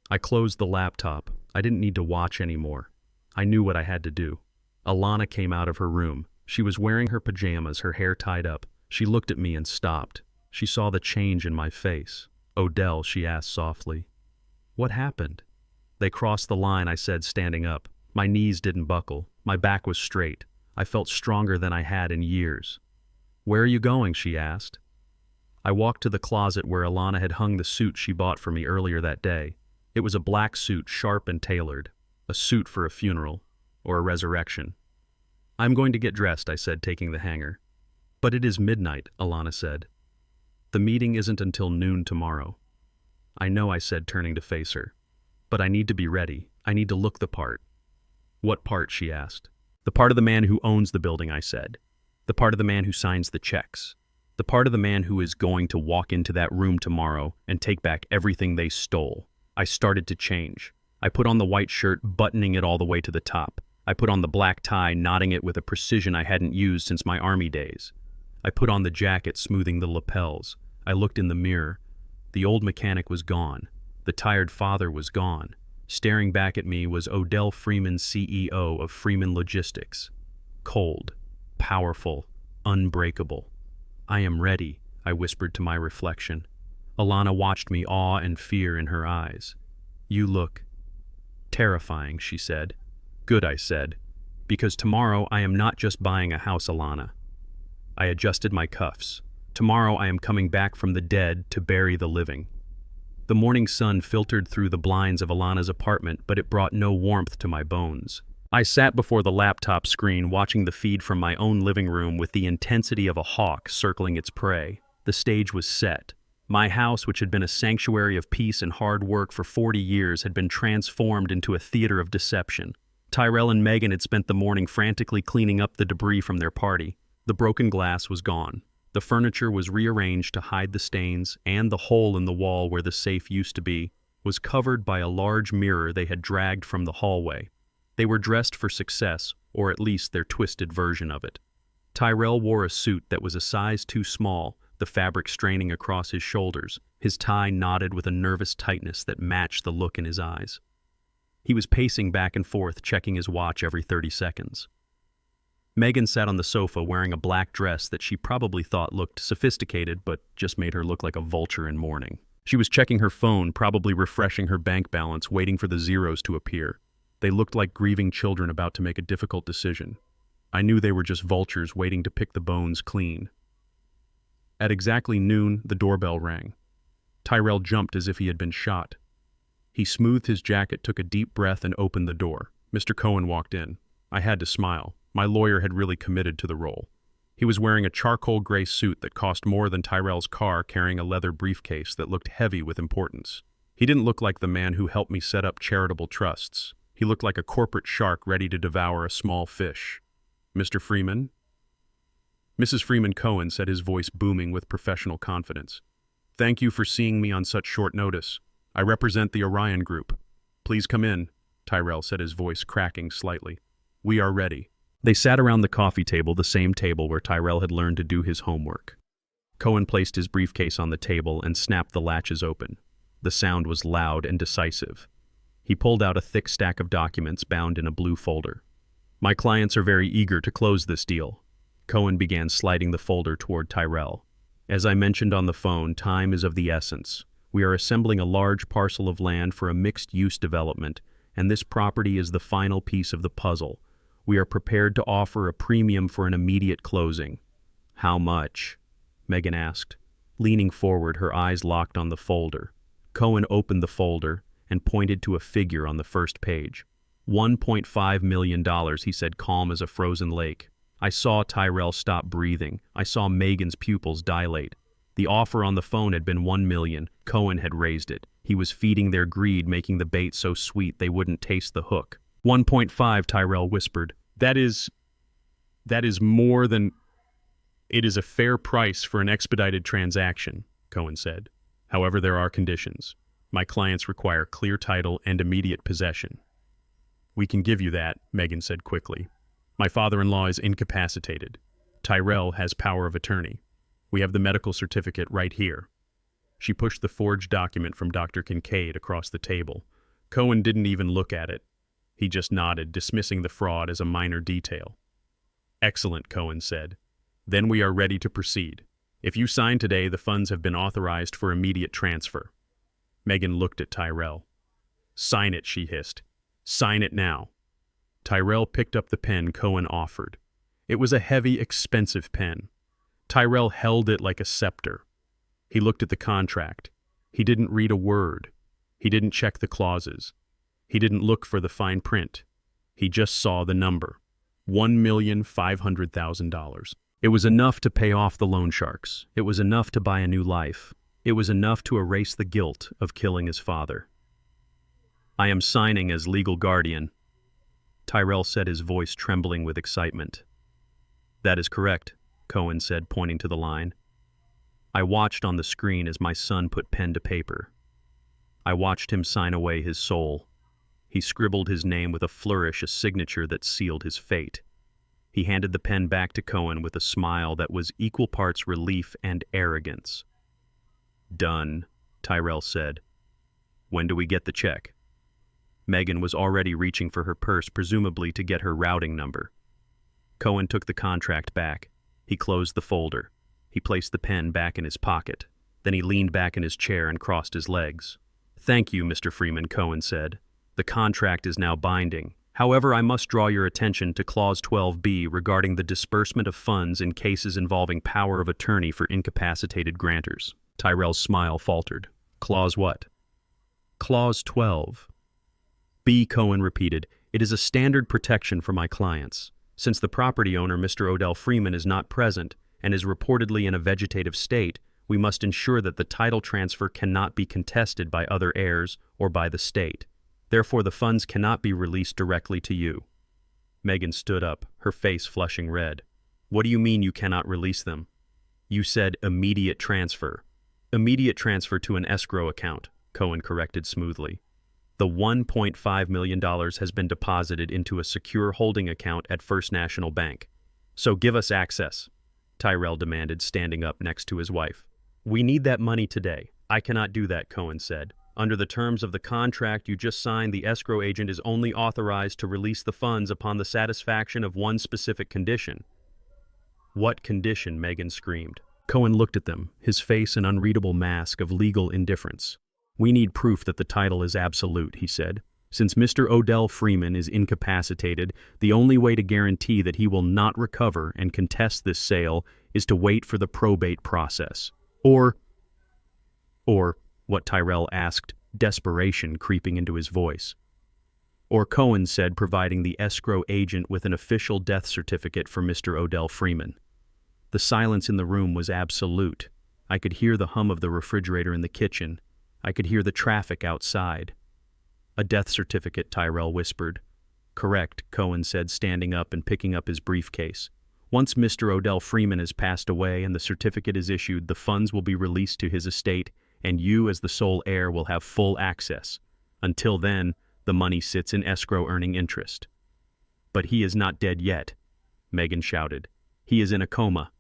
S1: I closed the laptop. I didn't need to watch anymore. I knew what I had to do. Alana came out of her room. She was wearing her pajamas, her hair tied up. She looked at me and stopped. She saw the change in my face. "Odell," she asked softly. "What happened?" "They crossed the line," I said, standing up. My knees didn't buckle. My back was straight. I felt stronger than I had in years. "Where are you going?" she asked. I walked to the closet where Alana had hung the suit she bought for me earlier that day. It was a black suit, sharp and tailored. A suit for a funeral. Or a resurrection. "I'm going to get dressed," I said, taking the hanger. "But it is midnight," Alana said. "The meeting isn't until noon tomorrow." "I know," I said, turning to face her. "But I need to be ready. I need to look the part." "What part?" she asked. "The part of the man who owns the building," I said. "The part of the man who signs the checks. The part of the man who is going to walk into that room tomorrow and take back everything they stole." I started to change. I put on the white shirt, buttoning it all the way to the top. I put on the black tie, knotting it with a precision I hadn't used since my army days. I put on the jacket, smoothing the lapels. I looked in the mirror. The old mechanic was gone. The tired father was gone. Staring back at me was Odell Freeman, CEO of Freeman Logistics. Cold, powerful, unbreakable. "I am ready," I whispered to my reflection. Alana watched me, awe and fear in her eyes. "You look terrifying," she said. "Good," I said, "because tomorrow I am not just buying a house, Alana." I adjusted my cuffs. Tomorrow I am coming back from the dead to bury the living. The morning sun filtered through the blinds of Alana's apartment, but it brought no warmth to my bones. I sat before the laptop screen, watching the feed from my own living room with the intensity of a hawk circling its prey. The stage was set. My house, which had been a sanctuary of peace and hard work for 40 years, had been transformed into a theater of deception. Tyrell and Megan had spent the morning frantically cleaning up the debris from their party. The broken glass was gone. The furniture was rearranged to hide the stains, and the hole in the wall where the safe used to be was covered by a large mirror they had dragged from the hallway. They were dressed for success, or at least their twisted version of it. Tyrell wore a suit that was a size too small, the fabric straining across his shoulders, his tie knotted with a nervous tightness that matched the look in his eyes. He was pacing back and forth, checking his watch every 30 seconds. Megan sat on the sofa wearing a black dress that she probably thought looked sophisticated, but just made her look like a vulture in mourning. She was checking her phone, probably refreshing her bank balance, waiting for the zeros to appear. They looked like grieving children about to make a difficult decision. I knew they were just vultures waiting to pick the bones clean. At exactly noon, the doorbell rang. Tyrell jumped as if he had been shot. He smoothed his jacket, took a deep breath, and opened the door. Mr. Cohen walked in. I had to smile. My lawyer had really committed to the role. He was wearing a charcoal gray suit that cost more than Tyrell's car, carrying a leather briefcase that looked heavy with importance. He didn't look like the man who helped me set up charitable trusts. He looked like a corporate shark ready to devour a small fish. "Mr. Freeman?" Mrs. Freeman Cohen said, his voice booming with professional confidence. "Thank you for seeing me on such short notice. I represent the Orion Group. Please come in," Tyrell said, his voice cracking slightly. "We are ready." They sat around the coffee table, the same table where Tyrell had learned to do his homework. Cohen placed his briefcase on the table and snapped the latches open. The sound was loud and decisive. He pulled out a thick stack of documents bound in a blue folder. "My clients are very eager to close this deal." Cohen began sliding the folder toward Tyrell. "As I mentioned on the phone, time is of the essence. We are assembling a large parcel of land for a mixed-use development, and this property is the final piece of the puzzle. We are prepared to offer a premium for an immediate closing." "How much?" Megan asked, leaning forward, her eyes locked on the folder. Cohen opened the folder and pointed to a figure on the first page. $1.5 million, he said, calm as a frozen lake. I saw Tyrell stop breathing. I saw Megan's pupils dilate. The offer on the phone had been $1 million. Cohen had raised it. He was feeding their greed, making the bait so sweet they wouldn't taste the hook. 1.5, Tyrell whispered. That is more than... It is a fair price for an expedited transaction, Cohen said. However, there are conditions. My clients require clear title and immediate possession. We can give you that, Megan said quickly. My father-in-law is incapacitated. Tyrell has power of attorney. We have the medical certificate right here. She pushed the forged document from Dr. Kincaid across the table. Cohen didn't even look at it. He just nodded, dismissing the fraud as a minor detail. Excellent, Cohen said. Then we are ready to proceed. If you sign today, the funds have been authorized for immediate transfer. Megan looked at Tyrell. Sign it, she hissed. Sign it now. Tyrell picked up the pen Cohen offered. It was a heavy, expensive pen. Tyrell held it like a scepter. He looked at the contract. He didn't read a word. He didn't check the clauses. He didn't look for the fine print. He just saw the number. $1,500,000. It was enough to pay off the loan sharks. It was enough to buy a new life. It was enough to erase the guilt of killing his father. I am signing as legal guardian, Tyrell said, his voice trembling with excitement. That is correct, Cohen said, pointing to the line. I watched on the screen as my son put pen to paper. I watched him sign away his soul. He scribbled his name with a flourish, a signature that sealed his fate. He handed the pen back to Cohen with a smile that was equal parts relief and arrogance. Done, Tyrell said. When do we get the check? Megan was already reaching for her purse, presumably to get her routing number. Cohen took the contract back. He closed the folder. He placed the pen back in his pocket. Then he leaned back in his chair and crossed his legs. Thank you, Mr. Freeman, Cohen said. The contract is now binding. However, I must draw your attention to Clause 12B regarding the disbursement of funds in cases involving power of attorney for incapacitated grantors. Tyrell's smile faltered. Clause what? Clause 12. B. Cohen repeated, it is a standard protection for my clients. Since the property owner, Mr. Odell Freeman, is not present and is reportedly in a vegetative state, we must ensure that the title transfer cannot be contested by other heirs or by the state. Therefore, the funds cannot be released directly to you. Megan stood up, her face flushing red. What do you mean you cannot release them? You said immediate transfer. Immediate transfer to an escrow account, Cohen corrected smoothly. The $1.5 million has been deposited into a secure holding account at First National Bank. So give us access, Tyrell demanded, standing up next to his wife. We need that money today. I cannot do that, Cohen said. Under the terms of the contract you just signed, the escrow agent is only authorized to release the funds upon the satisfaction of one specific condition. What condition? Megan screamed. Cohen looked at them, his face an unreadable mask of legal indifference. We need proof that the title is absolute, he said. Since Mr. Odell Freeman is incapacitated, the only way to guarantee that he will not recover and contest this sale is to wait for the probate process. Or, what Tyrell asked, desperation creeping into his voice. Or, Cohen said, providing the escrow agent with an official death certificate for Mr. Odell Freeman. The silence in the room was absolute. I could hear the hum of the refrigerator in the kitchen. I could hear the traffic outside. A death certificate, Tyrell whispered. Correct, Cohen said, standing up and picking up his briefcase. Once Mr. Odell Freeman has passed away and the certificate is issued, the funds will be released to his estate, and you, as the sole heir, will have full access. Until then, the money sits in escrow earning interest. But he is not dead yet, Megan shouted. He is in a coma.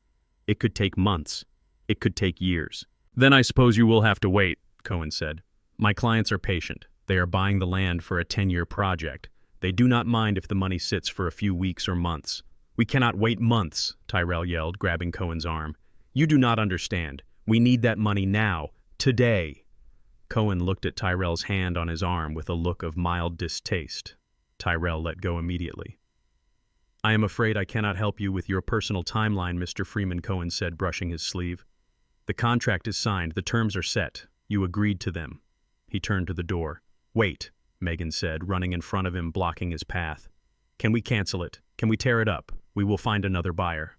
S1: It could take months. It could take years. Then I suppose you will have to wait, Cohen said. My clients are patient. They are buying the land for a 10-year project. They do not mind if the money sits for a few weeks or months. We cannot wait months, Tyrell yelled, grabbing Cohen's arm. You do not understand. We need that money now. Today. Cohen looked at Tyrell's hand on his arm with a look of mild distaste. Tyrell let go immediately. I am afraid I cannot help you with your personal timeline, Mr. Freeman, Cohen said, brushing his sleeve. The contract is signed, the terms are set. You agreed to them. He turned to the door. Wait, Megan said, running in front of him, blocking his path. Can we cancel it? Can we tear it up? We will find another buyer.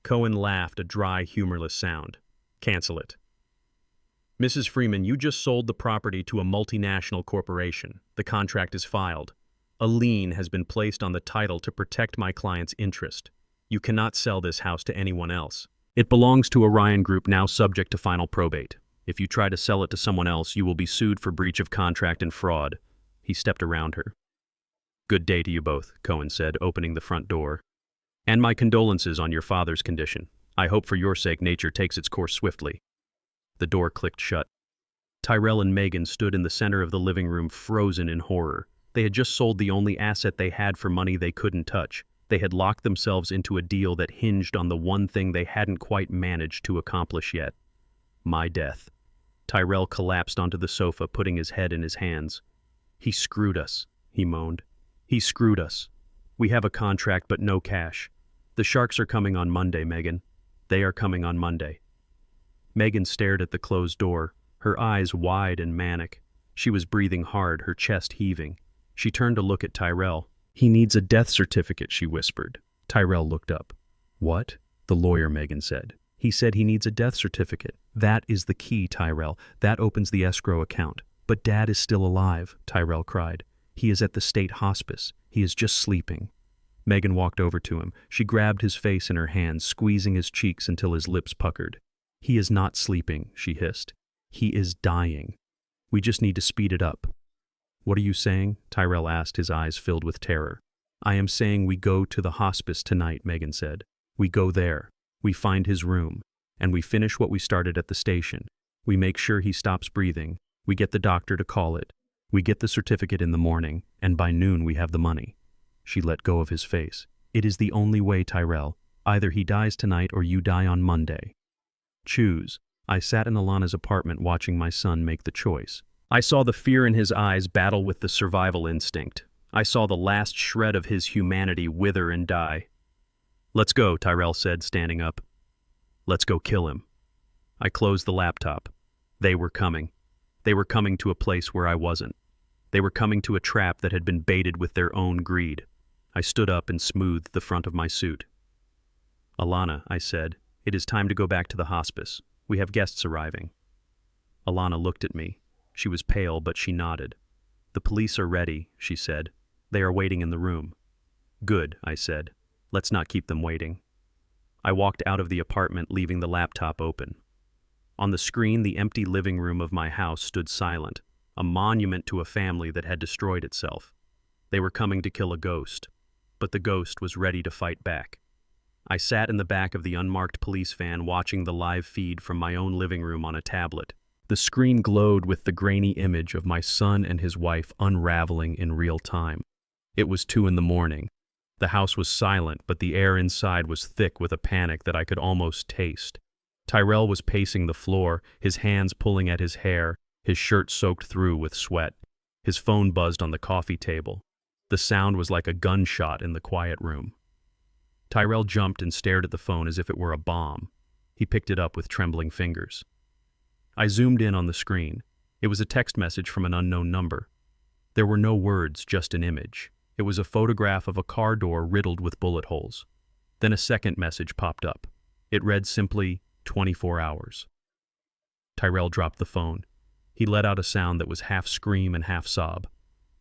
S1: Cohen laughed, a dry, humorless sound. Cancel it. Mrs. Freeman, you just sold the property to a multinational corporation. The contract is filed. A lien has been placed on the title to protect my client's interest. You cannot sell this house to anyone else. It belongs to Orion Group, now subject to final probate. If you try to sell it to someone else, you will be sued for breach of contract and fraud. He stepped around her. Good day to you both, Cohen said, opening the front door. And my condolences on your father's condition. I hope for your sake nature takes its course swiftly. The door clicked shut. Tyrell and Megan stood in the center of the living room, frozen in horror. They had just sold the only asset they had for money they couldn't touch. They had locked themselves into a deal that hinged on the one thing they hadn't quite managed to accomplish yet. My death. Tyrell collapsed onto the sofa, putting his head in his hands. He screwed us, he moaned. He screwed us. We have a contract but no cash. The sharks are coming on Monday, Megan. They are coming on Monday. Megan stared at the closed door, her eyes wide and manic. She was breathing hard, her chest heaving. She turned to look at Tyrell. He needs a death certificate, she whispered. Tyrell looked up. What? The lawyer, Megan said. He said he needs a death certificate. That is the key, Tyrell. That opens the escrow account. But Dad is still alive, Tyrell cried. He is at the state hospice. He is just sleeping. Megan walked over to him. She grabbed his face in her hands, squeezing his cheeks until his lips puckered. He is not sleeping, she hissed. He is dying. We just need to speed it up. What are you saying? Tyrell asked, his eyes filled with terror. I am saying we go to the hospice tonight, Megan said. We go there. We find his room. And we finish what we started at the station. We make sure he stops breathing. We get the doctor to call it. We get the certificate in the morning, and by noon we have the money. She let go of his face. It is the only way, Tyrell. Either he dies tonight or you die on Monday. Choose. I sat in Alana's apartment watching my son make the choice. I saw the fear in his eyes battle with the survival instinct. I saw the last shred of his humanity wither and die. Let's go, Tyrell said, standing up. Let's go kill him. I closed the laptop. They were coming. They were coming to a place where I wasn't. They were coming to a trap that had been baited with their own greed. I stood up and smoothed the front of my suit. Alana, I said, it is time to go back to the hospice. We have guests arriving. Alana looked at me. She was pale, but she nodded. The police are ready, she said. They are waiting in the room. Good, I said. Let's not keep them waiting. I walked out of the apartment, leaving the laptop open. On the screen, the empty living room of my house stood silent, a monument to a family that had destroyed itself. They were coming to kill a ghost, but the ghost was ready to fight back. I sat in the back of the unmarked police van watching the live feed from my own living room on a tablet. The screen glowed with the grainy image of my son and his wife unraveling in real time. It was 2 a.m. The house was silent, but the air inside was thick with a panic that I could almost taste. Tyrell was pacing the floor, his hands pulling at his hair, his shirt soaked through with sweat. His phone buzzed on the coffee table. The sound was like a gunshot in the quiet room. Tyrell jumped and stared at the phone as if it were a bomb. He picked it up with trembling fingers. I zoomed in on the screen. It was a text message from an unknown number. There were no words, just an image. It was a photograph of a car door riddled with bullet holes. Then a second message popped up. It read simply, 24 hours. Tyrell dropped the phone. He let out a sound that was half scream and half sob.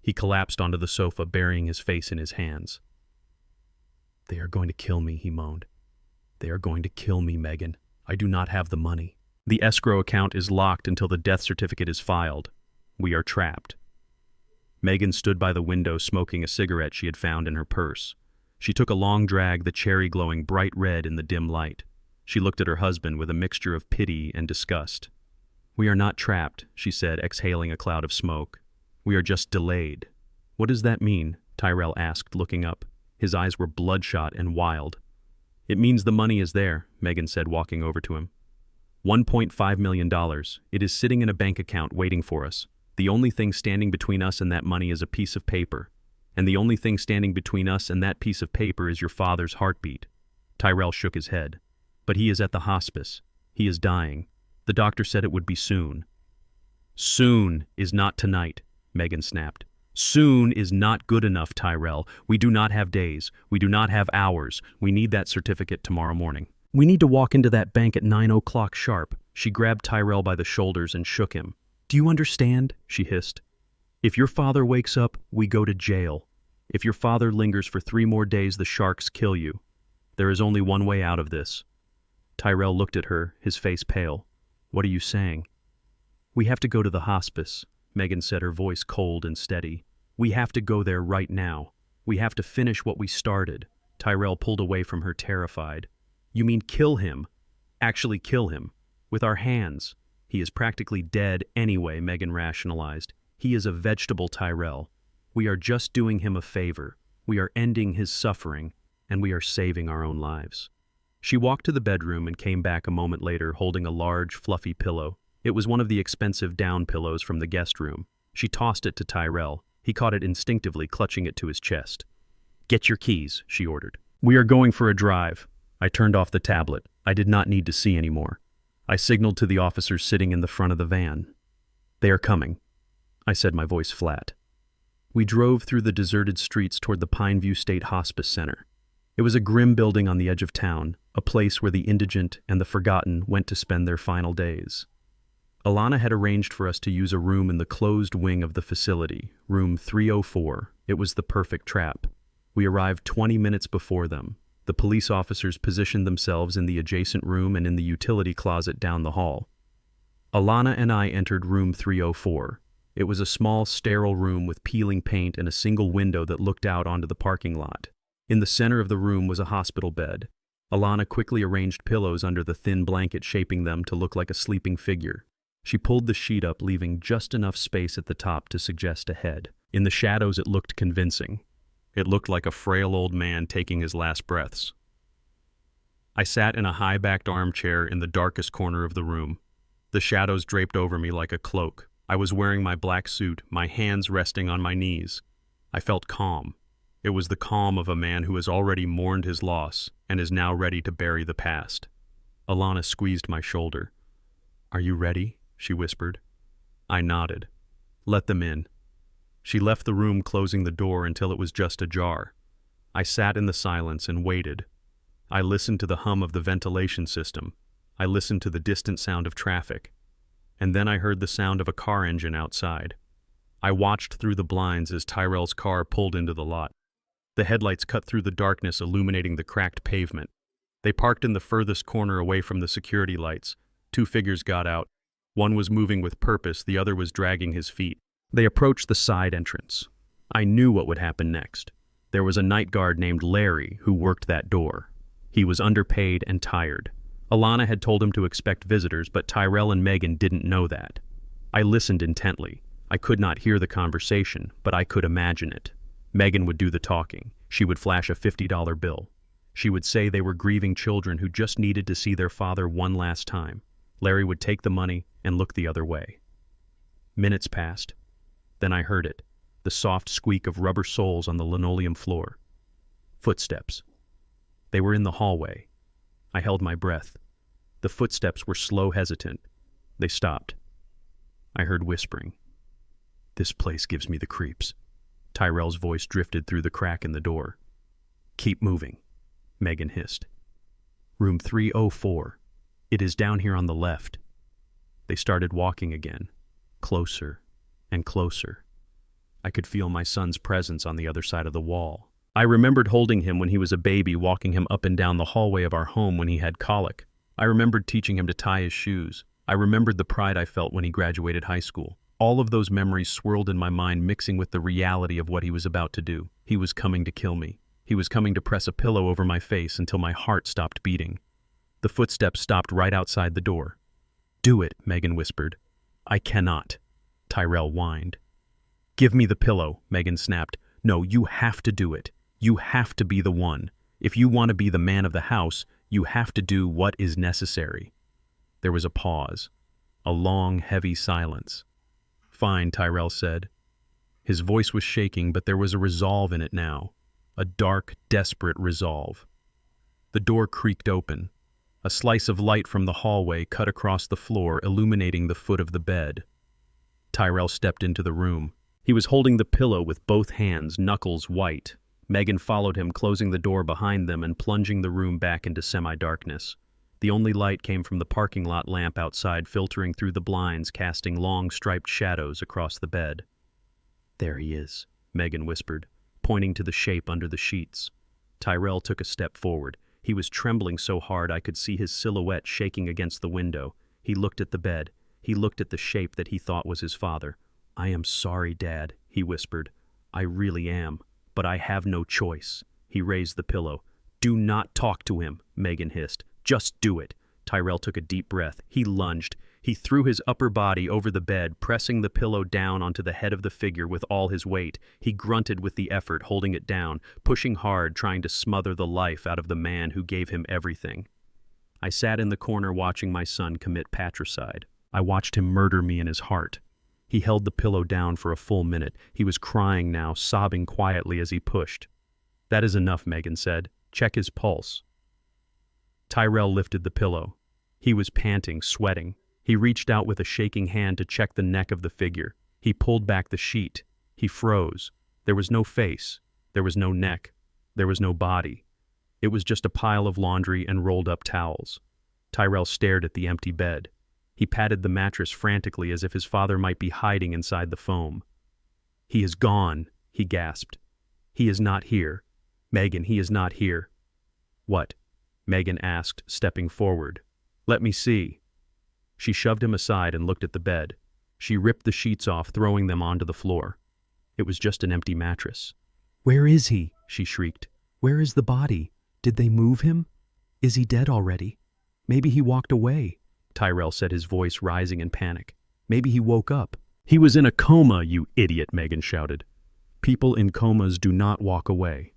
S1: He collapsed onto the sofa, burying his face in his hands. They are going to kill me, he moaned. They are going to kill me, Megan. I do not have the money. The escrow account is locked until the death certificate is filed. We are trapped. Megan stood by the window smoking a cigarette she had found in her purse. She took a long drag, the cherry glowing bright red in the dim light. She looked at her husband with a mixture of pity and disgust. We are not trapped, she said, exhaling a cloud of smoke. We are just delayed. What does that mean? Tyrell asked, looking up. His eyes were bloodshot and wild. It means the money is there, Megan said, walking over to him. $1.5 million. It is sitting in a bank account waiting for us. The only thing standing between us and that money is a piece of paper. And the only thing standing between us and that piece of paper is your father's heartbeat. Tyrell shook his head. But he is at the hospice. He is dying. The doctor said it would be soon. Soon is not tonight, Megan snapped. Soon is not good enough, Tyrell. We do not have days. We do not have hours. We need that certificate tomorrow morning. We need to walk into that bank at 9 o'clock sharp. She grabbed Tyrell by the shoulders and shook him. Do you understand? She hissed. If your father wakes up, we go to jail. If your father lingers for 3 more days, the sharks kill you. There is only one way out of this. Tyrell looked at her, his face pale. What are you saying? We have to go to the hospice, Megan said, her voice cold and steady. We have to go there right now. We have to finish what we started. Tyrell pulled away from her, terrified. You mean kill him? Actually kill him. With our hands. He is practically dead anyway, Megan rationalized. He is a vegetable, Tyrell. We are just doing him a favor. We are ending his suffering, and we are saving our own lives. She walked to the bedroom and came back a moment later holding a large, fluffy pillow. It was one of the expensive down pillows from the guest room. She tossed it to Tyrell. He caught it instinctively, clutching it to his chest. Get your keys, she ordered. We are going for a drive. I turned off the tablet. I did not need to see anymore. I signaled to the officers sitting in the front of the van. They are coming, I said, my voice flat. We drove through the deserted streets toward the Pineview State Hospice Center. It was a grim building on the edge of town, a place where the indigent and the forgotten went to spend their final days. Alana had arranged for us to use a room in the closed wing of the facility, room 304. It was the perfect trap. We arrived 20 minutes before them. The police officers positioned themselves in the adjacent room and in the utility closet down the hall. Alana and I entered room 304. It was a small, sterile room with peeling paint and a single window that looked out onto the parking lot. In the center of the room was a hospital bed. Alana quickly arranged pillows under the thin blanket, shaping them to look like a sleeping figure. She pulled the sheet up, leaving just enough space at the top to suggest a head. In the shadows, it looked convincing. It looked like a frail old man taking his last breaths. I sat in a high-backed armchair in the darkest corner of the room. The shadows draped over me like a cloak. I was wearing my black suit, my hands resting on my knees. I felt calm. It was the calm of a man who has already mourned his loss and is now ready to bury the past. Alana squeezed my shoulder. Are you ready? She whispered. I nodded. Let them in. She left the room, closing the door until it was just ajar. I sat in the silence and waited. I listened to the hum of the ventilation system. I listened to the distant sound of traffic. And then I heard the sound of a car engine outside. I watched through the blinds as Tyrell's car pulled into the lot. The headlights cut through the darkness, illuminating the cracked pavement. They parked in the furthest corner away from the security lights. 2 figures got out. One was moving with purpose, the other was dragging his feet. They approached the side entrance. I knew what would happen next. There was a night guard named Larry who worked that door. He was underpaid and tired. Alana had told him to expect visitors, but Tyrell and Megan didn't know that. I listened intently. I could not hear the conversation, but I could imagine it. Megan would do the talking. She would flash a $50 bill. She would say they were grieving children who just needed to see their father one last time. Larry would take the money and look the other way. Minutes passed. Then I heard it, the soft squeak of rubber soles on the linoleum floor. Footsteps. They were in the hallway. I held my breath. The footsteps were slow, hesitant. They stopped. I heard whispering. This place gives me the creeps. Tyrell's voice drifted through the crack in the door. Keep moving, Megan hissed. Room 304. It is down here on the left. They started walking again, closer and closer. I could feel my son's presence on the other side of the wall. I remembered holding him when he was a baby, walking him up and down the hallway of our home when he had colic. I remembered teaching him to tie his shoes. I remembered the pride I felt when he graduated high school. All of those memories swirled in my mind, mixing with the reality of what he was about to do. He was coming to kill me. He was coming to press a pillow over my face until my heart stopped beating. The footsteps stopped right outside the door. Do it, Megan whispered. I cannot, Tyrell whined. Give me the pillow, Megan snapped. No, you have to do it. You have to be the one. If you want to be the man of the house, you have to do what is necessary. There was a pause, a long, heavy silence. Fine, Tyrell said. His voice was shaking, but there was a resolve in it now, a dark, desperate resolve. The door creaked open. A slice of light from the hallway cut across the floor, illuminating the foot of the bed. Tyrell stepped into the room. He was holding the pillow with both hands, knuckles white. Megan followed him, closing the door behind them and plunging the room back into semi-darkness. The only light came from the parking lot lamp outside, filtering through the blinds, casting long, striped shadows across the bed. "There he is," Megan whispered, pointing to the shape under the sheets. Tyrell took a step forward. He was trembling so hard I could see his silhouette shaking against the window. He looked at the bed. He looked at the shape that he thought was his father. "I am sorry, Dad," he whispered. "I really am. But I have no choice." He raised the pillow. "Do not talk to him," Megan hissed. "Just do it." Tyrell took a deep breath. He lunged. He threw his upper body over the bed, pressing the pillow down onto the head of the figure with all his weight. He grunted with the effort, holding it down, pushing hard, trying to smother the life out of the man who gave him everything. I sat in the corner watching my son commit patricide. I watched him murder me in his heart. He held the pillow down for a full minute. He was crying now, sobbing quietly as he pushed. "That is enough," Megan said. "Check his pulse." Tyrell lifted the pillow. He was panting, sweating. He reached out with a shaking hand to check the neck of the figure. He pulled back the sheet. He froze. There was no face. There was no neck. There was no body. It was just a pile of laundry and rolled-up towels. Tyrell stared at the empty bed. He patted the mattress frantically as if his father might be hiding inside the foam. "He is gone," he gasped. "He is not here. Megan, he is not here." "What?" Megan asked, stepping forward. "Let me see." She shoved him aside and looked at the bed. She ripped the sheets off, throwing them onto the floor. It was just an empty mattress. "Where is he?" she shrieked. "Where is the body? Did they move him? Is he dead already? Maybe he walked away," Tyrell said, his voice rising in panic. "Maybe he woke up." "He was in a coma, you idiot," Megan shouted. "People in comas do not walk away."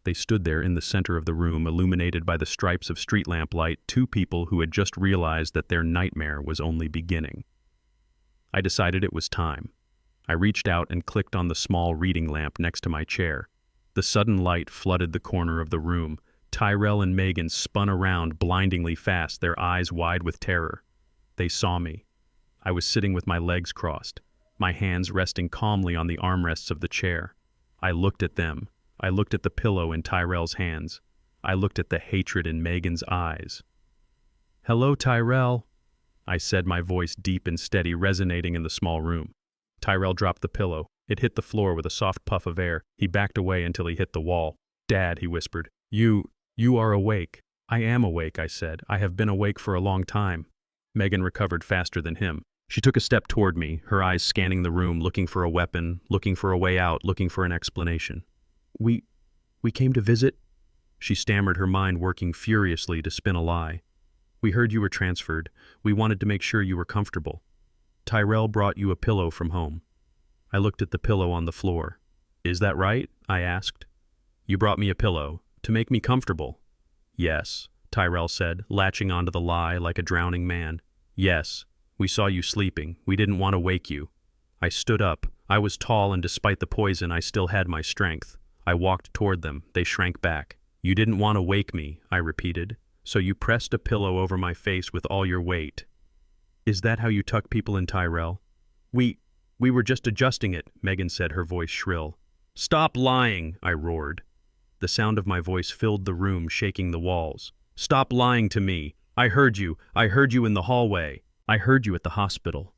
S1: They stood there in the center of the room, illuminated by the stripes of street lamp light, two people who had just realized that their nightmare was only beginning. I decided it was time. I reached out and clicked on the small reading lamp next to my chair. The sudden light flooded the corner of the room. Tyrell and Megan spun around blindingly fast, their eyes wide with terror. They saw me. I was sitting with my legs crossed, my hands resting calmly on the armrests of the chair. I looked at them. I looked at the pillow in Tyrell's hands. I looked at the hatred in Megan's eyes. "Hello, Tyrell," I said, my voice deep and steady, resonating in the small room. Tyrell dropped the pillow. It hit the floor with a soft puff of air. He backed away until he hit the wall. "Dad," he whispered. You are awake." "I am awake," I said. "I have been awake for a long time." Megan recovered faster than him. She took a step toward me, her eyes scanning the room, looking for a weapon, looking for a way out, looking for an explanation. We came to visit," she stammered, her mind working furiously to spin a lie. "We heard you were transferred. We wanted to make sure you were comfortable. Tyrell brought you a pillow from home." I looked at the pillow on the floor. "Is that right?" I asked. "You brought me a pillow to make me comfortable." "Yes," Tyrell said, latching onto the lie like a drowning man. "Yes, we saw you sleeping. We didn't want to wake you." I stood up. I was tall, and despite the poison, I still had my strength. I walked toward them. They shrank back. "You didn't want to wake me," I repeated, "so you pressed a pillow over my face with all your weight." "Is that how you tuck people in, Tyrell?" We were just adjusting it," Megan said, her voice shrill. "Stop lying," I roared. The sound of my voice filled the room, shaking the walls. "Stop lying to me. I heard you. I heard you in the hallway. I heard you at the hospital.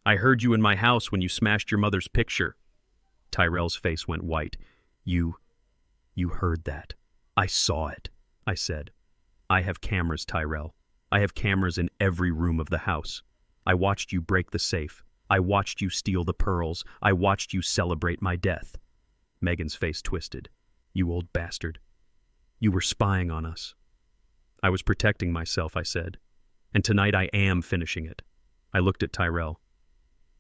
S1: I heard you in my house when you smashed your mother's picture." Tyrell's face went white. You heard that. "I saw it," I said. "I have cameras, Tyrell. I have cameras in every room of the house. I watched you break the safe. I watched you steal the pearls. I watched you celebrate my death." Megan's face twisted. "You old bastard. You were spying on us." "I was protecting myself," I said. "And tonight I am finishing it." I looked at Tyrell.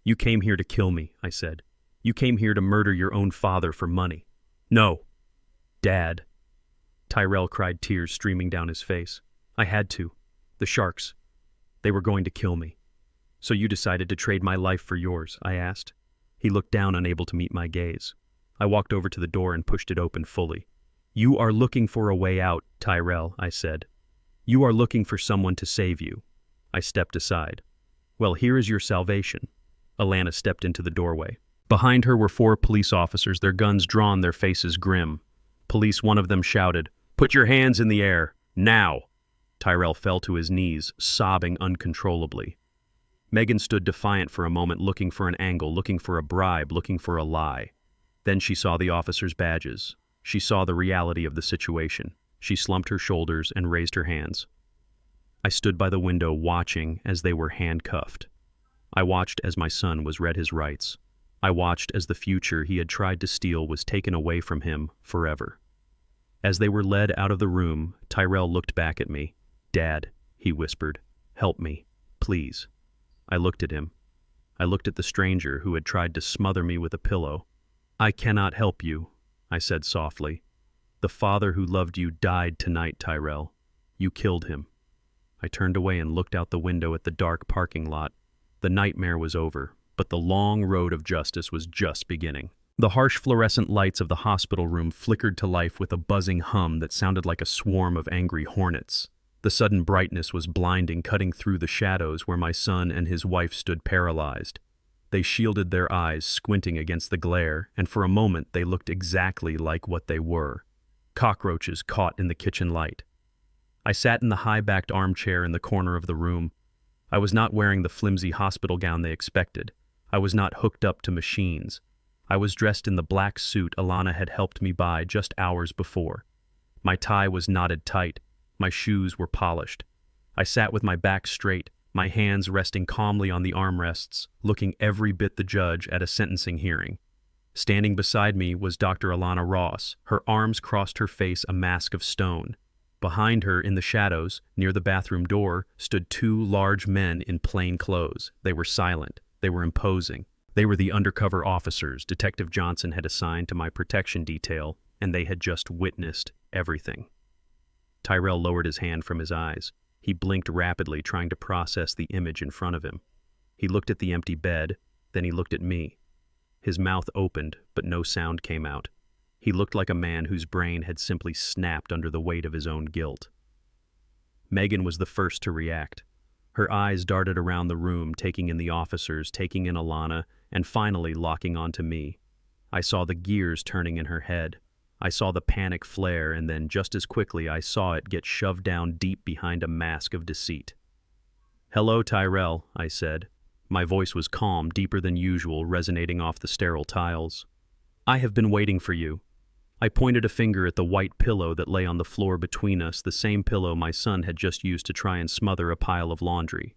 S1: "You came here to kill me," I said. "You came here to murder your own father for money." "No." "Dad." Tyrell cried, tears streaming down his face. "I had to. The sharks. They were going to kill me." "So you decided to trade my life for yours?" I asked. He looked down, unable to meet my gaze. I walked over to the door and pushed it open fully. "You are looking for a way out, Tyrell," I said. You are looking for someone to save you. I stepped aside. Well, here is your salvation. Alana stepped into the doorway. Behind her were 4 police officers, their guns drawn, their faces grim. Police, one of them shouted, "Put your hands in the air, now!" Tyrell fell to his knees, sobbing uncontrollably. Megan stood defiant for a moment, looking for an angle, looking for a bribe, looking for a lie. Then she saw the officers' badges. She saw the reality of the situation. She slumped her shoulders and raised her hands. I stood by the window watching as they were handcuffed. I watched as my son was read his rights. I watched as the future he had tried to steal was taken away from him forever. As they were led out of the room, Tyrell looked back at me. "Dad," he whispered, "help me, please." I looked at him. I looked at the stranger who had tried to smother me with a pillow. "I cannot help you," I said softly. "The father who loved you died tonight, Tyrell. You killed him." I turned away and looked out the window at the dark parking lot. The nightmare was over, but the long road of justice was just beginning. The harsh fluorescent lights of the hospital room flickered to life with a buzzing hum that sounded like a swarm of angry hornets. The sudden brightness was blinding, cutting through the shadows where my son and his wife stood paralyzed. They shielded their eyes, squinting against the glare, and for a moment they looked exactly like what they were. Cockroaches caught in the kitchen light. I sat in the high-backed armchair in the corner of the room. I was not wearing the flimsy hospital gown they expected. I was not hooked up to machines. I was dressed in the black suit Alana had helped me buy just hours before. My tie was knotted tight. My shoes were polished. I sat with my back straight, my hands resting calmly on the armrests, looking every bit the judge at a sentencing hearing. Standing beside me was Dr. Alana Ross, her arms crossed, her face a mask of stone. Behind her, in the shadows, near the bathroom door, stood 2 large men in plain clothes. They were silent. They were imposing. They were the undercover officers Detective Johnson had assigned to my protection detail, and they had just witnessed everything. Tyrell lowered his hand from his eyes. He blinked rapidly, trying to process the image in front of him. He looked at the empty bed, then he looked at me. His mouth opened, but no sound came out. He looked like a man whose brain had simply snapped under the weight of his own guilt. Megan was the first to react. Her eyes darted around the room, taking in the officers, taking in Alana, and finally locking onto me. I saw the gears turning in her head. I saw the panic flare, and then just as quickly I saw it get shoved down deep behind a mask of deceit. "Hello, Tyrell," I said. My voice was calm, deeper than usual, resonating off the sterile tiles. "I have been waiting for you." I pointed a finger at the white pillow that lay on the floor between us, the same pillow my son had just used to try and smother a pile of laundry.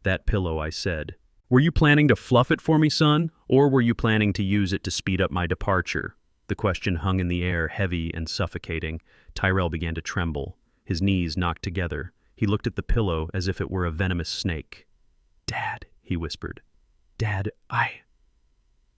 S1: "That pillow," I said. "Were you planning to fluff it for me, son, or were you planning to use it to speed up my departure?" The question hung in the air, heavy and suffocating. Tyrell began to tremble. His knees knocked together. He looked at the pillow as if it were a venomous snake. "Dad," he whispered. "Dad,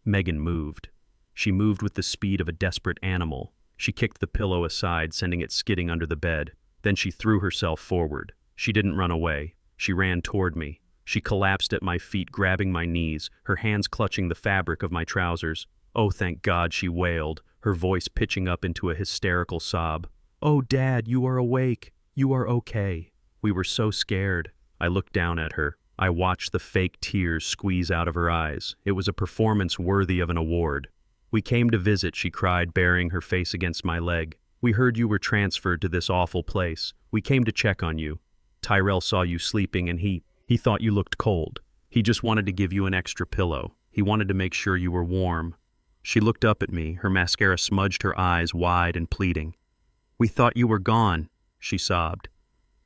S1: Megan moved. She moved with the speed of a desperate animal. She kicked the pillow aside, sending it skidding under the bed. Then she threw herself forward. She didn't run away. She ran toward me. She collapsed at my feet, grabbing my knees, her hands clutching the fabric of my trousers. "Oh, thank God," she wailed, her voice pitching up into a hysterical sob. "Oh, Dad, you are awake. You are okay." We were so scared. I looked down at her. I watched the fake tears squeeze out of her eyes. It was a performance worthy of an award. "We came to visit," she cried, burying her face against my leg. "We heard you were transferred to this awful place. We came to check on you. Tyrell saw you sleeping and he thought you looked cold. He just wanted to give you an extra pillow. He wanted to make sure you were warm." She looked up at me, her mascara smudged her eyes wide and pleading. "We thought you were gone," she sobbed.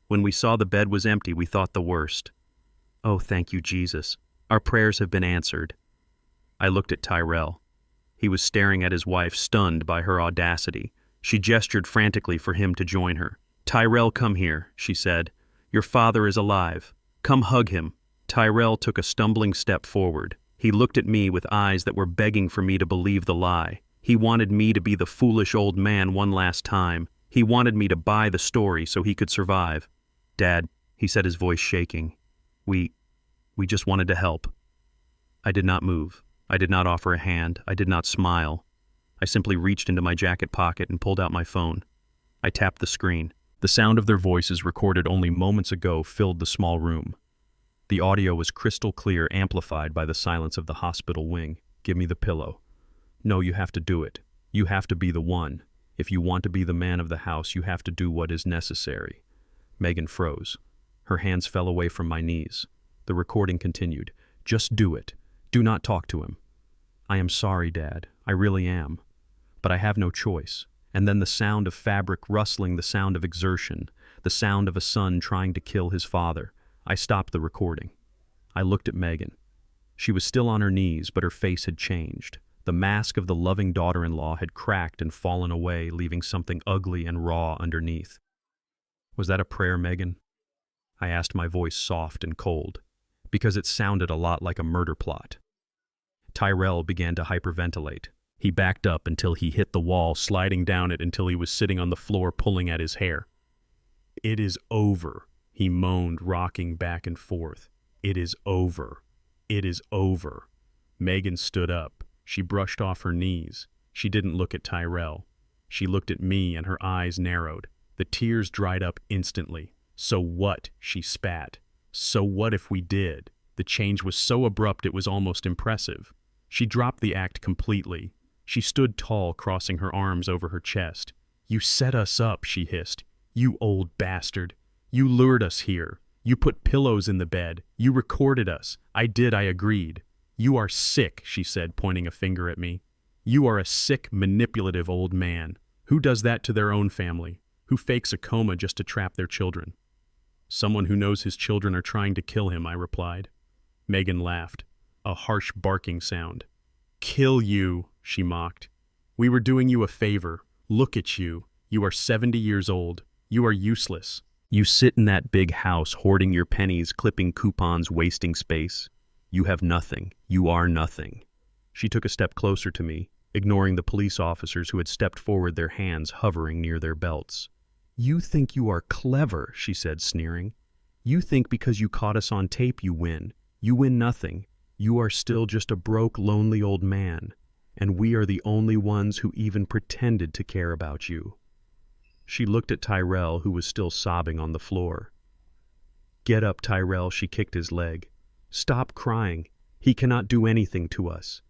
S1: "When we saw the bed was empty, we thought the worst." "Oh, thank you, Jesus. Our prayers have been answered." I looked at Tyrell. He was staring at his wife, stunned by her audacity. She gestured frantically for him to join her. "Tyrell, come here," she said. "Your father is alive. Come hug him." Tyrell took a stumbling step forward. He looked at me with eyes that were begging for me to believe the lie. He wanted me to be the foolish old man one last time. He wanted me to buy the story so he could survive. "Dad," he said, his voice shaking, we just wanted to help." I did not move. I did not offer a hand. I did not smile. I simply reached into my jacket pocket and pulled out my phone. I tapped the screen. The sound of their voices recorded only moments ago filled the small room. The audio was crystal clear, amplified by the silence of the hospital wing. "Give me the pillow." "No, you have to do it. You have to be the one. If you want to be the man of the house, you have to do what is necessary." Megan froze. Her hands fell away from my knees. The recording continued. "Just do it. Do not talk to him." "I am sorry, Dad. I really am. But I have no choice." And then the sound of fabric rustling, the sound of exertion, the sound of a son trying to kill his father. I stopped the recording. I looked at Megan. She was still on her knees, but her face had changed. The mask of the loving daughter-in-law had cracked and fallen away, leaving something ugly and raw underneath. "Was that a prayer, Megan?" I asked, my voice soft and cold, because it sounded a lot like a murder plot. Tyrell began to hyperventilate. He backed up until he hit the wall, sliding down it until he was sitting on the floor pulling at his hair. "It is over," he moaned, rocking back and forth. "It is over. It is over." Megan stood up. She brushed off her knees. She didn't look at Tyrell. She looked at me, and her eyes narrowed. The tears dried up instantly. "So what?" she spat. "So what if we did?" The change was so abrupt it was almost impressive. She dropped the act completely. She stood tall, crossing her arms over her chest. "You set us up," she hissed. "You old bastard. You lured us here. You put pillows in the bed. You recorded us. I agreed. You are sick," she said, pointing a finger at me. "You are a sick, manipulative old man. Who does that to their own family? Who fakes a coma just to trap their children?" "Someone who knows his children are trying to kill him," I replied. Megan laughed, a harsh barking sound. "Kill you," she mocked. "We were doing you a favor. Look at you. You are 70 years old. You are useless. You sit in that big house hoarding your pennies, clipping coupons, wasting space. You have nothing. You are nothing." She took a step closer to me, ignoring the police officers who had stepped forward, their hands hovering near their belts. "You think you are clever," she said, sneering. "You think because you caught us on tape you win. You win nothing. You are still just a broke, lonely old man, and we are the only ones who even pretended to care about you." She looked at Tyrell, who was still sobbing on the floor. "Get up, Tyrell," she kicked his leg. "Stop crying. He cannot do anything to us."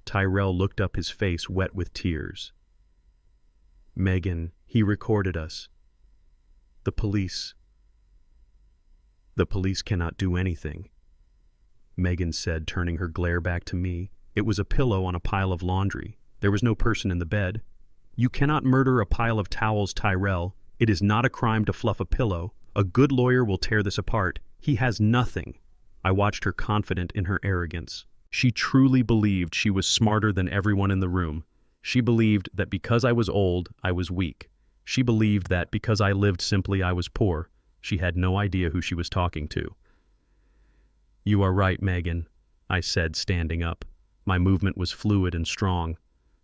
S1: Tyrell looked up, his face wet with tears. "Megan, he recorded us. The police cannot do anything," Megan said, turning her glare back to me. "It was a pillow on a pile of laundry. There was no person in the bed. You cannot murder a pile of towels, Tyrell. It is not a crime to fluff a pillow. A good lawyer will tear this apart. He has nothing." I watched her, confident in her arrogance. She truly believed she was smarter than everyone in the room. She believed that because I was old, I was weak. She believed that because I lived simply, I was poor. She had no idea who she was talking to. "You are right, Megan," I said, standing up. My movement was fluid and strong.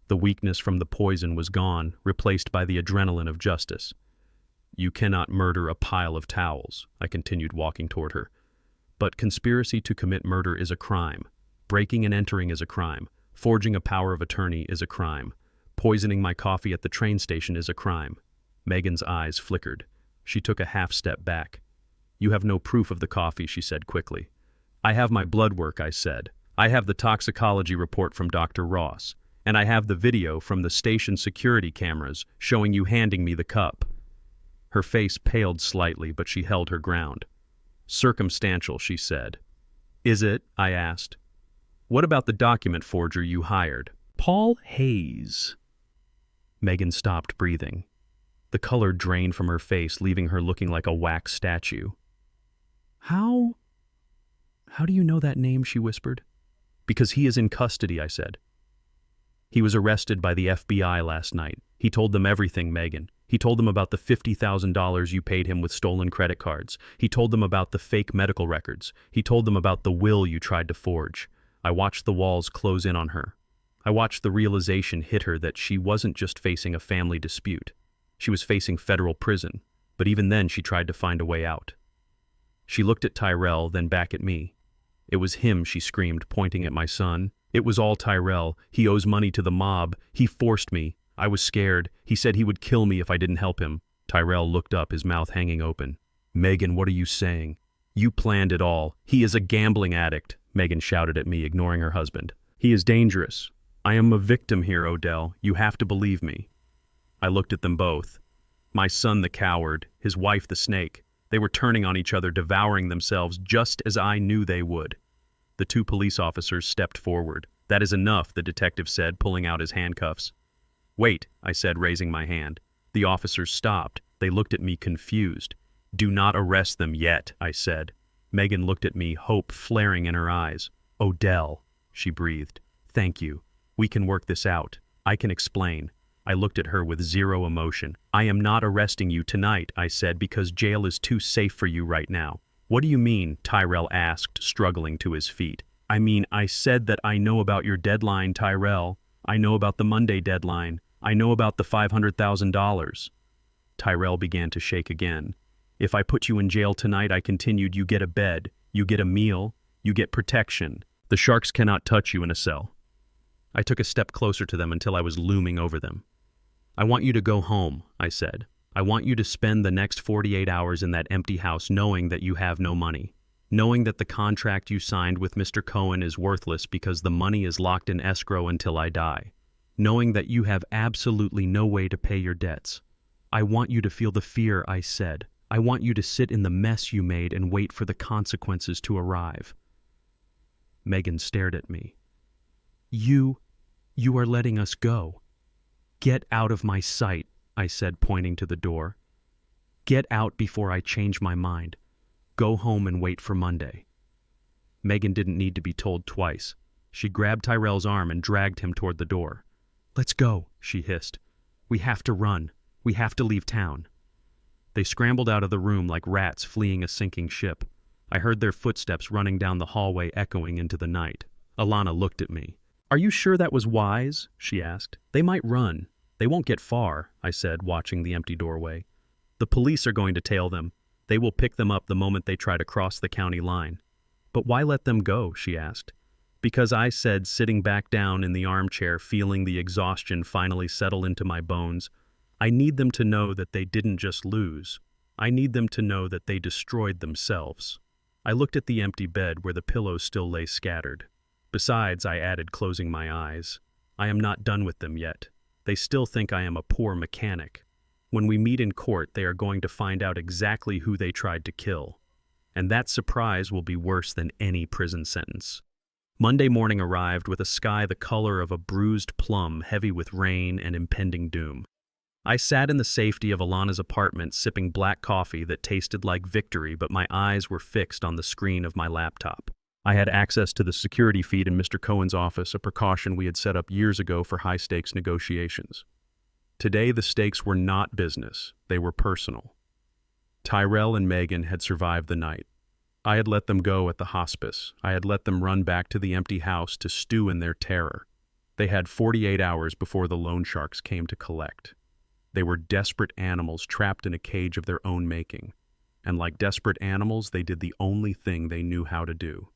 S1: The weakness from the poison was gone, replaced by the adrenaline of justice. "You cannot murder a pile of towels," I continued, walking toward her. "But conspiracy to commit murder is a crime. Breaking and entering is a crime. Forging a power of attorney is a crime. Poisoning my coffee at the train station is a crime." Megan's eyes flickered. She took a half step back. "You have no proof of the coffee," she said quickly. "I have my blood work," I said. "I have the toxicology report from Dr. Ross. And I have the video from the station security cameras showing you handing me the cup." Her face paled slightly, but she held her ground. "Circumstantial," she said. "Is it?" I asked. "What about the document forger you hired?" "Paul Hayes." Megan stopped breathing. The color drained from her face, leaving her looking like a wax statue. How do you know that name?" she whispered. "Because he is in custody," I said. "He was arrested by the FBI last night. He told them everything, Megan. He told them about the $50,000 you paid him with stolen credit cards. He told them about the fake medical records. He told them about the will you tried to forge." I watched the walls close in on her. I watched the realization hit her that she wasn't just facing a family dispute. She was facing federal prison, but even then she tried to find a way out. She looked at Tyrell, then back at me. "It was him," she screamed, pointing at my son. "It was all Tyrell. He owes money to the mob. He forced me. I was scared. He said he would kill me if I didn't help him. Tyrell looked up, his mouth hanging open. Megan, what are you saying? You planned it all. He is a gambling addict, Megan shouted at me, ignoring her husband. He is dangerous. I am a victim here, Odell. You have to believe me. I looked at them both. My son the coward, his wife the snake. They were turning on each other, devouring themselves, just as I knew they would. The two police officers stepped forward. That is enough, the detective said, pulling out his handcuffs. Wait, I said, raising my hand. The officers stopped. They looked at me confused. Do not arrest them yet, I said. Megan looked at me, hope flaring in her eyes. Odell, she breathed. Thank you. We can work this out. I can explain. I looked at her with zero emotion. I am not arresting you tonight, I said, because jail is too safe for you right now. What do you mean? Tyrell asked, struggling to his feet. I mean, I said that I know about your deadline, Tyrell. I know about the Monday deadline. I know about the $500,000. Tyrell began to shake again. If I put you in jail tonight, I continued, you get a bed, you get a meal, you get protection. The sharks cannot touch you in a cell. I took a step closer to them until I was looming over them. I want you to go home, I said. I want you to spend the next 48 hours in that empty house knowing that you have no money. Knowing that the contract you signed with Mr. Cohen is worthless because the money is locked in escrow until I die. Knowing that you have absolutely no way to pay your debts. I want you to feel the fear, I said. I want you to sit in the mess you made and wait for the consequences to arrive. Megan stared at me. You are letting us go. Get out of my sight, I said, pointing to the door. Get out before I change my mind. Go home and wait for Monday. Megan didn't need to be told twice. She grabbed Tyrell's arm and dragged him toward the door. Let's go, she hissed. We have to run. We have to leave town. They scrambled out of the room like rats fleeing a sinking ship. I heard their footsteps running down the hallway, echoing into the night. Alana looked at me. Are you sure that was wise? She asked. They might run. They won't get far, I said, watching the empty doorway. The police are going to tail them. They will pick them up the moment they try to cross the county line. But why let them go? She asked. Because I said, sitting back down in the armchair, feeling the exhaustion finally settle into my bones, I need them to know that they didn't just lose. I need them to know that they destroyed themselves. I looked at the empty bed where the pillows still lay scattered. Besides, I added, closing my eyes, I am not done with them yet. They still think I am a poor mechanic. When we meet in court, they are going to find out exactly who they tried to kill. And that surprise will be worse than any prison sentence. Monday morning arrived with a sky the color of a bruised plum, heavy with rain and impending doom. I sat in the safety of Alana's apartment, sipping black coffee that tasted like victory, but my eyes were fixed on the screen of my laptop. I had access to the security feed in Mr. Cohen's office, a precaution we had set up years ago for high-stakes negotiations. Today, the stakes were not business, they were personal. Tyrell and Megan had survived the night. I had let them go at the hospice. I had let them run back to the empty house to stew in their terror. They had 48 hours before the loan sharks came to collect. They were desperate animals trapped in a cage of their own making. And like desperate animals, they did the only thing they knew how to do.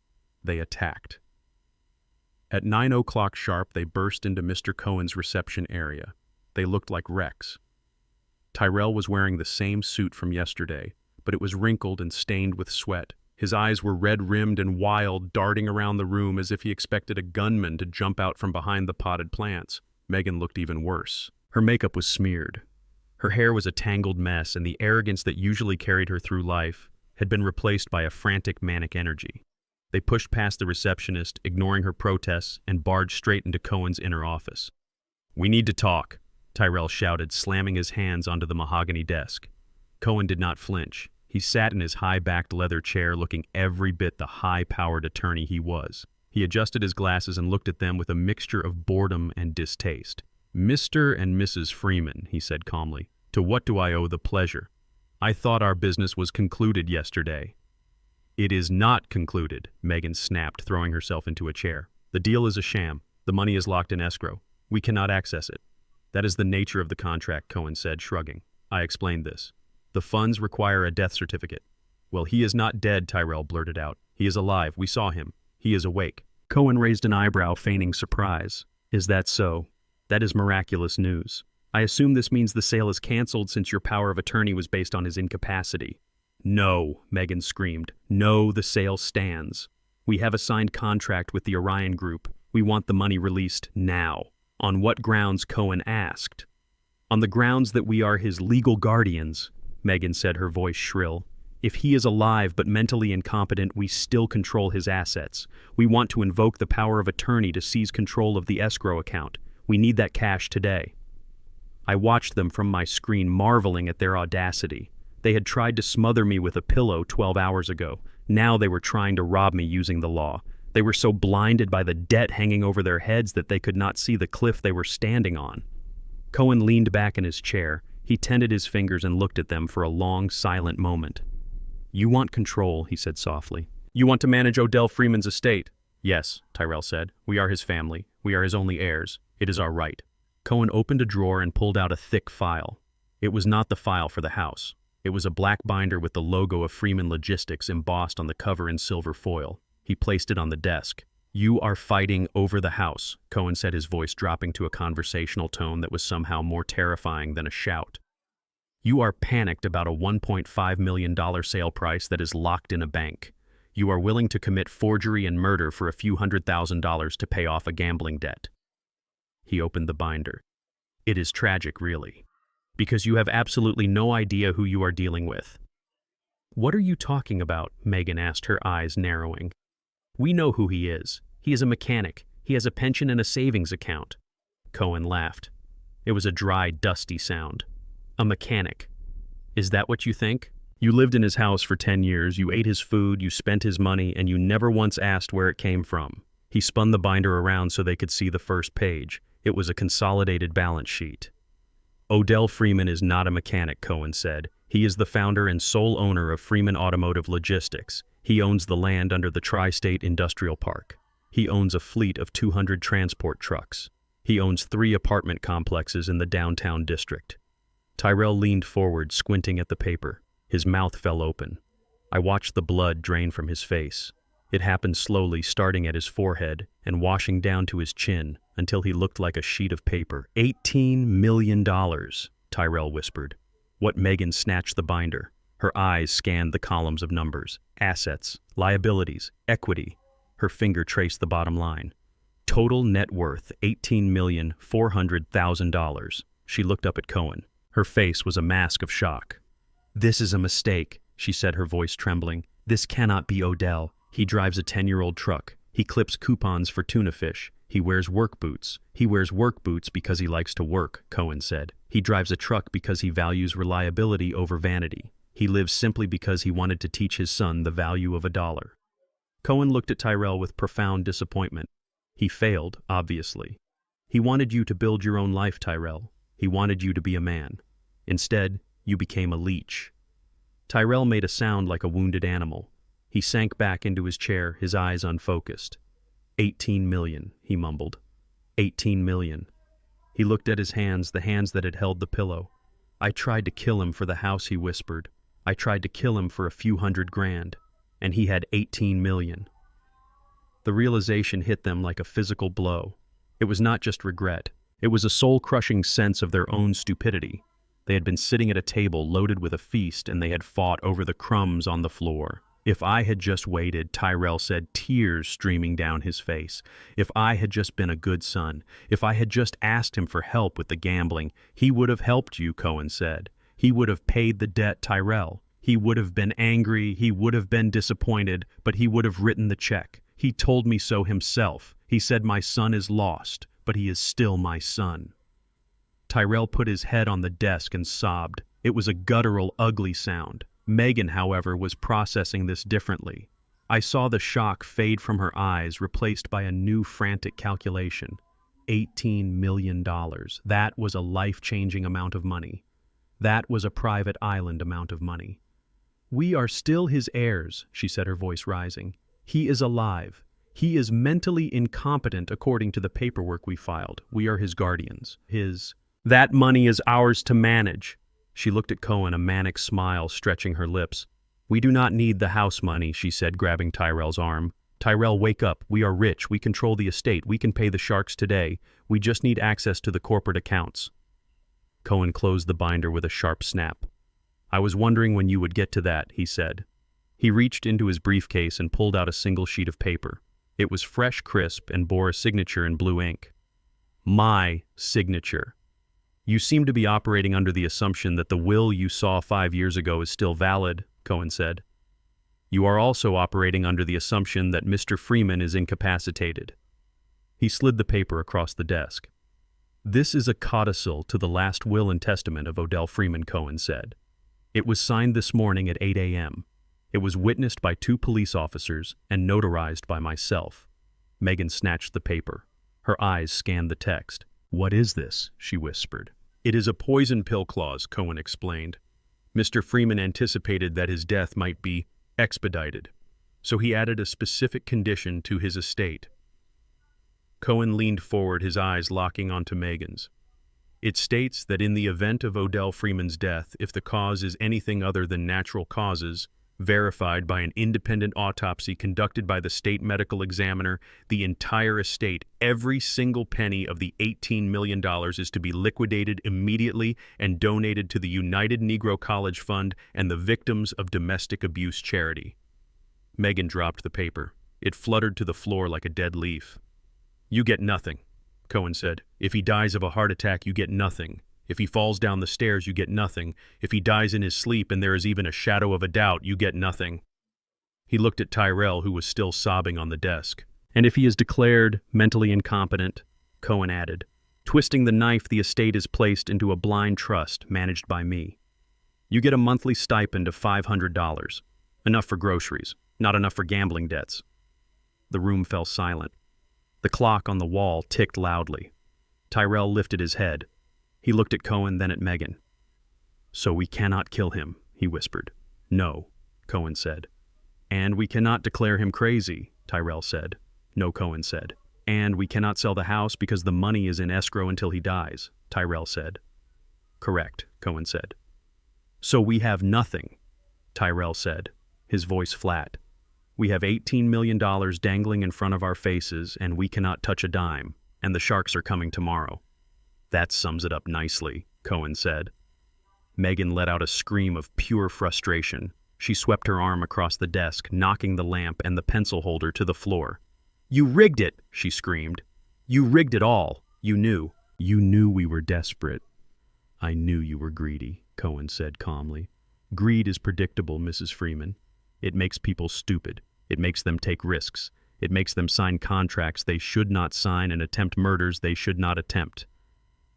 S1: They attacked. At 9 o'clock sharp, they burst into Mr. Cohen's reception area. They looked like wrecks. Tyrell was wearing the same suit from yesterday, but it was wrinkled and stained with sweat. His eyes were red-rimmed and wild, darting around the room as if he expected a gunman to jump out from behind the potted plants. Megan looked even worse. Her makeup was smeared. Her hair was a tangled mess, and the arrogance that usually carried her through life had been replaced by a frantic, manic energy. They pushed past the receptionist, ignoring her protests, and barged straight into Cohen's inner office. "We need to talk," Tyrell shouted, slamming his hands onto the mahogany desk. Cohen did not flinch. He sat in his high-backed leather chair, looking every bit the high-powered attorney he was. He adjusted his glasses and looked at them with a mixture of boredom and distaste. "Mr. and Mrs. Freeman," he said calmly, "to what do I owe the pleasure? I thought our business was concluded yesterday." "It is not concluded," Megan snapped, throwing herself into a chair. "The deal is a sham. The money is locked in escrow. We cannot access it." "That is the nature of the contract," Cohen said, shrugging. "I explained this. The funds require a death certificate." "Well, he is not dead," Tyrell blurted out. "He is alive. We saw him. He is awake." Cohen raised an eyebrow, feigning surprise. "Is that so? That is miraculous news. I assume this means the sale is canceled since your power of attorney was based on his incapacity. No, Megan screamed. No, the sale stands. We have a signed contract with the Orion Group. We want the money released now. On what grounds? Cohen asked. On the grounds that we are his legal guardians, Megan said, her voice shrill. If he is alive but mentally incompetent, we still control his assets. We want to invoke the power of attorney to seize control of the escrow account. We need that cash today. I watched them from my screen, marveling at their audacity. They had tried to smother me with a pillow 12 hours ago. Now they were trying to rob me using the law. They were so blinded by the debt hanging over their heads that they could not see the cliff they were standing on. Cohen leaned back in his chair. He tended his fingers and looked at them for a long, silent moment. You want control, he said softly. You want to manage Odell Freeman's estate? Yes, Tyrell said. We are his family. We are his only heirs. It is our right. Cohen opened a drawer and pulled out a thick file. It was not the file for the house. It was a black binder with the logo of Freeman Logistics embossed on the cover in silver foil. He placed it on the desk. You are fighting over the house, Cohen said, his voice dropping to a conversational tone that was somehow more terrifying than a shout. You are panicked about a $1.5 million sale price that is locked in a bank. You are willing to commit forgery and murder for a few $100,000 to pay off a gambling debt. He opened the binder. It is tragic, really, because you have absolutely no idea who you are dealing with. What are you talking about? Megan asked, her eyes narrowing. We know who he is. He is a mechanic. He has a pension and a savings account. Cohen laughed. It was a dry, dusty sound. A mechanic. Is that what you think? You lived in his house for 10 years, you ate his food, you spent his money, and you never once asked where it came from. He spun the binder around so they could see the first page. It was a consolidated balance sheet. Odell Freeman is not a mechanic, Cohen said. He is the founder and sole owner of Freeman Automotive Logistics. He owns the land under the Tri-State Industrial Park. He owns a fleet of 200 transport trucks. He owns 3 apartment complexes in the downtown district. Tyrell leaned forward, squinting at the paper. His mouth fell open. I watched the blood drain from his face. It happened slowly, starting at his forehead and washing down to his chin until he looked like a sheet of paper. $18 million, Tyrell whispered. Megan snatched the binder. Her eyes scanned the columns of numbers. Assets, liabilities, equity. Her finger traced the bottom line. Total net worth, $18,400,000. She looked up at Cohen. Her face was a mask of shock. This is a mistake, she said, her voice trembling. This cannot be Odell. He drives a 10-year-old truck. He clips coupons for tuna fish. He wears work boots. He wears work boots because he likes to work, Cohen said. He drives a truck because he values reliability over vanity. He lives simply because he wanted to teach his son the value of $1. Cohen looked at Tyrell with profound disappointment. He failed, obviously. He wanted you to build your own life, Tyrell. He wanted you to be a man. Instead, you became a leech. Tyrell made a sound like a wounded animal. He sank back into his chair, his eyes unfocused. 18 million, he mumbled. 18 million. He looked at his hands, the hands that had held the pillow. I tried to kill him for the house, he whispered. I tried to kill him for a few $100,000, and he had 18 million. The realization hit them like a physical blow. It was not just regret. It was a soul-crushing sense of their own stupidity. They had been sitting at a table loaded with a feast, and they had fought over the crumbs on the floor. If I had just waited, Tyrell said, tears streaming down his face. If I had just been a good son, if I had just asked him for help with the gambling, he would have helped you, Cohen said. He would have paid the debt, Tyrell. He would have been angry, he would have been disappointed, but he would have written the check. He told me so himself. He said, my son is lost, but he is still my son. Tyrell put his head on the desk and sobbed. It was a guttural, ugly sound. Megan, however, was processing this differently. I saw the shock fade from her eyes, replaced by a new frantic calculation. $18 million. That was a life-changing amount of money. That was a private island amount of money. We are still his heirs, she said, her voice rising. He is alive. He is mentally incompetent according to the paperwork we filed. We are his guardians. That money is ours to manage. She looked at Cohen, a manic smile stretching her lips. We do not need the house money, she said, grabbing Tyrell's arm. Tyrell, wake up. We are rich. We control the estate. We can pay the sharks today. We just need access to the corporate accounts. Cohen closed the binder with a sharp snap. "I was wondering when you would get to that," he said. He reached into his briefcase and pulled out a single sheet of paper. It was fresh, crisp, and bore a signature in blue ink. My signature. "You seem to be operating under the assumption that the will you saw 5 years ago is still valid," Cohen said. "You are also operating under the assumption that Mr. Freeman is incapacitated." He slid the paper across the desk. "This is a codicil to the last will and testament of Odell Freeman," Cohen said. "It was signed this morning at 8 a.m. It was witnessed by 2 police officers and notarized by myself." Megan snatched the paper. Her eyes scanned the text. "What is this?" she whispered. "It is a poison pill clause," Cohen explained. "Mr. Freeman anticipated that his death might be expedited, so he added a specific condition to his estate." Cohen leaned forward, his eyes locking onto Megan's. "It states that in the event of Odell Freeman's death, if the cause is anything other than natural causes, verified by an independent autopsy conducted by the state medical examiner, the entire estate, every single penny of the $18 million is to be liquidated immediately and donated to the United Negro College Fund and the Victims of Domestic Abuse Charity." Megan dropped the paper. It fluttered to the floor like a dead leaf. "You get nothing," Cohen said. "If he dies of a heart attack, you get nothing. If he falls down the stairs, you get nothing. If he dies in his sleep and there is even a shadow of a doubt, you get nothing." He looked at Tyrell, who was still sobbing on the desk. "And if he is declared mentally incompetent," Cohen added, "twisting the knife, the estate is placed into a blind trust managed by me. You get a monthly stipend of $500. Enough for groceries, not enough for gambling debts." The room fell silent. The clock on the wall ticked loudly. Tyrell lifted his head. He looked at Cohen, then at Megan. "So we cannot kill him," he whispered. "No," Cohen said. "And we cannot declare him crazy," Tyrell said. "No," Cohen said. "And we cannot sell the house because the money is in escrow until he dies," Tyrell said. "Correct," Cohen said. "So we have nothing," Tyrell said, his voice flat. "We have $18 million dangling in front of our faces, and we cannot touch a dime, and the sharks are coming tomorrow." "That sums it up nicely," Cohen said. Megan let out a scream of pure frustration. She swept her arm across the desk, knocking the lamp and the pencil holder to the floor. "You rigged it!" she screamed. "You rigged it all! You knew. You knew we were desperate." "I knew you were greedy," Cohen said calmly. "Greed is predictable, Mrs. Freeman. It makes people stupid. It makes them take risks. It makes them sign contracts they should not sign and attempt murders they should not attempt."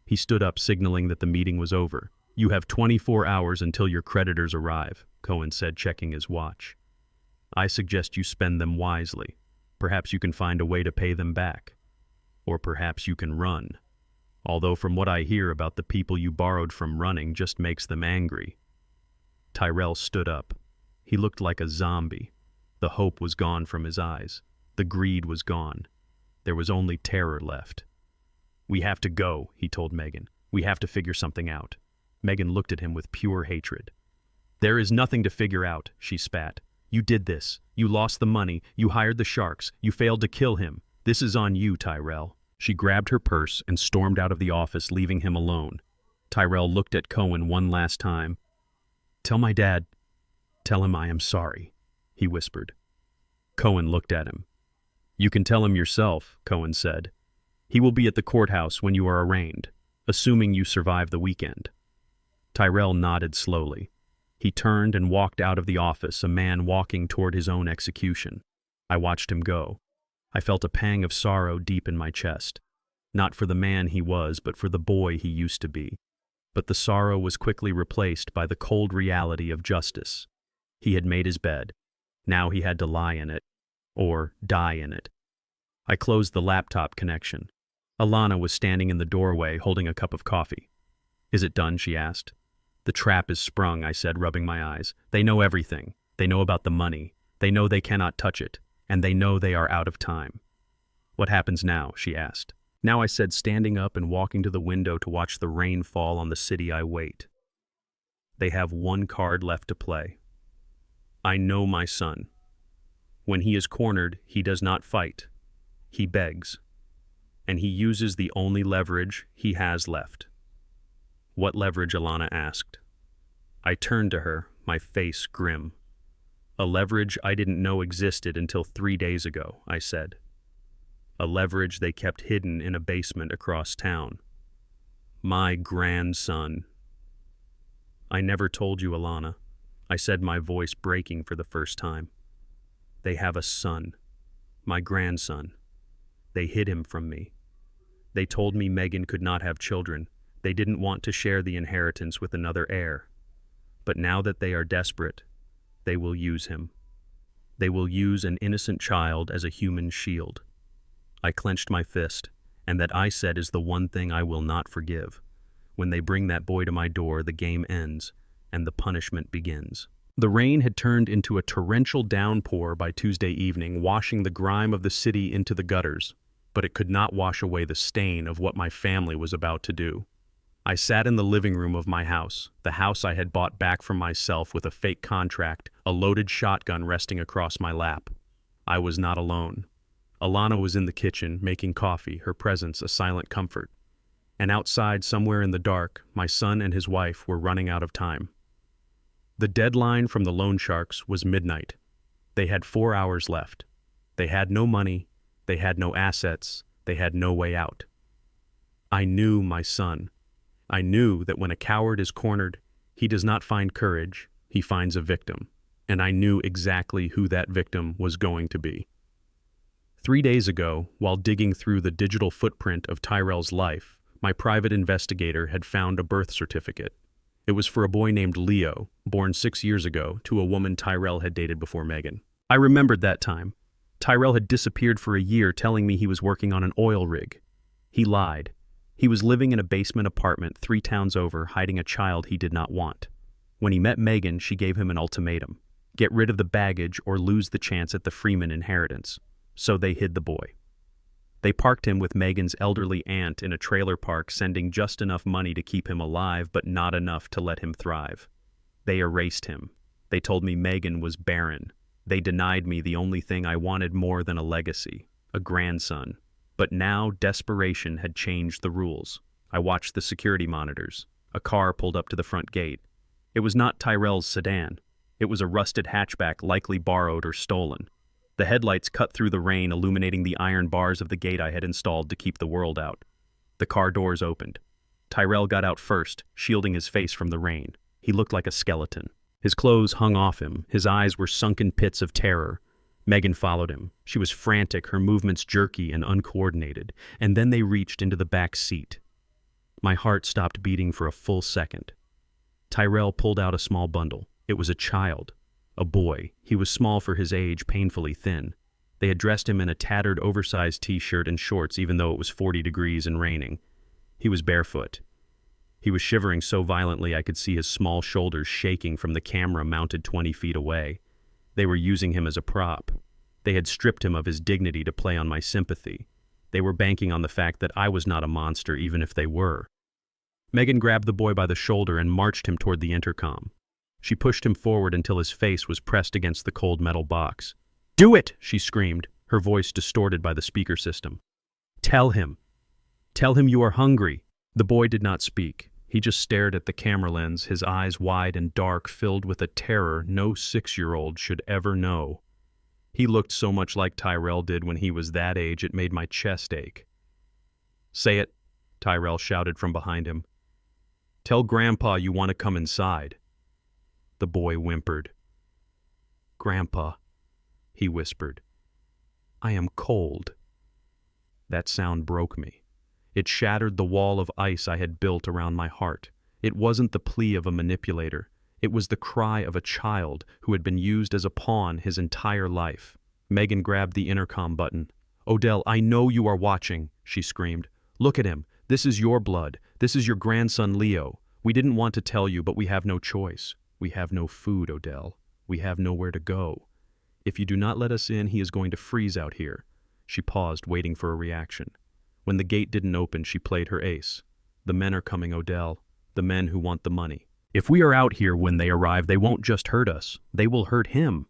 S1: He stood up, signaling that the meeting was over. "You have 24 hours until your creditors arrive," Cohen said, checking his watch. "I suggest you spend them wisely. Perhaps you can find a way to pay them back. Or perhaps you can run. Although from what I hear about the people you borrowed from, running just makes them angry." Tyrell stood up. He looked like a zombie. The hope was gone from his eyes. The greed was gone. There was only terror left. "We have to go," he told Megan. "We have to figure something out." Megan looked at him with pure hatred. "There is nothing to figure out," she spat. "You did this. You lost the money. You hired the sharks. You failed to kill him. This is on you, Tyrell." She grabbed her purse and stormed out of the office, leaving him alone. Tyrell looked at Cohen one last time. "Tell my dad. Tell him I am sorry," he whispered. Cohen looked at him. "You can tell him yourself," Cohen said. "He will be at the courthouse when you are arraigned, assuming you survive the weekend." Tyrell nodded slowly. He turned and walked out of the office, a man walking toward his own execution. I watched him go. I felt a pang of sorrow deep in my chest. Not for the man he was, but for the boy he used to be. But the sorrow was quickly replaced by the cold reality of justice. He had made his bed. Now he had to lie in it, or die in it. I closed the laptop connection. Alana was standing in the doorway, holding a cup of coffee. "Is it done?" she asked. "The trap is sprung," I said, rubbing my eyes. "They know everything. They know about the money. They know they cannot touch it. And they know they are out of time." "What happens now?" she asked. "Now," I said, standing up and walking to the window to watch the rain fall on the city, "I wait. They have one card left to play. I know my son. When he is cornered, he does not fight. He begs. And he uses the only leverage he has left. What leverage? Alana asked. I turned to her, my face grim. A leverage I didn't know existed until 3 days ago, I said. A leverage they kept hidden in a basement across town. My grandson. I never told you, Alana, I said, my voice breaking for the first time. They have a son. My grandson. They hid him from me. They told me Megan could not have children. They didn't want to share the inheritance with another heir. But now that they are desperate, they will use him. They will use an innocent child as a human shield. I clenched my fist, and that I said is the one thing I will not forgive. When they bring that boy to my door, the game ends, and the punishment begins. The rain had turned into a torrential downpour by Tuesday evening, washing the grime of the city into the gutters, but it could not wash away the stain of what my family was about to do. I sat in the living room of my house, the house I had bought back from myself with a fake contract, a loaded shotgun resting across my lap. I was not alone. Alana was in the kitchen, making coffee, her presence a silent comfort. And outside, somewhere in the dark, my son and his wife were running out of time. The deadline from the loan sharks was midnight. They had 4 hours left. They had no money, they had no assets, they had no way out. I knew my son. I knew that when a coward is cornered, he does not find courage, he finds a victim. And I knew exactly who that victim was going to be. 3 days ago, while digging through the digital footprint of Tyrell's life, my private investigator had found a birth certificate. It was for a boy named Leo, born 6 years ago to a woman Tyrell had dated before Megan. I remembered that time. Tyrell had disappeared for a year, telling me he was working on an oil rig. He lied. He was living in a basement apartment 3 towns over, hiding a child he did not want. When he met Megan, she gave him an ultimatum. Get rid of the baggage or lose the chance at the Freeman inheritance. So they hid the boy. They parked him with Megan's elderly aunt in a trailer park, sending just enough money to keep him alive, but not enough to let him thrive. They erased him. They told me Megan was barren. They denied me the only thing I wanted more than a legacy, a grandson. But now desperation had changed the rules. I watched the security monitors. A car pulled up to the front gate. It was not Tyrell's sedan. It was a rusted hatchback, likely borrowed or stolen. The headlights cut through the rain, illuminating the iron bars of the gate I had installed to keep the world out. The car doors opened. Tyrell got out first, shielding his face from the rain. He looked like a skeleton. His clothes hung off him. His eyes were sunken pits of terror. Megan followed him. She was frantic, her movements jerky and uncoordinated, and then they reached into the back seat. My heart stopped beating for a full second. Tyrell pulled out a small bundle. It was a child. A boy. He was small for his age, painfully thin. They had dressed him in a tattered, oversized t-shirt and shorts, even though it was 40 degrees and raining. He was barefoot. He was shivering so violently I could see his small shoulders shaking from the camera mounted 20 feet away. They were using him as a prop. They had stripped him of his dignity to play on my sympathy. They were banking on the fact that I was not a monster, even if they were. Megan grabbed the boy by the shoulder and marched him toward the intercom. She pushed him forward until his face was pressed against the cold metal box. "Do it!" she screamed, her voice distorted by the speaker system. Tell him. Tell him you are hungry." The boy did not speak. He just stared at the camera lens, his eyes wide and dark, filled with a terror no 6-year-old should ever know. He looked so much like Tyrell did when he was that age it made my chest ache. "Say it," Tyrell shouted from behind him. "Tell Grandpa you want to come inside." The boy whimpered. "Grandpa," he whispered, "I am cold." That sound broke me. It shattered the wall of ice I had built around my heart. It wasn't the plea of a manipulator. It was the cry of a child who had been used as a pawn his entire life. Megan grabbed the intercom button. "Odell, I know you are watching," she screamed. "Look at him. This is your blood. This is your grandson, Leo. We didn't want to tell you, but we have no choice. We have no food, Odell. We have nowhere to go. If you do not let us in, he is going to freeze out here." She paused, waiting for a reaction. When the gate didn't open, she played her ace. "The men are coming, Odell. The men who want the money. If we are out here when they arrive, they won't just hurt us. They will hurt him.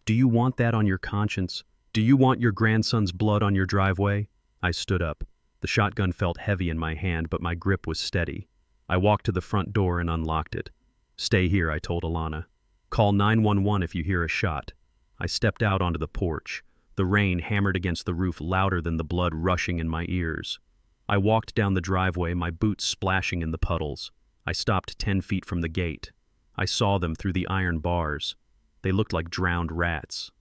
S1: Do you want that on your conscience? Do you want your grandson's blood on your driveway?" I stood up. The shotgun felt heavy in my hand, but my grip was steady. I walked to the front door and unlocked it. "Stay here," I told Alana. "Call 911 if you hear a shot." I stepped out onto the porch. The rain hammered against the roof louder than the blood rushing in my ears. I walked down the driveway, my boots splashing in the puddles. I stopped 10 feet from the gate. I saw them through the iron bars. They looked like drowned rats.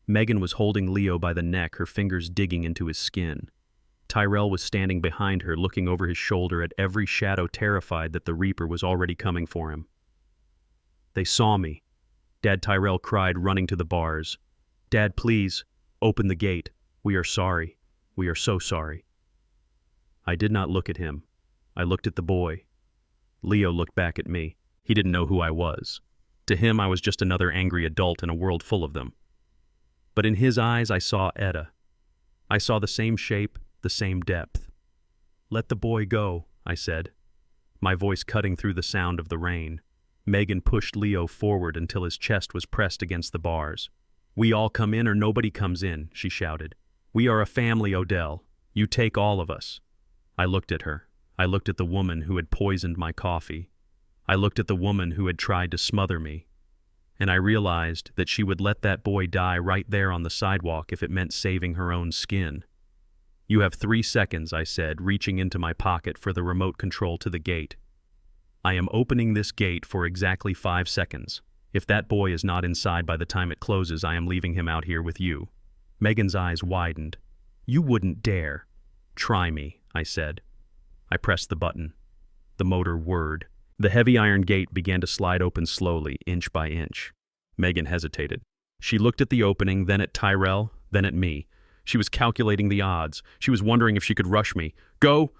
S1: Megan was holding Leo by the neck, her fingers digging into his skin. Tyrell was standing behind her, looking over his shoulder at every shadow, terrified that the Reaper was already coming for him. "They saw me," Dad Tyrell cried, running to the bars. "Dad, please, open the gate. We are sorry. We are so sorry." I did not look at him. I looked at the boy. Leo looked back at me. He didn't know who I was. To him, I was just another angry adult in a world full of them. But in his eyes, I saw Etta. I saw the same shape, the same depth. "Let the boy go," I said, my voice cutting through the sound of the rain. Megan pushed Leo forward until his chest was pressed against the bars. "We all come in or nobody comes in," she shouted. "We are a family, Odell. You take all of us." I looked at her. I looked at the woman who had poisoned my coffee. I looked at the woman who had tried to smother me. And I realized that she would let that boy die right there on the sidewalk if it meant saving her own skin. "You have 3 seconds," I said, reaching into my pocket for the remote control to the gate. "I am opening this gate for exactly 5 seconds. If that boy is not inside by the time it closes, I am leaving him out here with you." Megan's eyes widened. "You wouldn't dare." "Try me," I said. I pressed the button. The motor whirred. The heavy iron gate began to slide open slowly, inch by inch. Megan hesitated. She looked at the opening, then at Tyrell, then at me. She was calculating the odds. She was wondering if she could rush me. "Go!"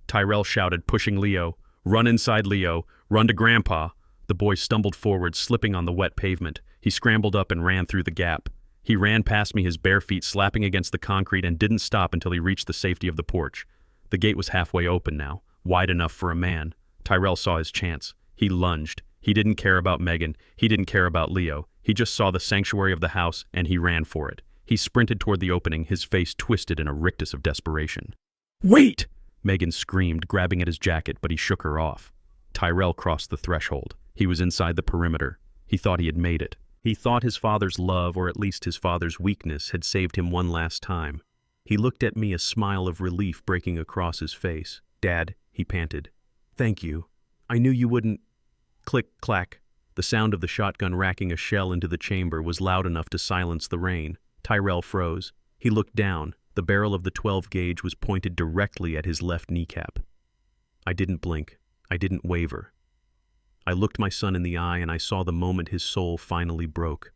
S1: Tyrell shouted, pushing Leo. "Run inside, Leo. Run to Grandpa." The boy stumbled forward, slipping on the wet pavement. He scrambled up and ran through the gap. He ran past me, his bare feet slapping against the concrete, and didn't stop until he reached the safety of the porch. The gate was halfway open now, wide enough for a man. Tyrell saw his chance. He lunged. He didn't care about Megan. He didn't care about Leo. He just saw the sanctuary of the house, and he ran for it. He sprinted toward the opening, his face twisted in a rictus of desperation. "Wait!" Megan screamed, grabbing at his jacket, but he shook her off. Tyrell crossed the threshold. He was inside the perimeter. He thought he had made it. He thought his father's love, or at least his father's weakness, had saved him one last time. He looked at me, a smile of relief breaking across his face. "Dad," he panted. "Thank you. I knew you wouldn't—" Click, clack. The sound of the shotgun racking a shell into the chamber was loud enough to silence the rain. Tyrell froze. He looked down. The barrel of the 12 gauge was pointed directly at his left kneecap. I didn't blink. I didn't waver. I looked my son in the eye, and I saw the moment his soul finally broke.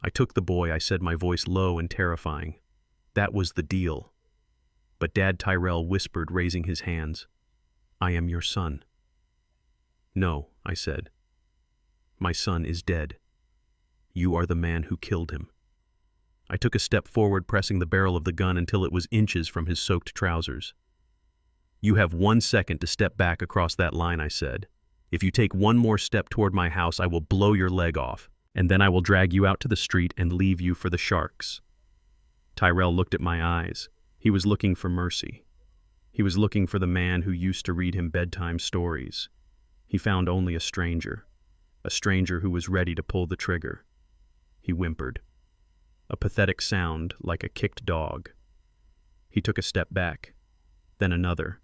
S1: I took the boy, I said, my voice low and terrifying. "That was the deal." But Dad Tyrell whispered, raising his hands. "I am your son." "No," I said. "My son is dead. You are the man who killed him." I took a step forward, pressing the barrel of the gun until it was inches from his soaked trousers. "You have 1 second to step back across that line," I said. "If you take one more step toward my house, I will blow your leg off, and then I will drag you out to the street and leave you for the sharks." Tyrell looked at my eyes. He was looking for mercy. He was looking for the man who used to read him bedtime stories. He found only a stranger who was ready to pull the trigger. He whimpered. A pathetic sound, like a kicked dog. He took a step back, then another.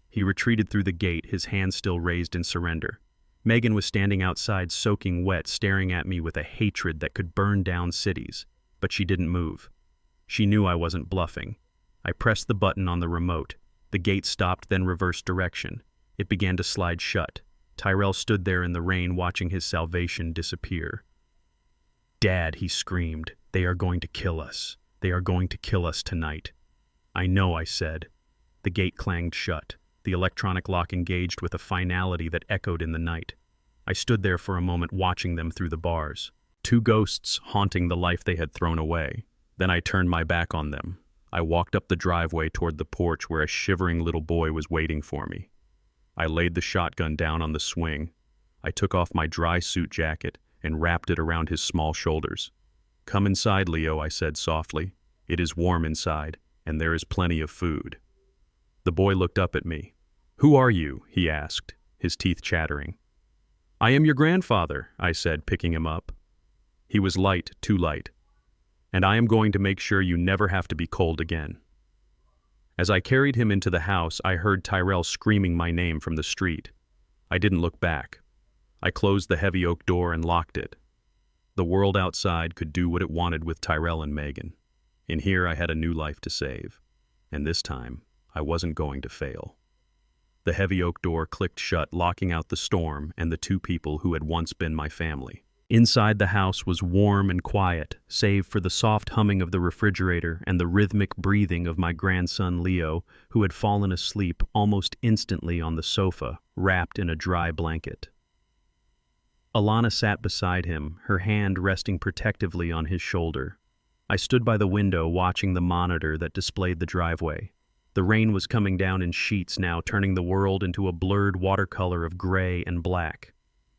S1: He retreated through the gate, his hands still raised in surrender. Megan was standing outside, soaking wet, staring at me with a hatred that could burn down cities, but she didn't move. She knew I wasn't bluffing. I pressed the button on the remote. The gate stopped, then reversed direction. It began to slide shut. Tyrell stood there in the rain, watching his salvation disappear. "Dad," he screamed, "they are going to kill us. They are going to kill us tonight." "I know," I said. The gate clanged shut. The electronic lock engaged with a finality that echoed in the night. I stood there for a moment, watching them through the bars. 2 ghosts haunting the life they had thrown away. Then I turned my back on them. I walked up the driveway toward the porch where a shivering little boy was waiting for me. I laid the shotgun down on the swing. I took off my dry suit jacket and wrapped it around his small shoulders. "Come inside, Leo," I said softly. "It is warm inside, and there is plenty of food." The boy looked up at me. "Who are you?" he asked, his teeth chattering. "I am your grandfather," I said, picking him up. He was light, too light. "And I am going to make sure you never have to be cold again." As I carried him into the house, I heard Tyrell screaming my name from the street. I didn't look back. I closed the heavy oak door and locked it. The world outside could do what it wanted with Tyrell and Megan. In here I had a new life to save. And this time, I wasn't going to fail. The heavy oak door clicked shut, locking out the storm and the two people who had once been my family. Inside the house was warm and quiet, save for the soft humming of the refrigerator and the rhythmic breathing of my grandson Leo, who had fallen asleep almost instantly on the sofa, wrapped in a dry blanket. Alana sat beside him, her hand resting protectively on his shoulder. I stood by the window watching the monitor that displayed the driveway. The rain was coming down in sheets now, turning the world into a blurred watercolor of gray and black.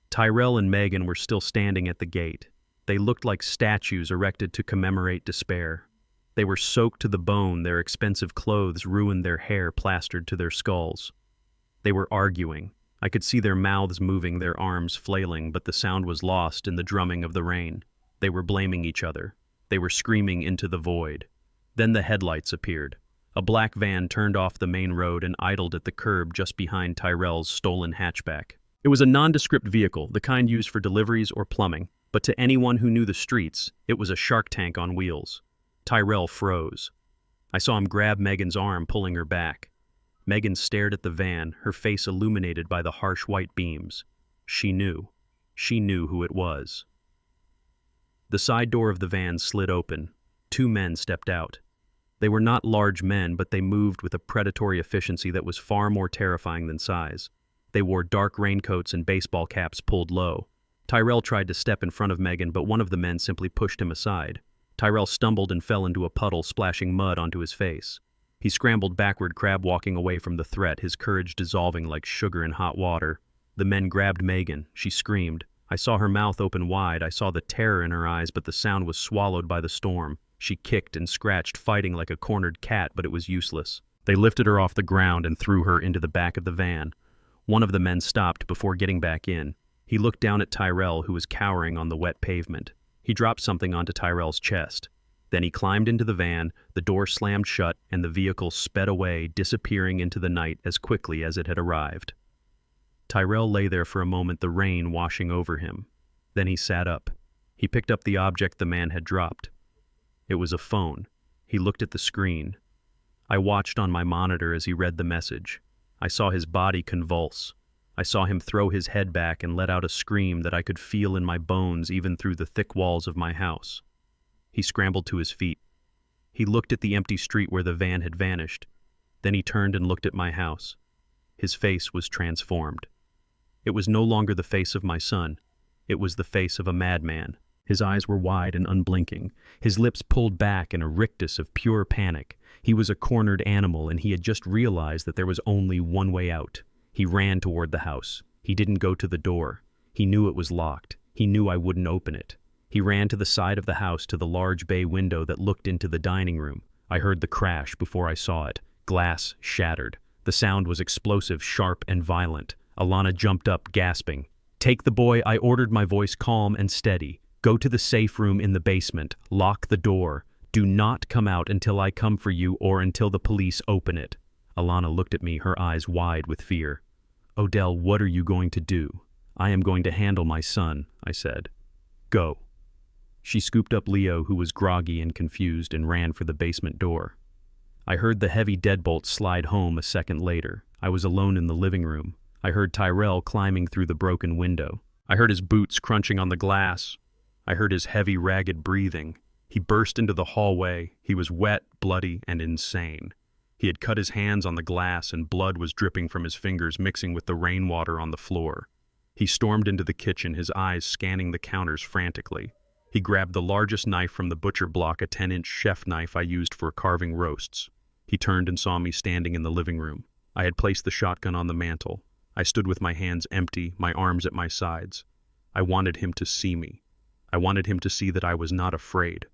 S1: Tyrell and Megan were still standing at the gate. They looked like statues erected to commemorate despair. They were soaked to the bone, their expensive clothes ruined, their hair plastered to their skulls. They were arguing. I could see their mouths moving, their arms flailing, but the sound was lost in the drumming of the rain. They were blaming each other. They were screaming into the void. Then the headlights appeared. A black van turned off the main road and idled at the curb just behind Tyrell's stolen hatchback. It was a nondescript vehicle, the kind used for deliveries or plumbing, but to anyone who knew the streets, it was a shark tank on wheels. Tyrell froze. I saw him grab Megan's arm, pulling her back. Megan stared at the van, her face illuminated by the harsh white beams. She knew. She knew who it was. The side door of the van slid open. Two men stepped out. They were not large men, but they moved with a predatory efficiency that was far more terrifying than size. They wore dark raincoats and baseball caps pulled low. Tyrell tried to step in front of Megan, but one of the men simply pushed him aside. Tyrell stumbled and fell into a puddle, splashing mud onto his face. He scrambled backward, crab-walking away from the threat, his courage dissolving like sugar in hot water. The men grabbed Megan. She screamed. I saw her mouth open wide. I saw the terror in her eyes, but the sound was swallowed by the storm. She kicked and scratched, fighting like a cornered cat, but it was useless. They lifted her off the ground and threw her into the back of the van. One of the men stopped before getting back in. He looked down at Tyrell, who was cowering on the wet pavement. He dropped something onto Tyrell's chest. Then he climbed into the van, the door slammed shut, and the vehicle sped away, disappearing into the night as quickly as it had arrived. Tyrell lay there for a moment, the rain washing over him. Then he sat up. He picked up the object the man had dropped. It was a phone. He looked at the screen. I watched on my monitor as he read the message. I saw his body convulse. I saw him throw his head back and let out a scream that I could feel in my bones even through the thick walls of my house. He scrambled to his feet. He looked at the empty street where the van had vanished. Then he turned and looked at my house. His face was transformed. It was no longer the face of my son. It was the face of a madman. His eyes were wide and unblinking, his lips pulled back in a rictus of pure panic. He was a cornered animal, and he had just realized that there was only one way out. He ran toward the house. He didn't go to the door. He knew it was locked. He knew I wouldn't open it. He ran to the side of the house, to the large bay window that looked into the dining room. I heard the crash before I saw it. Glass shattered. The sound was explosive, sharp, and violent. Alana jumped up, gasping. "Take the boy," I ordered, my voice calm and steady. "Go to the safe room in the basement. Lock the door. Do not come out until I come for you or until the police open it." Alana looked at me, her eyes wide with fear. "Odell, what are you going to do?" "I am going to handle my son," I said. "Go." She scooped up Leo, who was groggy and confused, and ran for the basement door. I heard the heavy deadbolt slide home a second later. I was alone in the living room. I heard Tyrell climbing through the broken window. I heard his boots crunching on the glass. I heard his heavy, ragged breathing. He burst into the hallway. He was wet, bloody, and insane. He had cut his hands on the glass, and blood was dripping from his fingers, mixing with the rainwater on the floor. He stormed into the kitchen, his eyes scanning the counters frantically. He grabbed the largest knife from the butcher block, a 10-inch chef knife I used for carving roasts. He turned and saw me standing in the living room. I had placed the shotgun on the mantel. I stood with my hands empty, my arms at my sides. I wanted him to see me. I wanted him to see that I was not afraid.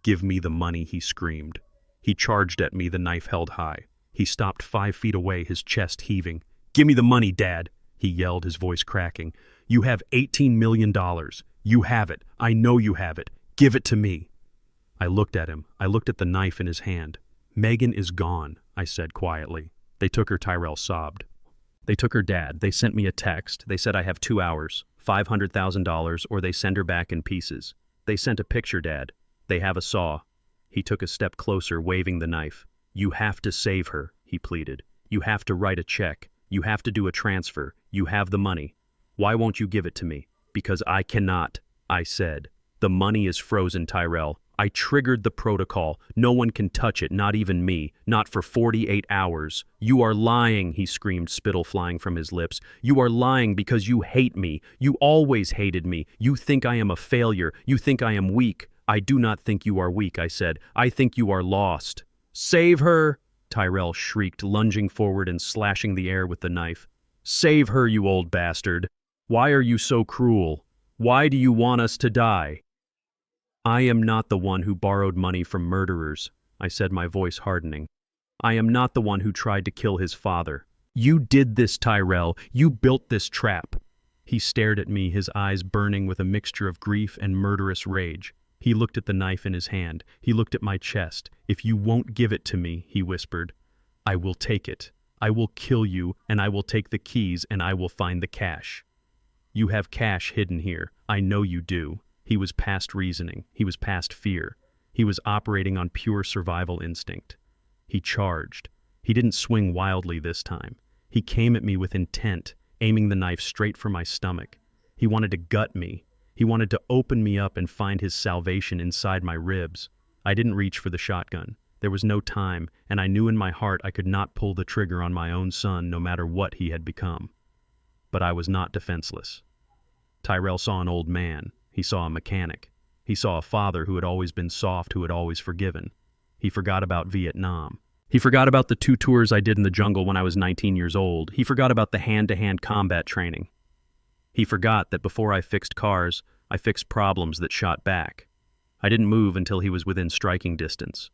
S1: "Give me the money," he screamed. He charged at me, the knife held high. He stopped 5 feet away, his chest heaving. Give me the money, Dad, he yelled, his voice cracking. You have $18 million. You have it. I know you have it. Give it to me. I looked at him. I looked at the knife in his hand. Megan is gone, I said quietly. They took her, Tyrell sobbed. They took her, Dad. They sent me a text. They said I have 2 hours, $500,000, or they send her back in pieces. They sent a picture, Dad. They have a saw. He took a step closer, waving the knife. You have to save her, he pleaded. You have to write a check. You have to do a transfer. You have the money. Why won't you give it to me? Because I cannot, I said. The money is frozen, Tyrell. I triggered the protocol. No one can touch it, not even me. Not for 48 hours. You are lying, he screamed, spittle flying from his lips. You are lying because you hate me. You always hated me. You think I am a failure. You think I am weak. I do not think you are weak, I said. I think you are lost. Save her, Tyrell shrieked, lunging forward and slashing the air with the knife. Save her, you old bastard. Why are you so cruel? Why do you want us to die? I am not the one who borrowed money from murderers, I said, my voice hardening. I am not the one who tried to kill his father. You did this, Tyrell. You built this trap. He stared at me, his eyes burning with a mixture of grief and murderous rage. He looked at the knife in his hand. He looked at my chest. If you won't give it to me, he whispered, I will take it. I will kill you, and I will take the keys, and I will find the cash. You have cash hidden here. I know you do. He was past reasoning. He was past fear. He was operating on pure survival instinct. He charged. He didn't swing wildly this time. He came at me with intent, aiming the knife straight for my stomach. He wanted to gut me. He wanted to open me up and find his salvation inside my ribs. I didn't reach for the shotgun. There was no time, and I knew in my heart I could not pull the trigger on my own son no matter what he had become. But I was not defenseless. Tyrell saw an old man. He saw a mechanic. He saw a father who had always been soft, who had always forgiven. He forgot about Vietnam. He forgot about the 2 tours I did in the jungle when I was 19 years old. He forgot about the hand-to-hand combat training. He forgot that before I fixed cars, I fixed problems that shot back. I didn't move until he was within striking distance.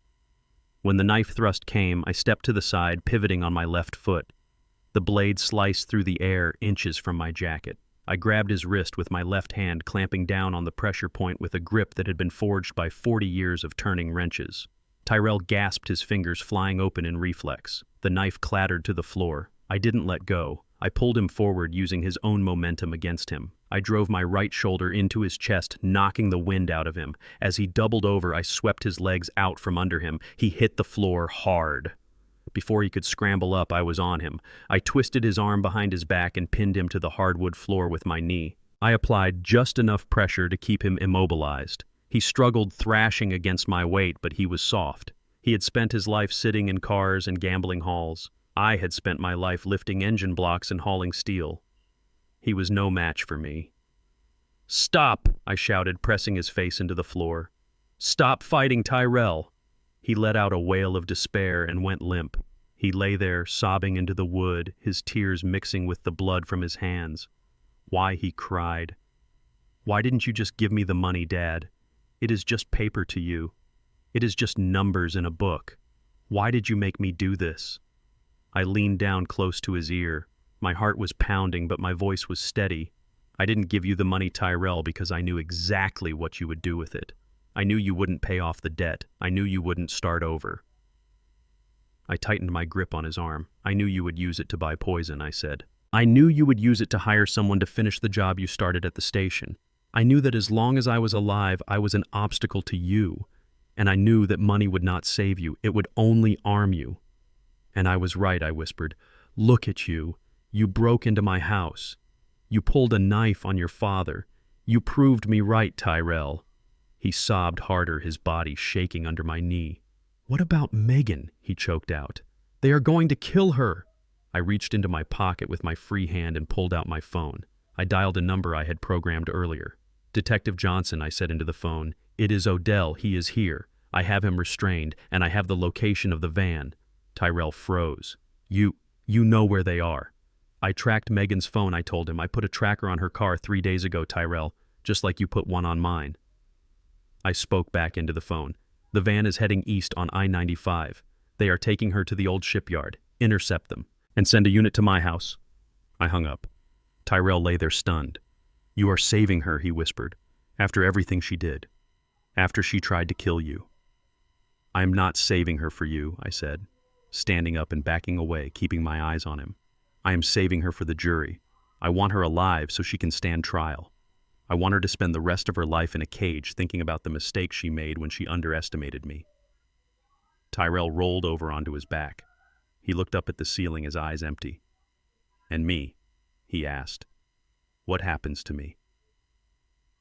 S1: When the knife thrust came, I stepped to the side, pivoting on my left foot. The blade sliced through the air inches from my jacket. I grabbed his wrist with my left hand, clamping down on the pressure point with a grip that had been forged by 40 years of turning wrenches. Tyrell gasped, his fingers flying open in reflex. The knife clattered to the floor. I didn't let go. I pulled him forward, using his own momentum against him. I drove my right shoulder into his chest, knocking the wind out of him. As he doubled over, I swept his legs out from under him. He hit the floor hard. Before he could scramble up, I was on him. I twisted his arm behind his back and pinned him to the hardwood floor with my knee. I applied just enough pressure to keep him immobilized. He struggled, thrashing against my weight, but he was soft. He had spent his life sitting in cars and gambling halls. I had spent my life lifting engine blocks and hauling steel. He was no match for me. Stop, I shouted, pressing his face into the floor. Stop fighting, Tyrell. He let out a wail of despair and went limp. He lay there, sobbing into the wood, his tears mixing with the blood from his hands. Why, he cried. Why didn't you just give me the money, Dad? It is just paper to you. It is just numbers in a book. Why did you make me do this? I leaned down close to his ear. My heart was pounding, but my voice was steady. I didn't give you the money, Tyrell, because I knew exactly what you would do with it. I knew you wouldn't pay off the debt. I knew you wouldn't start over. I tightened my grip on his arm. I knew you would use it to buy poison, I said. I knew you would use it to hire someone to finish the job you started at the station. I knew that as long as I was alive, I was an obstacle to you. And I knew that money would not save you. It would only arm you. And I was right, I whispered. Look at you. You broke into my house. You pulled a knife on your father. You proved me right, Tyrell. He sobbed harder, his body shaking under my knee. What about Megan? He choked out. They are going to kill her. I reached into my pocket with my free hand and pulled out my phone. I dialed a number I had programmed earlier. Detective Johnson, I said into the phone. It is Odell. He is here. I have him restrained, and I have the location of the van. Tyrell froze. You know where they are. I tracked Megan's phone, I told him. I put a tracker on her car 3 days ago, Tyrell, just like you put one on mine. I spoke back into the phone. The van is heading east on I-95. They are taking her to the old shipyard. Intercept them and send a unit to my house. I hung up. Tyrell lay there stunned. "You are saving her," he whispered, "after everything she did. After she tried to kill you." "I am not saving her for you," I said, standing up and backing away, keeping my eyes on him. "I am saving her for the jury. I want her alive so she can stand trial. I want her to spend the rest of her life in a cage thinking about the mistake she made when she underestimated me." Tyrell rolled over onto his back. He looked up at the ceiling, his eyes empty. "And me?" he asked. "What happens to me?"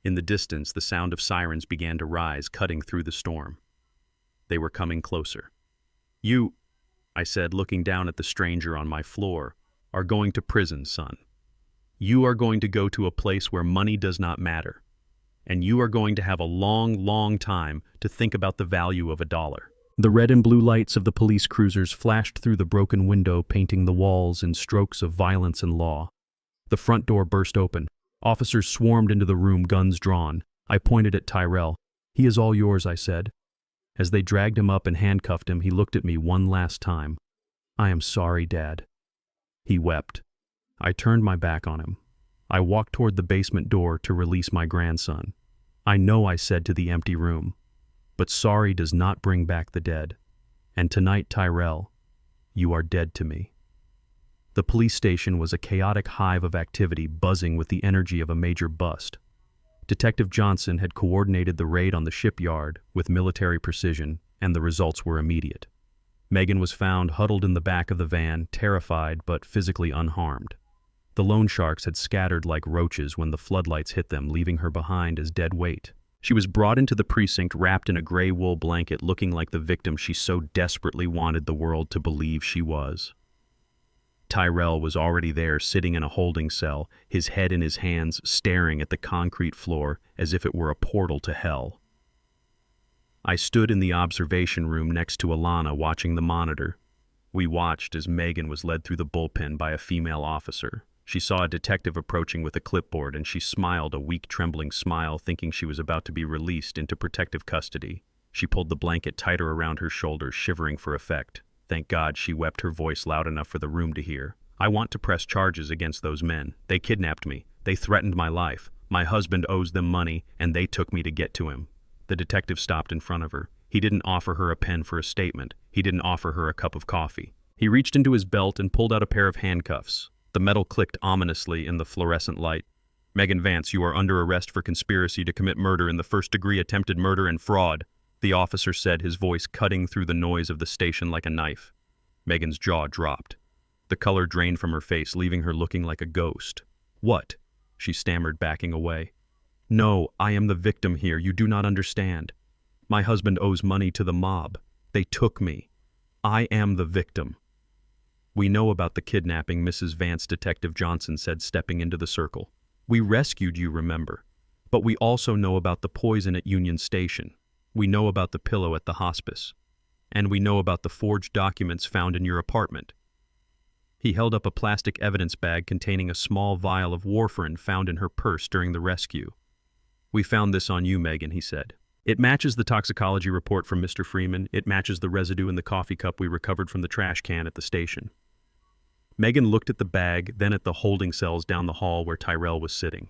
S1: In the distance, the sound of sirens began to rise, cutting through the storm. They were coming closer. "You," I said, looking down at the stranger on my floor, "are going to prison, son. You are going to go to a place where money does not matter. And you are going to have a long, long time to think about the value of $1. The red and blue lights of the police cruisers flashed through the broken window, painting the walls in strokes of violence and law. The front door burst open. Officers swarmed into the room, guns drawn. I pointed at Tyrell. "He is all yours," I said. As they dragged him up and handcuffed him, he looked at me one last time. "I am sorry, Dad." He wept. I turned my back on him. I walked toward the basement door to release my grandson. "I know," I said to the empty room, "but sorry does not bring back the dead. And tonight, Tyrell, you are dead to me." The police station was a chaotic hive of activity, buzzing with the energy of a major bust. Detective Johnson had coordinated the raid on the shipyard with military precision, and the results were immediate. Megan was found huddled in the back of the van, terrified but physically unharmed. The loan sharks had scattered like roaches when the floodlights hit them, leaving her behind as dead weight. She was brought into the precinct wrapped in a gray wool blanket, looking like the victim she so desperately wanted the world to believe she was. Tyrell was already there, sitting in a holding cell, his head in his hands, staring at the concrete floor as if it were a portal to hell. I stood in the observation room next to Alana, watching the monitor. We watched as Megan was led through the bullpen by a female officer. She saw a detective approaching with a clipboard, and she smiled a weak, trembling smile, thinking she was about to be released into protective custody. She pulled the blanket tighter around her shoulders, shivering for effect. Thank God, she wept, her voice loud enough for the room to hear. "I want to press charges against those men. They kidnapped me. They threatened my life. My husband owes them money, and they took me to get to him." The detective stopped in front of her. He didn't offer her a pen for a statement. He didn't offer her a cup of coffee. He reached into his belt and pulled out a pair of handcuffs. The metal clicked ominously in the fluorescent light. "Megan Vance, you are under arrest for conspiracy to commit murder in the first-degree attempted murder and fraud," the officer said, his voice cutting through the noise of the station like a knife. Megan's jaw dropped. The color drained from her face, leaving her looking like a ghost. "What?" she stammered, backing away. "No, I am the victim here. You do not understand. My husband owes money to the mob. They took me. I am the victim." "We know about the kidnapping, Mrs. Vance," Detective Johnson said, stepping into the circle. "We rescued you, remember. But we also know about the poison at Union Station. We know about the pillow at the hospice. And we know about the forged documents found in your apartment." He held up a plastic evidence bag containing a small vial of warfarin found in her purse during the rescue. "We found this on you, Megan," he said. "It matches the toxicology report from Mr. Freeman. It matches the residue in the coffee cup we recovered from the trash can at the station." Megan looked at the bag, then at the holding cells down the hall where Tyrell was sitting.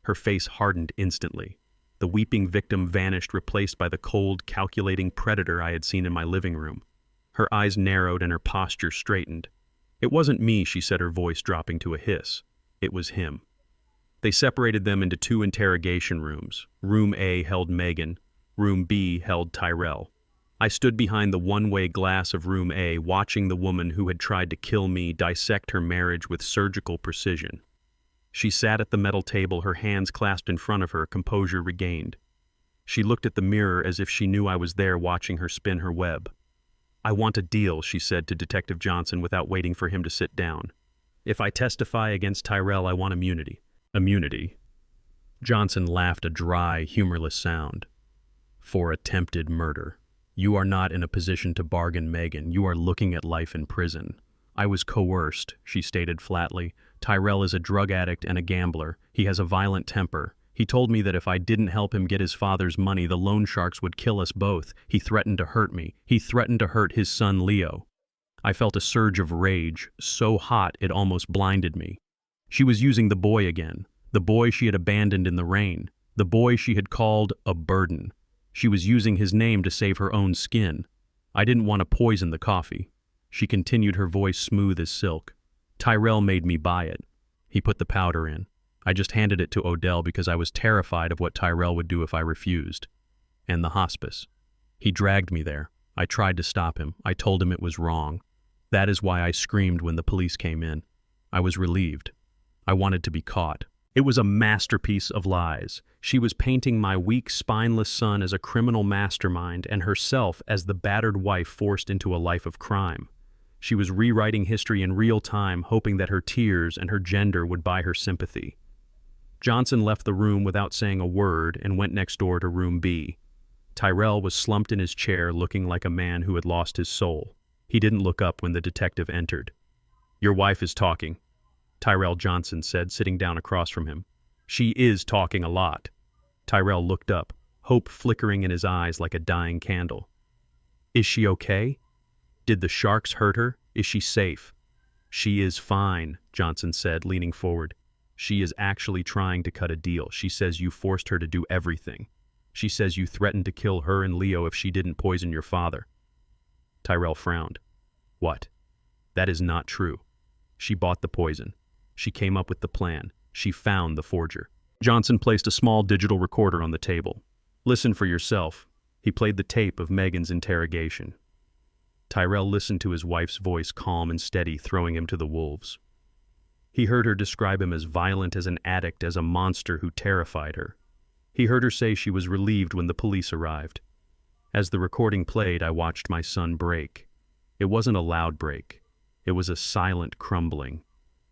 S1: Her face hardened instantly. The weeping victim vanished, replaced by the cold, calculating predator I had seen in my living room. Her eyes narrowed and her posture straightened. "It wasn't me," she said, her voice dropping to a hiss. "It was him." They separated them into 2 interrogation rooms. Room A held Megan. Room B held Tyrell. I stood behind the one-way glass of Room A, watching the woman who had tried to kill me dissect her marriage with surgical precision. She sat at the metal table, her hands clasped in front of her, composure regained. She looked at the mirror as if she knew I was there, watching her spin her web. "I want a deal," she said to Detective Johnson without waiting for him to sit down. "If I testify against Tyrell, I want immunity." "Immunity?" Johnson laughed a dry, humorless sound. "For attempted murder. You are not in a position to bargain, Megan. You are looking at life in prison." "I was coerced," she stated flatly. "Tyrell is a drug addict and a gambler. He has a violent temper. He told me that if I didn't help him get his father's money, the loan sharks would kill us both. He threatened to hurt me. He threatened to hurt his son, Leo." I felt a surge of rage, so hot it almost blinded me. She was using the boy again, the boy she had abandoned in the rain, the boy she had called a burden. She was using his name to save her own skin. I didn't want to poison the coffee. She continued, her voice smooth as silk. Tyrell made me buy it. He put the powder in. I just handed it to Odell because I was terrified of what Tyrell would do if I refused. And the hospice. He dragged me there. I tried to stop him. I told him it was wrong. That is why I screamed when the police came in. I was relieved. I wanted to be caught. It was a masterpiece of lies. She was painting my weak, spineless son as a criminal mastermind and herself as the battered wife forced into a life of crime. She was rewriting history in real time, hoping that her tears and her gender would buy her sympathy. Johnson left the room without saying a word and went next door to room B. Tyrell was slumped in his chair, looking like a man who had lost his soul. He didn't look up when the detective entered. "Your wife is talking," Tyrell Johnson said, sitting down across from him. "She is talking a lot." Tyrell looked up, hope flickering in his eyes like a dying candle. "Is she okay? Did the sharks hurt her? Is she safe?" "She is fine," Johnson said, leaning forward. "She is actually trying to cut a deal. She says you forced her to do everything. She says you threatened to kill her and Leo if she didn't poison your father." Tyrell frowned. "What? That is not true. She bought the poison. She came up with the plan. She found the forger." Johnson placed a small digital recorder on the table. "Listen for yourself." He played the tape of Megan's interrogation. Tyrell listened to his wife's voice, calm and steady, throwing him to the wolves. He heard her describe him as violent, as an addict, as a monster who terrified her. He heard her say she was relieved when the police arrived. As the recording played, I watched my son break. It wasn't a loud break. It was a silent crumbling.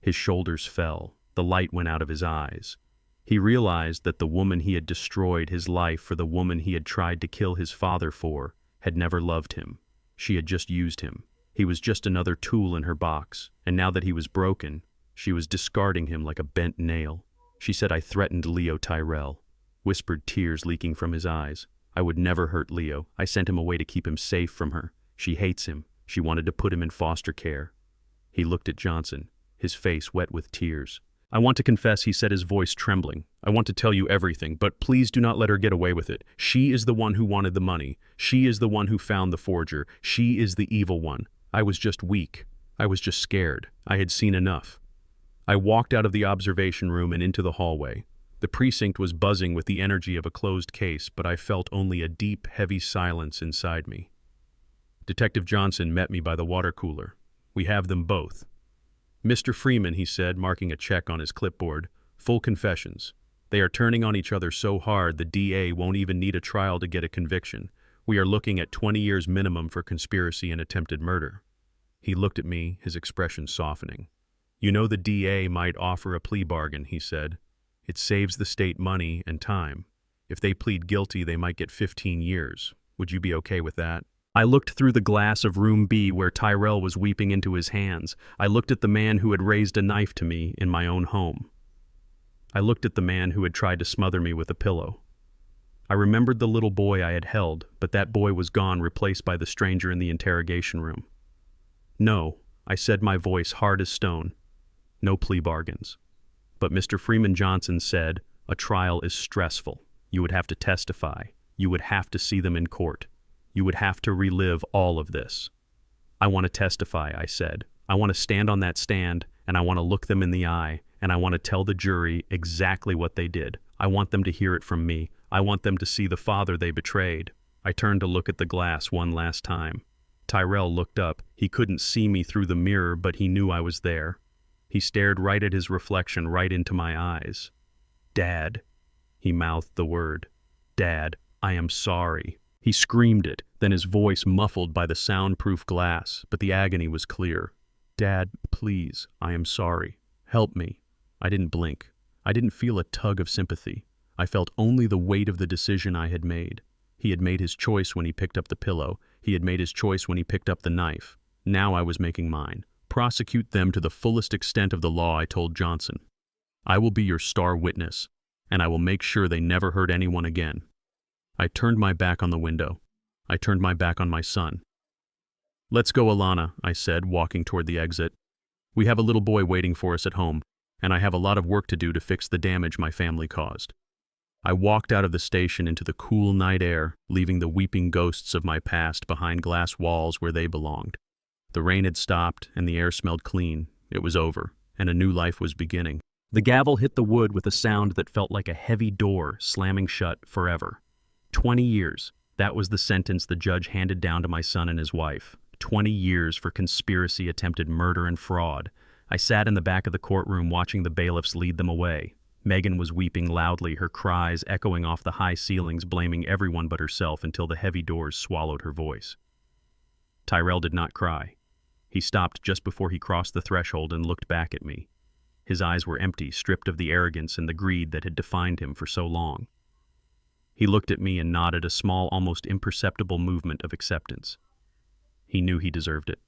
S1: His shoulders fell. The light went out of his eyes. He realized that the woman he had destroyed his life for, the woman he had tried to kill his father for, had never loved him. She had just used him. He was just another tool in her box, and now that he was broken, she was discarding him like a bent nail. She said, "I threatened Leo Tyrell," whispered, tears leaking from his eyes. "I would never hurt Leo. I sent him away to keep him safe from her. She hates him. She wanted to put him in foster care." He looked at Johnson, his face wet with tears. "I want to confess," he said, his voice trembling. "I want to tell you everything, but please do not let her get away with it. She is the one who wanted the money. She is the one who found the forger. She is the evil one. I was just weak. I was just scared. I had seen enough." I walked out of the observation room and into the hallway. The precinct was buzzing with the energy of a closed case, but I felt only a deep, heavy silence inside me. Detective Johnson met me by the water cooler. "We have them both." "Mr. Freeman," he said, marking a check on his clipboard, "full confessions. They are turning on each other so hard the DA won't even need a trial to get a conviction. We are looking at 20 years minimum for conspiracy and attempted murder." He looked at me, his expression softening. "You know the DA might offer a plea bargain," he said. "It saves the state money and time. If they plead guilty, they might get 15 years. Would you be okay with that?" I looked through the glass of room B where Tyrell was weeping into his hands. I looked at the man who had raised a knife to me in my own home. I looked at the man who had tried to smother me with a pillow. I remembered the little boy I had held, but that boy was gone, replaced by the stranger in the interrogation room. "No," I said, my voice hard as stone. "No plea bargains." But Mr. Freeman Johnson said, "A trial is stressful. You would have to testify. You would have to see them in court. You would have to relive all of this." "I want to testify," I said. "I want to stand on that stand, and I want to look them in the eye, and I want to tell the jury exactly what they did. I want them to hear it from me. I want them to see the father they betrayed." I turned to look at the glass one last time. Tyrell looked up. He couldn't see me through the mirror, but he knew I was there. He stared right at his reflection, right into my eyes. "Dad," he mouthed the word. "Dad, I am sorry." He screamed it, then his voice muffled by the soundproof glass, but the agony was clear. "Dad, please, I am sorry. Help me." I didn't blink. I didn't feel a tug of sympathy. I felt only the weight of the decision I had made. He had made his choice when he picked up the pillow. He had made his choice when he picked up the knife. Now I was making mine. "Prosecute them to the fullest extent of the law," I told Johnson. "I will be your star witness, and I will make sure they never hurt anyone again." I turned my back on the window. I turned my back on my son. "Let's go, Alana," I said, walking toward the exit. "We have a little boy waiting for us at home." and I have a lot of work to do to fix the damage my family caused. I walked out of the station into the cool night air, leaving the weeping ghosts of my past behind glass walls where they belonged. The rain had stopped, and the air smelled clean. It was over, and a new life was beginning. The gavel hit the wood with a sound that felt like a heavy door slamming shut forever. 20 years. That was the sentence the judge handed down to my son and his wife. 20 years for conspiracy, attempted murder, and fraud. I sat in the back of the courtroom watching the bailiffs lead them away. Megan was weeping loudly, her cries echoing off the high ceilings, blaming everyone but herself until the heavy doors swallowed her voice. Tyrell did not cry. He stopped just before he crossed the threshold and looked back at me. His eyes were empty, stripped of the arrogance and the greed that had defined him for so long. He looked at me and nodded a small, almost imperceptible movement of acceptance. He knew he deserved it.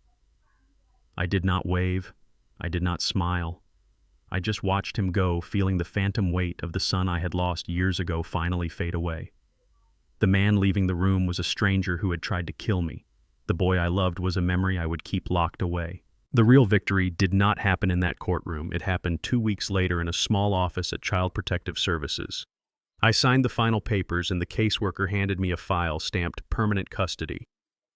S1: I did not wave. I did not smile. I just watched him go, feeling the phantom weight of the son I had lost years ago finally fade away. The man leaving the room was a stranger who had tried to kill me. The boy I loved was a memory I would keep locked away. The real victory did not happen in that courtroom. It happened 2 weeks later in a small office at Child Protective Services. I signed the final papers and the caseworker handed me a file stamped permanent custody.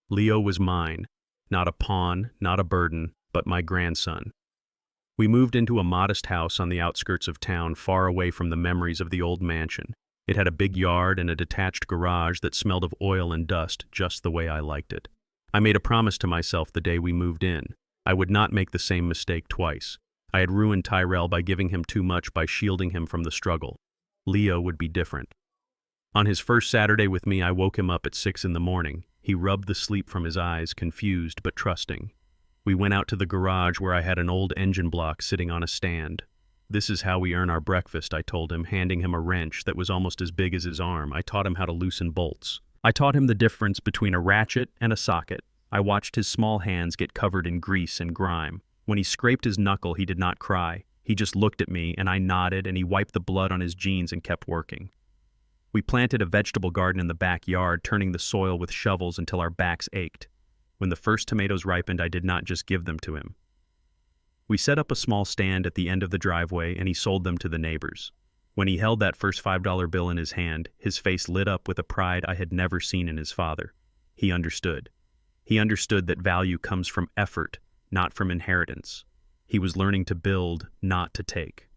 S1: Leo was mine, not a pawn, not a burden, but my grandson. We moved into a modest house on the outskirts of town, far away from the memories of the old mansion. It had a big yard and a detached garage that smelled of oil and dust just the way I liked it. I made a promise to myself the day we moved in. I would not make the same mistake twice. I had ruined Tyrell by giving him too much, by shielding him from the struggle. Leo would be different. On his first Saturday with me, I woke him up at 6 in the morning. He rubbed the sleep from his eyes, confused but trusting. We went out to the garage where I had an old engine block sitting on a stand. "This is how we earn our breakfast," I told him, handing him a wrench that was almost as big as his arm. I taught him how to loosen bolts. I taught him the difference between a ratchet and a socket. I watched his small hands get covered in grease and grime. When he scraped his knuckle, he did not cry. He just looked at me, and I nodded, and he wiped the blood on his jeans and kept working. We planted a vegetable garden in the backyard, turning the soil with shovels until our backs ached. When the first tomatoes ripened, I did not just give them to him. We set up a small stand at the end of the driveway, and he sold them to the neighbors. When he held that first $5 bill in his hand, his face lit up with a pride I had never seen in his father. He understood. He understood that value comes from effort, not from inheritance. He was learning to build, not to take.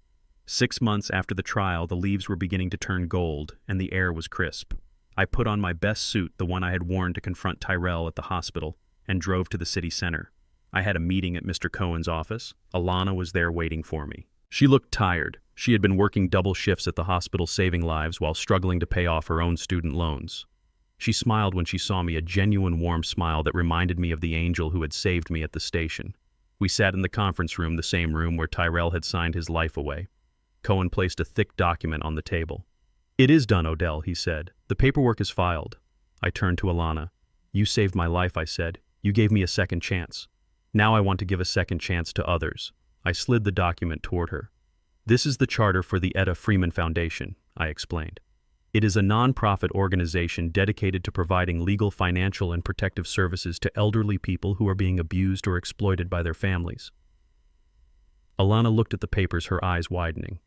S1: 6 months after the trial, the leaves were beginning to turn gold, and the air was crisp. I put on my best suit, the one I had worn to confront Tyrell at the hospital, and drove to the city center. I had a meeting at Mr. Cohen's office. Alana was there waiting for me. She looked tired. She had been working double shifts at the hospital saving lives while struggling to pay off her own student loans. She smiled when she saw me, a genuine warm smile that reminded me of the angel who had saved me at the station. We sat in the conference room, the same room where Tyrell had signed his life away. Cohen placed a thick document on the table. "It is done, Odell," he said. "The paperwork is filed." I turned to Alana. "You saved my life," I said. "You gave me a second chance. Now I want to give a second chance to others." I slid the document toward her. "This is the charter for the Etta Freeman Foundation," I explained. "It is a non-profit organization dedicated to providing legal, financial, and protective services to elderly people who are being abused or exploited by their families." Alana looked at the papers, her eyes widening.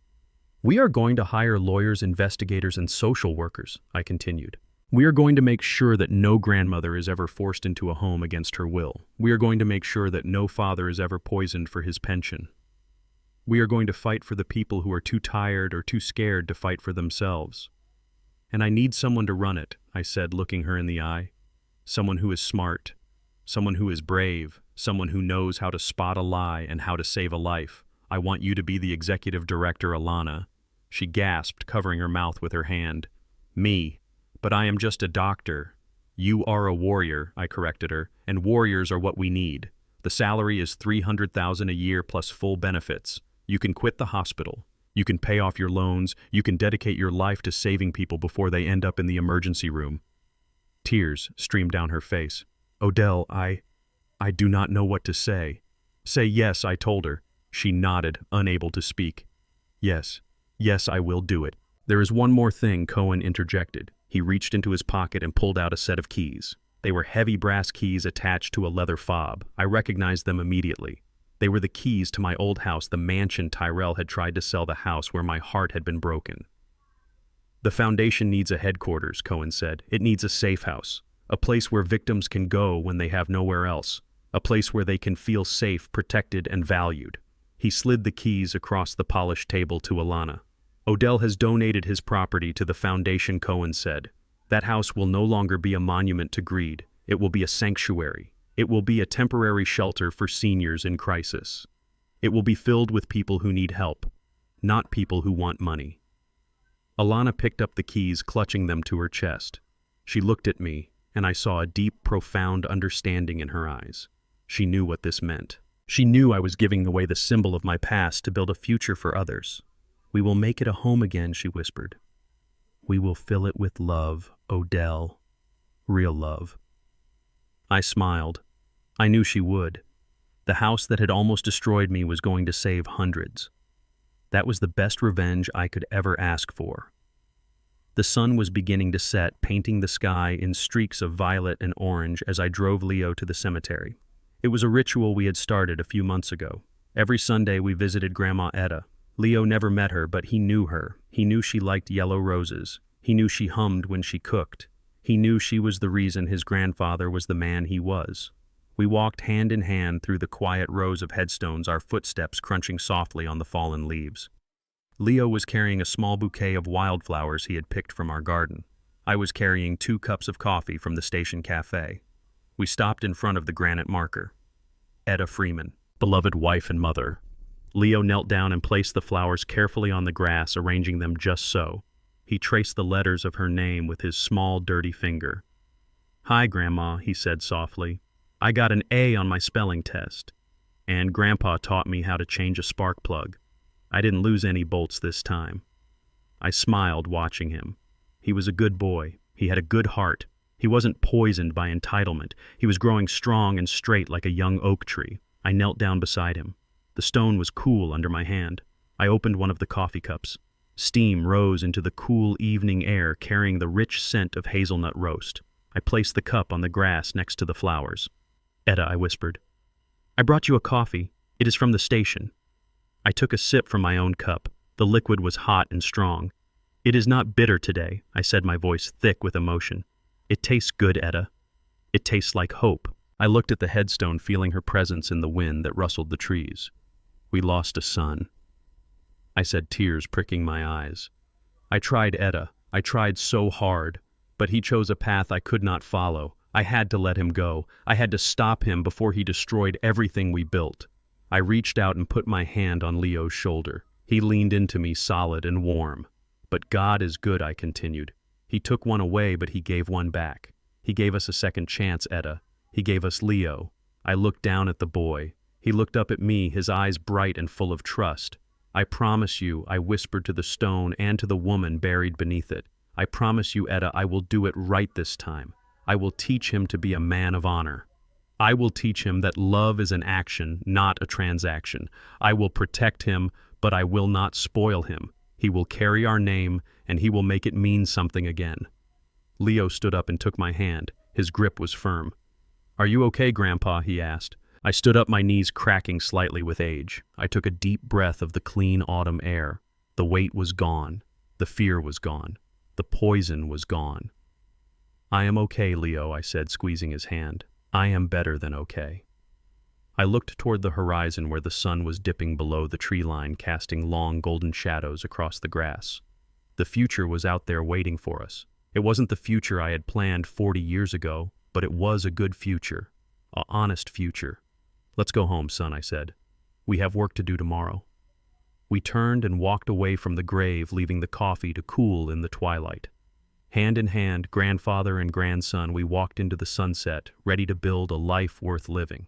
S1: "We are going to hire lawyers, investigators, and social workers," I continued. "We are going to make sure that no grandmother is ever forced into a home against her will. We are going to make sure that no father is ever poisoned for his pension. We are going to fight for the people who are too tired or too scared to fight for themselves. And I need someone to run it," I said, looking her in the eye. "Someone who is smart, someone who is brave, someone who knows how to spot a lie and how to save a life. I want you to be the executive director, Alana." She gasped, covering her mouth with her hand. "Me? But I am just a doctor." "You are a warrior," I corrected her, "and warriors are what we need. The salary is $300,000 a year plus full benefits. You can quit the hospital. You can pay off your loans. You can dedicate your life to saving people before they end up in the emergency room." Tears streamed down her face. "Odell, I do not know what to say." "Say yes," I told her. She nodded, unable to speak. Yes, I will do it." "There is one more thing," Cohen interjected. He reached into his pocket and pulled out a set of keys. They were heavy brass keys attached to a leather fob. I recognized them immediately. They were the keys to my old house, the mansion Tyrell had tried to sell, the house where my heart had been broken. The foundation needs a headquarters, Cohen said. It needs a safe house, a place where victims can go when they have nowhere else, a place where they can feel safe, protected, and valued. He slid the keys across the polished table to Alana. Odell has donated his property to the foundation, Cohen said. That house will no longer be a monument to greed. It will be a sanctuary. It will be a temporary shelter for seniors in crisis. It will be filled with people who need help, not people who want money. Alana picked up the keys, clutching them to her chest. She looked at me, and I saw a deep, profound understanding in her eyes. She knew what this meant. She knew I was giving away the symbol of my past to build a future for others. "We will make it a home again," she whispered. "We will fill it with love, Odell. Real love." I smiled. I knew she would. The house that had almost destroyed me was going to save hundreds. That was the best revenge I could ever ask for. The sun was beginning to set, painting the sky in streaks of violet and orange as I drove Leo to the cemetery. It was a ritual we had started a few months ago. Every Sunday we visited Grandma Etta. Leo never met her, but he knew her. He knew she liked yellow roses. He knew she hummed when she cooked. He knew she was the reason his grandfather was the man he was. We walked hand in hand through the quiet rows of headstones, our footsteps crunching softly on the fallen leaves. Leo was carrying a small bouquet of wildflowers he had picked from our garden. I was carrying 2 cups of coffee from the station cafe. We stopped in front of the granite marker. Etta Freeman, beloved wife and mother. Leo knelt down and placed the flowers carefully on the grass, arranging them just so. He traced the letters of her name with his small, dirty finger. "Hi, Grandma," he said softly. "I got an A on my spelling test. And Grandpa taught me how to change a spark plug. I didn't lose any bolts this time." I smiled watching him. He was a good boy. He had a good heart. He wasn't poisoned by entitlement. He was growing strong and straight like a young oak tree. I knelt down beside him. The stone was cool under my hand. I opened one of the coffee cups. Steam rose into the cool evening air, carrying the rich scent of hazelnut roast. I placed the cup on the grass next to the flowers. "Etta," I whispered, "I brought you a coffee. It is from the station." I took a sip from my own cup. The liquid was hot and strong. "It is not bitter today," I said, my voice thick with emotion. "It tastes good, Etta. It tastes like hope." I looked at the headstone, feeling her presence in the wind that rustled the trees. "We lost a son," I said, tears pricking my eyes. "I tried, Etta. I tried so hard. But he chose a path I could not follow. I had to let him go. I had to stop him before he destroyed everything we built." I reached out and put my hand on Leo's shoulder. He leaned into me, solid and warm. "But God is good," I continued. "He took one away, but he gave one back. He gave us a second chance, Etta. He gave us Leo." I looked down at the boy. He looked up at me, his eyes bright and full of trust. "I promise you," I whispered to the stone and to the woman buried beneath it. "I promise you, Etta, I will do it right this time. I will teach him to be a man of honor. I will teach him that love is an action, not a transaction. I will protect him, but I will not spoil him. He will carry our name, and he will make it mean something again." Leo stood up and took my hand. His grip was firm. "Are you okay, Grandpa?" he asked. I stood up, my knees cracking slightly with age. I took a deep breath of the clean autumn air. The weight was gone. The fear was gone. The poison was gone. "I am okay, Leo," I said, squeezing his hand. "I am better than okay." I looked toward the horizon where the sun was dipping below the tree line, casting long golden shadows across the grass. The future was out there waiting for us. It wasn't the future I had planned 40 years ago, but it was a good future, an honest future. "Let's go home, son," I said. "We have work to do tomorrow." We turned and walked away from the grave, leaving the coffee to cool in the twilight. Hand in hand, grandfather and grandson, we walked into the sunset, ready to build a life worth living.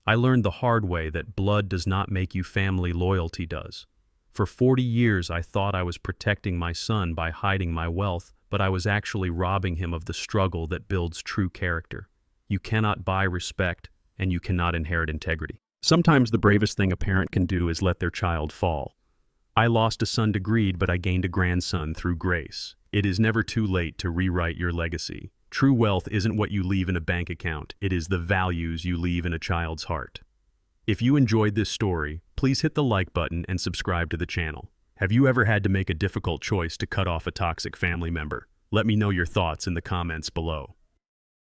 S1: I learned the hard way that blood does not make you family, loyalty does. For 40 years I thought I was protecting my son by hiding my wealth, but I was actually robbing him of the struggle that builds true character. You cannot buy respect, and you cannot inherit integrity. Sometimes the bravest thing a parent can do is let their child fall. I lost a son to greed, but I gained a grandson through grace. It is never too late to rewrite your legacy. True wealth isn't what you leave in a bank account. It is the values you leave in a child's heart. If you enjoyed this story, please hit the like button and subscribe to the channel. Have you ever had to make a difficult choice to cut off a toxic family member? Let me know your thoughts in the comments below.